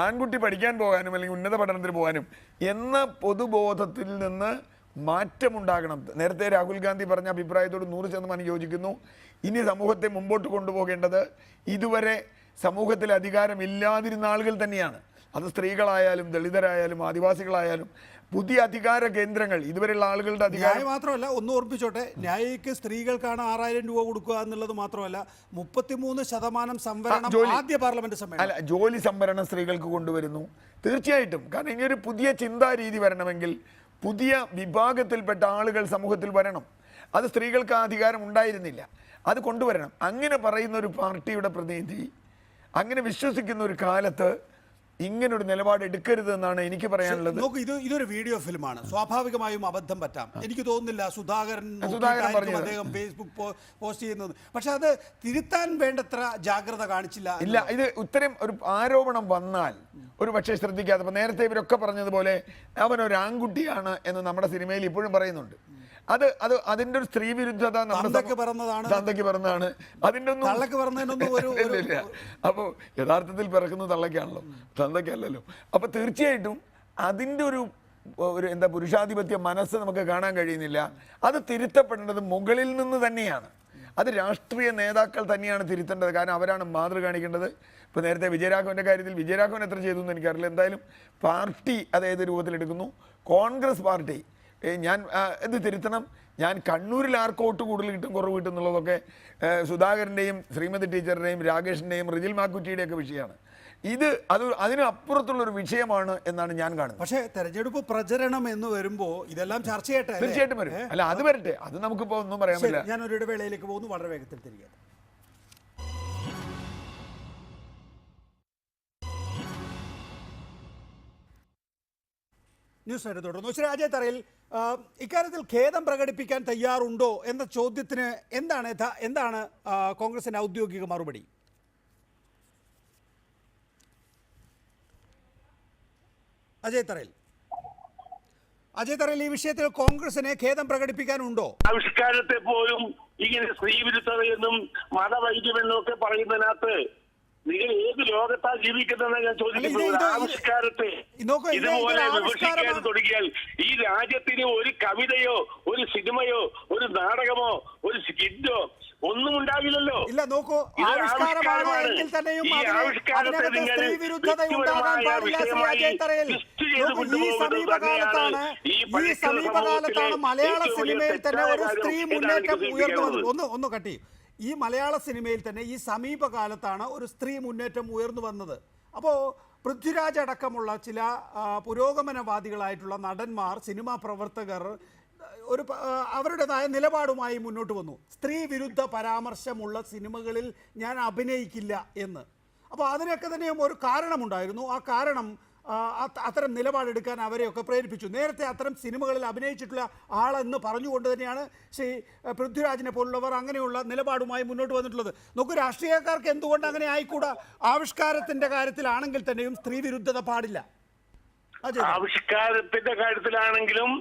ആൺകുട്ടി പഠിക്കാൻ പോകാനും അല്ലെങ്കിൽ ഉന്നത പഠനത്തിന് പോകാനും എന്ന പൊതുബോധത്തിൽ നിന്ന് മാറ്റമുണ്ടാകണം. നേരത്തെ രാഹുൽ ഗാന്ധി പറഞ്ഞ അഭിപ്രായത്തോട് 100% യോജിക്കുന്നു. ഇനി സമൂഹത്തെ മുമ്പോട്ട് കൊണ്ടുപോകേണ്ടത് ഇതുവരെ സമൂഹത്തിൽ അധികാരമില്ലാതിരുന്ന ആളുകൾ തന്നെയാണ്. അത് സ്ത്രീകളായാലും ദളിതരായാലും ആദിവാസികളായാലും പുതിയ അധികാര കേന്ദ്രങ്ങൾ ഇതുവരെയുള്ള ആളുകളുടെ അധികാരം മാത്രമല്ല, ഒന്ന് ഓർപ്പിച്ചോട്ടെ, ന്യായിക്ക് സ്ത്രീകൾക്കാണ് 6000 രൂപ കൊടുക്കുക എന്നുള്ളത് മാത്രമല്ല 33% സംവരണം ആദ്യ പാർലമെന്റ് സമ്മേളനം അല്ല, ജോലി സംവരണം സ്ത്രീകൾക്ക് കൊണ്ടുവരുന്നു. തീർച്ചയായിട്ടും, കാരണം ഇനിയൊരു പുതിയ ചിന്താരീതി വരണമെങ്കിൽ പുതിയ വിഭാഗത്തിൽപ്പെട്ട ആളുകൾ സമൂഹത്തിൽ വരണം. അത് സ്ത്രീകൾക്ക് ആ അധികാരം ഉണ്ടായിരുന്നില്ല, അത് കൊണ്ടുവരണം. അങ്ങനെ പറയുന്ന ഒരു പാർട്ടിയുടെ പ്രതിനിധി, അങ്ങനെ വിശ്വസിക്കുന്ന ഒരു കാലത്ത് ഇങ്ങനൊരു നിലപാട് എടുക്കരുത് എന്നാണ് എനിക്ക് പറയാനുള്ളത്. നോക്കൂ, ഇതൊരു വീഡിയോ ഫിലിമാണ്. സ്വാഭാവികമായും അബദ്ധം പറ്റാം. എനിക്ക് തോന്നുന്നില്ല സുധാകരൻ അദ്ദേഹം ഫേസ്ബുക്ക് പോസ്റ്റ് ചെയ്യുന്നത്. പക്ഷെ അത് തിരുത്താൻ വേണ്ടത്ര ജാഗ്രത കാണിച്ചില്ല. ഇല്ല, ഇത് ഇത്തരം ഒരു ആരോപണം വന്നാൽ ഒരു പക്ഷേ ശ്രദ്ധിക്കാതെ, ഇപ്പൊ നേരത്തെ ഇവരൊക്കെ പറഞ്ഞതുപോലെ അവനൊരു ആൺകുട്ടിയാണ് എന്ന് നമ്മുടെ സിനിമയിൽ ഇപ്പോഴും പറയുന്നുണ്ട്. അതിന്റെ ഒരു സ്ത്രീ വിരുദ്ധത തന്തയ്ക്ക് പിറന്നതാണ്. അതിന്റെ ഒന്നും അപ്പൊ യഥാർത്ഥത്തിൽ പിറക്കുന്നത് തള്ളയ്ക്കാണല്ലോ, തന്തയ്ക്കല്ലല്ലോ. അപ്പൊ തീർച്ചയായിട്ടും അതിന്റെ ഒരു എന്താ പുരുഷാധിപത്യ മനസ്സ് നമുക്ക് കാണാൻ കഴിയുന്നില്ല. അത് തിരുത്തപ്പെടേണ്ടത് മുകളിൽ നിന്ന് തന്നെയാണ്. അത് രാഷ്ട്രീയ നേതാക്കൾ തന്നെയാണ് തിരുത്തേണ്ടത്. കാരണം അവരാണ് മാതൃക കാണിക്കേണ്ടത്. ഇപ്പോൾ നേരത്തെ വിജയരാഘവൻ്റെ കാര്യത്തിൽ വിജയരാഘവൻ എത്ര ചെയ്തു എന്ന് എനിക്കറിയില്ല. എന്തായാലും പാർട്ടി അത് ഏത് രൂപത്തിലെടുക്കുന്നു. കോൺഗ്രസ് പാർട്ടി ഞാൻ ഇത് തിരുത്തണം, ഞാൻ കണ്ണൂരിൽ ആർക്ക് വോട്ട് കൂടുതൽ കിട്ടും കുറവ് കിട്ടും എന്നുള്ളതൊക്കെ സുധാകരൻ്റെയും ശ്രീമതി ടീച്ചറുടെയും രാകേഷിൻ്റെയും റിജിൽ മാക്കുറ്റിയുടെയൊക്കെ വിഷയമാണ്. അതിന് അപ്പുറത്തുള്ളൊരു വിഷയമാണ് എന്നാണ് ഞാൻ കാണുന്നത്. പക്ഷേ തെരഞ്ഞെടുപ്പ് പ്രചരണം എന്ന് വരുമ്പോൾ ഇതെല്ലാം ചർച്ച ചെയ്യട്ടെ. തീർച്ചയായിട്ടും വരും. അല്ല, അത് വരട്ടെ, അത് നമുക്കിപ്പോൾ ഒന്നും പറയാൻ പറ്റില്ല. ഞാനൊരു ഇടവേളയിലേക്ക് പോകുന്നു, വളരെ വേഗത്തിൽ തിരികെ. ന്യൂസ് നൈറ്റ് തുടർന്നു. ശ്രീ അജയ് തറയിൽ, ഇക്കാര്യത്തിൽ ഖേദം പ്രകടിപ്പിക്കാൻ തയ്യാറുണ്ടോ എന്ന ചോദ്യത്തിന് എന്താണ് കോൺഗ്രസിന്റെ ഔദ്യോഗിക മറുപടി? അജയ് തറയിൽ ഈ വിഷയത്തിൽ കോൺഗ്രസിന് ഖേദം പ്രകടിപ്പിക്കാനുണ്ടോ? ആവിഷ്കാരത്തെ പോലും ഇങ്ങനെ സ്ത്രീവിരുദ്ധതയെന്നും മതവൈദ്യമെന്നും ഒക്കെ പറയുന്നതിനകത്ത് നിങ്ങൾ ഏത് ലോകത്താ ജീവിക്കുന്നതെന്ന് ഞാൻ ചോദിക്കുന്നത്. ആവിഷ്കാരത്തെ ഇതുപോലെ വിമർശിക്കാൻ തുടങ്ങിയാൽ ഈ രാജ്യത്തിന് ഒരു കവിതയോ ഒരു സിനിമയോ ഒരു നാടകമോ ഒരു സ്കിറ്റോ ഒന്നും ഉണ്ടാവില്ലല്ലോ. ഇല്ല, നോക്കൂ, ആവിഷ്കാരമാണെങ്കിൽ തന്നെയും സ്ത്രീ വിരുദ്ധത ഉണ്ടാകാൻ പാടില്ല. ഈ സമീപകാലത്താണ് മലയാള സിനിമയിൽ തന്നെ ഒരു സ്ത്രീ മുന്നേറ്റം ഉയർന്നു വന്നത്. ഒന്ന് കട്ടി, ഈ മലയാള സിനിമയിൽ തന്നെ ഈ സമീപകാലത്താണ് ഒരു സ്ത്രീ മുന്നേറ്റം ഉയർന്നു വന്നത്. അപ്പോൾ പൃഥ്വിരാജ് അടക്കമുള്ള ചില പുരോഗമനവാദികളായിട്ടുള്ള നടന്മാർ, സിനിമാ പ്രവർത്തകർ അവരുടേതായ നിലപാടുമായി മുന്നോട്ട് വന്നു. സ്ത്രീ വിരുദ്ധ പരാമർശമുള്ള സിനിമകളിൽ ഞാൻ അഭിനയിക്കില്ല എന്ന്. അപ്പോൾ അതിനൊക്കെ തന്നെയും ഒരു കാരണമുണ്ടായിരുന്നു. ആ കാരണം അത്തരം നിലപാടെടുക്കാൻ അവരെയൊക്കെ പ്രേരിപ്പിച്ചു. നേരത്തെ അത്തരം സിനിമകളിൽ അഭിനയിച്ചിട്ടുള്ള ആളെന്ന് പറഞ്ഞുകൊണ്ട് തന്നെയാണ് ശ്രീ പൃഥ്വിരാജിനെ പോലുള്ളവർ അങ്ങനെയുള്ള നിലപാടുമായി മുന്നോട്ട് വന്നിട്ടുള്ളത്. നോക്കൂ, രാഷ്ട്രീയക്കാർക്ക് എന്തുകൊണ്ട് അങ്ങനെ ആയിക്കൂടാ? ആവിഷ്കാരത്തിന്റെ കാര്യത്തിലാണെങ്കിൽ തന്നെയും സ്ത്രീ വിരുദ്ധത പാടില്ല. ആവിഷ്കാരത്തിന്റെ കാര്യത്തിലാണെങ്കിലും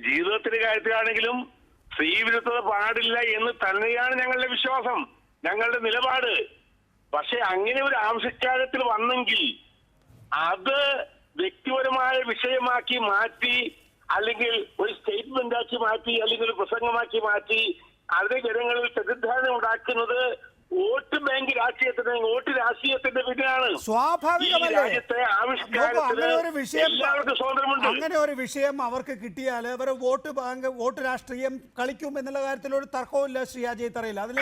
ജീവിതത്തിന്റെ കാര്യത്തിലാണെങ്കിലും സ്ത്രീ വിരുദ്ധത പാടില്ല എന്ന് തന്നെയാണ് ഞങ്ങളുടെ വിശ്വാസം, ഞങ്ങളുടെ നിലപാട്. പക്ഷെ അങ്ങനെ ഒരു ആവിഷ്കാരത്തിൽ വന്നെങ്കിൽ അത് വ്യക്തിപരമായ വിഷയമാക്കി മാറ്റി, അല്ലെങ്കിൽ ഒരു സ്റ്റേറ്റ്മെന്റ് ആക്കി മാറ്റി, അല്ലെങ്കിൽ ഒരു പ്രസംഗമാക്കി മാറ്റി അതിനെ ജനങ്ങളിൽ തെറ്റിദ്ധാരണ ഉണ്ടാക്കുന്നത് വോട്ട് ബാങ്ക് രാഷ്ട്രീയത്തിന്, വോട്ട് രാഷ്ട്രീയത്തിന്റെ പിന്നിലാണ്. സ്വാഭാവികമല്ലേ? അങ്ങനെ ഒരു വിഷയം അവർക്ക് കിട്ടിയാൽ അവർ വോട്ട് ബാങ്ക്, വോട്ട് രാഷ്ട്രീയം കളിക്കും എന്നുള്ള കാര്യത്തിൽ ഒരു തർക്കമില്ല. ശ്രീ അജയ് തറയിൽ അതിൽ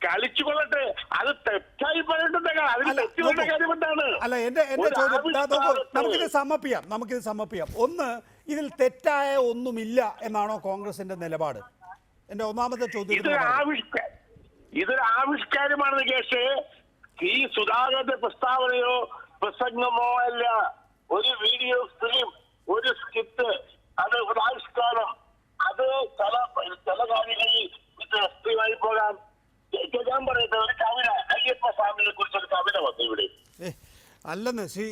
കളിച്ചുകൊള്ളട്ടെ, അത് തെറ്റായി പറയേണ്ടത് കാര്യമെന്താണ്? അല്ല, എന്റെ ചോദ്യം, നമുക്കിത് സമ്മപ്പിക്കാം. ഒന്ന്, ഇതിൽ തെറ്റായ ഒന്നുമില്ല എന്നാണോ കോൺഗ്രസിന്റെ നിലപാട്? എന്റെ ഒന്നാമത്തെ ചോദ്യം. ഇതൊരു ആവിഷ്കാരമാണ് കേസ്. ഈ സുധാകരന്റെ പ്രസ്താവനയോ പ്രസംഗമോ അല്ല, ഒരു വീഡിയോ ഫിലിം, ഒരു സ്കിറ്റ്, അത് ഒരു ആവിഷ്കാരം. അത് ചില കാര്യങ്ങളിൽ സ്ഥിരമായി പോകാം. ഞാൻ പറയുന്നത് ഒരു കവിത, അയ്യപ്പ സ്വാമിയെ കുറിച്ചൊരു കവിത വന്നു ഇവിടെ. അല്ലെന്ന് ശ്രീ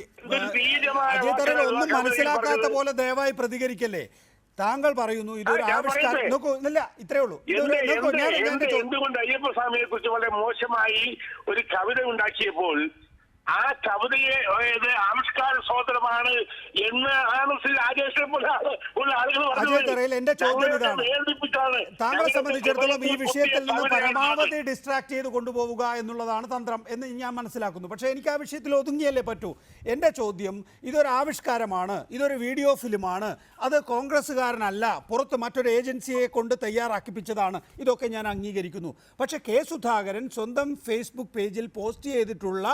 അജയ് തറയിൽ ഒന്നും മനസ്സിലാക്കാത്ത പോലെ ദയവായി പ്രതികരിക്കല്ലേ. താങ്കൾ പറയുന്നു ഇതൊരു ആവിഷ്കാരം. നോക്കൂ, ഇല്ല, ഇത്രയേ ഉള്ളൂ. എന്തുകൊണ്ട് അയ്യപ്പ സ്വാമിയെ കുറിച്ച് വളരെ മോശമായി ഒരു കവിത ഉണ്ടാക്കിയപ്പോൾ ആ കവിതയെ ആവിഷ്കാര സ്വാതന്ത്ര്യമാണ് എന്ന് ആണ് ശ്രീ രാജേഷിനെ പോലെ ഉള്ള ആളുകൾ പറഞ്ഞത്. എന്റെ ചോദ്യം ഇതാണ്, താങ്കളെ സംബന്ധിച്ചിടത്തോളം ഈ വിഷയത്തിൽ നിന്ന് പരമാവധി ഡിസ്ട്രാക്ട് ചെയ്ത് കൊണ്ടുപോവുക എന്നുള്ളതാണ് തന്ത്രം എന്ന് ഞാൻ മനസ്സിലാക്കുന്നു. പക്ഷേ എനിക്ക് ആ വിഷയത്തിൽ ഒതുങ്ങിയല്ലേ പറ്റൂ. എൻ്റെ ചോദ്യം, ഇതൊരു ആവിഷ്കാരമാണ്, ഇതൊരു വീഡിയോ ഫിലിമാണ്, അത് കോൺഗ്രസ്സുകാരനല്ല, പുറത്ത് മറ്റൊരു ഏജൻസിയെ കൊണ്ട് തയ്യാറാക്കിപ്പിച്ചതാണ്, ഇതൊക്കെ ഞാൻ അംഗീകരിക്കുന്നു. പക്ഷേ കെ സുധാകരൻ സ്വന്തം ഫേസ്ബുക്ക് പേജിൽ പോസ്റ്റ് ചെയ്തിട്ടുള്ള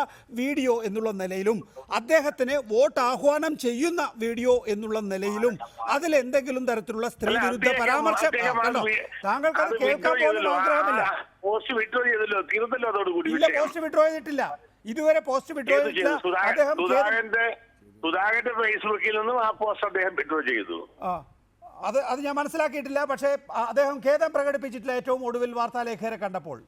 വീഡിയോ എന്നുള്ള നിലയിലും അദ്ദേഹത്തിന് വോട്ട് ആഹ്വാനം ചെയ്യുന്ന വീഡിയോ എന്നുള്ള നിലയിലും അതിൽ എന്തെങ്കിലും തരത്തിലുള്ള സ്ത്രീ വിരുദ്ധ പരാമർശം താങ്കൾക്ക് അത് കേൾക്കാൻ പോലും ആഗ്രഹമില്ല. പോസ്റ്റ് വിഡ്രോ ചെയ്തിട്ടില്ല. പോസ്റ്റ് വിഡ്രോ ചെയ്തിട്ടില്ല. ഇതുവരെ പോസ്റ്റ് ഏത് വിട്ടുപോയിട്ടില്ല. ചെയ്തു? അദ്ദേഹം സുധാകരന്റെ ഫേസ്ബുക്കിൽ നിന്നും ആ പോസ്റ്റ് അദ്ദേഹം വിഡ്രോ ചെയ്തു. അത് ഞാൻ മനസ്സിലാക്കിയിട്ടില്ല. പക്ഷേ അദ്ദേഹം ഖേദം പ്രകടിപ്പിച്ചിട്ടില്ല ഏറ്റവും ഒടുവിൽ വാർത്താലേഖകരെ കണ്ടപ്പോൾ.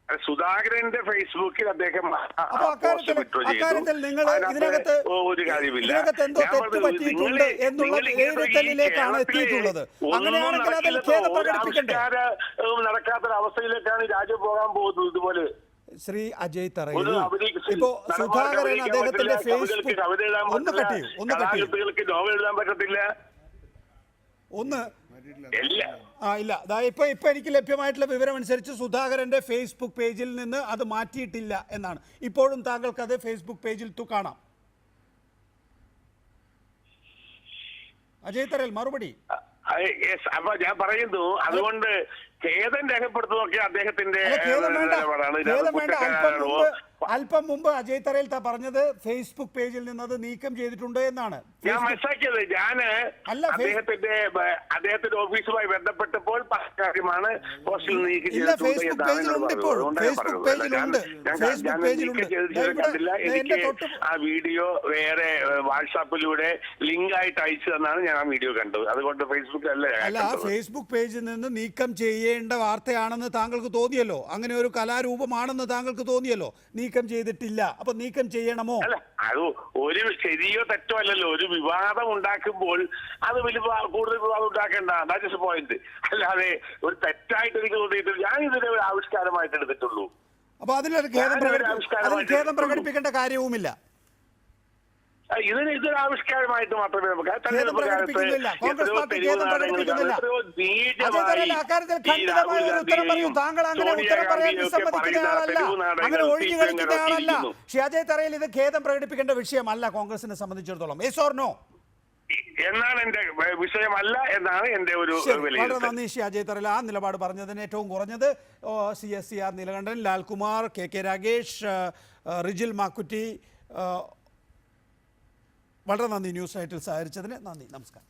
സുധാകരന്റെ ഫേസ്ബുക്കിൽ അദ്ദേഹം അപ്പൊ അക്കാര്യത്തിൽ നിങ്ങൾ ഇതിനകത്ത് ഒരു കാര്യമില്ല. എന്തോ തെറ്റ് പറ്റിയിട്ടുണ്ട് എന്നുള്ള വിലയിരുത്തലിലേക്കാണ് എത്തിയിട്ടുള്ളത്. അങ്ങനെയാണെങ്കിൽ അതിൽ ഖേദം പ്രകടിപ്പിക്കണ്ടേ? നടക്കാത്തൊരവസ്ഥയിലേക്കാണ് രാജ്യം പോകാൻ പോകുന്നത്. ഇതുപോലെ ശ്രീ അജയ് തറയിൽ ഇപ്പോ സുധാകരൻ അദ്ദേഹത്തിന്റെ ഫേസ്ബുക്ക് ഒന്ന് കട്ട് ചെയ്യൂ നോവൽ എഴുതാൻ പറ്റത്തില്ല. ഇല്ല ഇപ്പൊ എനിക്ക് ലഭ്യമായിട്ടുള്ള വിവരം അനുസരിച്ച് സുധാകരന്റെ ഫേസ്ബുക്ക് പേജിൽ നിന്ന് അത് മാറ്റിയിട്ടില്ല എന്നാണ്. ഇപ്പോഴും താങ്കൾക്ക് അത് ഫേസ്ബുക്ക് പേജിൽ കാണാം. അജയ് തറയിൽ മറുപടി. അപ്പൊ ഞാൻ പറയുന്നു, അതുകൊണ്ട് ഖേദം രേഖപ്പെടുത്തുന്നതൊക്കെ അദ്ദേഹത്തിന്റെ അല്പം മുമ്പ് അജയ് തറയിൽ പറഞ്ഞത് ഫേസ്ബുക്ക് പേജിൽ നിന്ന് അത് നീക്കം ചെയ്തിട്ടുണ്ട് എന്നാണ് ഞാൻ മനസ്സിലാക്കിയത്. ഞാന് അദ്ദേഹത്തിന്റെ ഓഫീസുമായി ബന്ധപ്പെട്ടപ്പോൾ കാര്യമാണ് പോസ്റ്റിൽ നീക്കം ചെയ്തിട്ടുണ്ട്. എനിക്ക് ആ വീഡിയോ വേറെ വാട്സാപ്പിലൂടെ ലിങ്ക് ആയിട്ട് അയച്ചു തന്നാണ് ഞാൻ ആ വീഡിയോ കണ്ടത്. അതുകൊണ്ട് ഫേസ്ബുക്കിലല്ല. ഫേസ്ബുക്ക് പേജിൽ നിന്ന് നീക്കം ചെയ്യേണ്ട വാർത്തയാണെന്ന് താങ്കൾക്ക് തോന്നിയല്ലോ. അങ്ങനെ ഒരു കലാരൂപമാണെന്ന് താങ്കൾക്ക് തോന്നിയല്ലോ. നീക്കം ചെയ്തിട്ടില്ല. അപ്പൊ നീക്കം ചെയ്യണമോ? അല്ല, അത് ഒരു ശരിയോ തെറ്റോ അല്ലല്ലോ. ഒരു വിവാദം ഉണ്ടാക്കുമ്പോൾ അത് കൂടുതൽ വിവാദം ഉണ്ടാക്കേണ്ട. That is point. അല്ലാതെ ഒരു തെറ്റായിട്ട് എനിക്ക് തോന്നിയിട്ടില്ല. ഞാൻ ഇതിനെ ഒരു ആവിഷ്കാരമായിട്ട് എടുത്തിട്ടുള്ളൂ. അപ്പൊ അതിലൊരു ഖേദം പ്രകടിപ്പിക്കേണ്ട കാര്യവുമില്ല. ഇതൊരു ആവിഷ്കാരമായിട്ട് മാത്രമേ അജയ് തറയിൽ ഇത് ഖേദം പ്രകടിപ്പിക്കേണ്ട വിഷയമല്ല കോൺഗ്രസിനെ സംബന്ധിച്ചിടത്തോളം. യെസ് ഓർ നോ എന്നാണ് എന്റെ വിഷയമല്ല എന്നാണ് എന്റെ ഒരു വളരെ നന്ദി ശ്രീ അജയ് തറയിൽ ആ നിലപാട് പറഞ്ഞതിന്. ഏറ്റവും കുറഞ്ഞത് CR നീലകണ്ഠൻ, ലാൽകുമാർ, KK രാഗേഷ്, റിജിൽ മാക്കുറ്റി, വളരെ നന്ദി ന്യൂസ് നൈറ്റിൽ സഹകരിച്ചതിന് നന്ദി. നമസ്കാരം.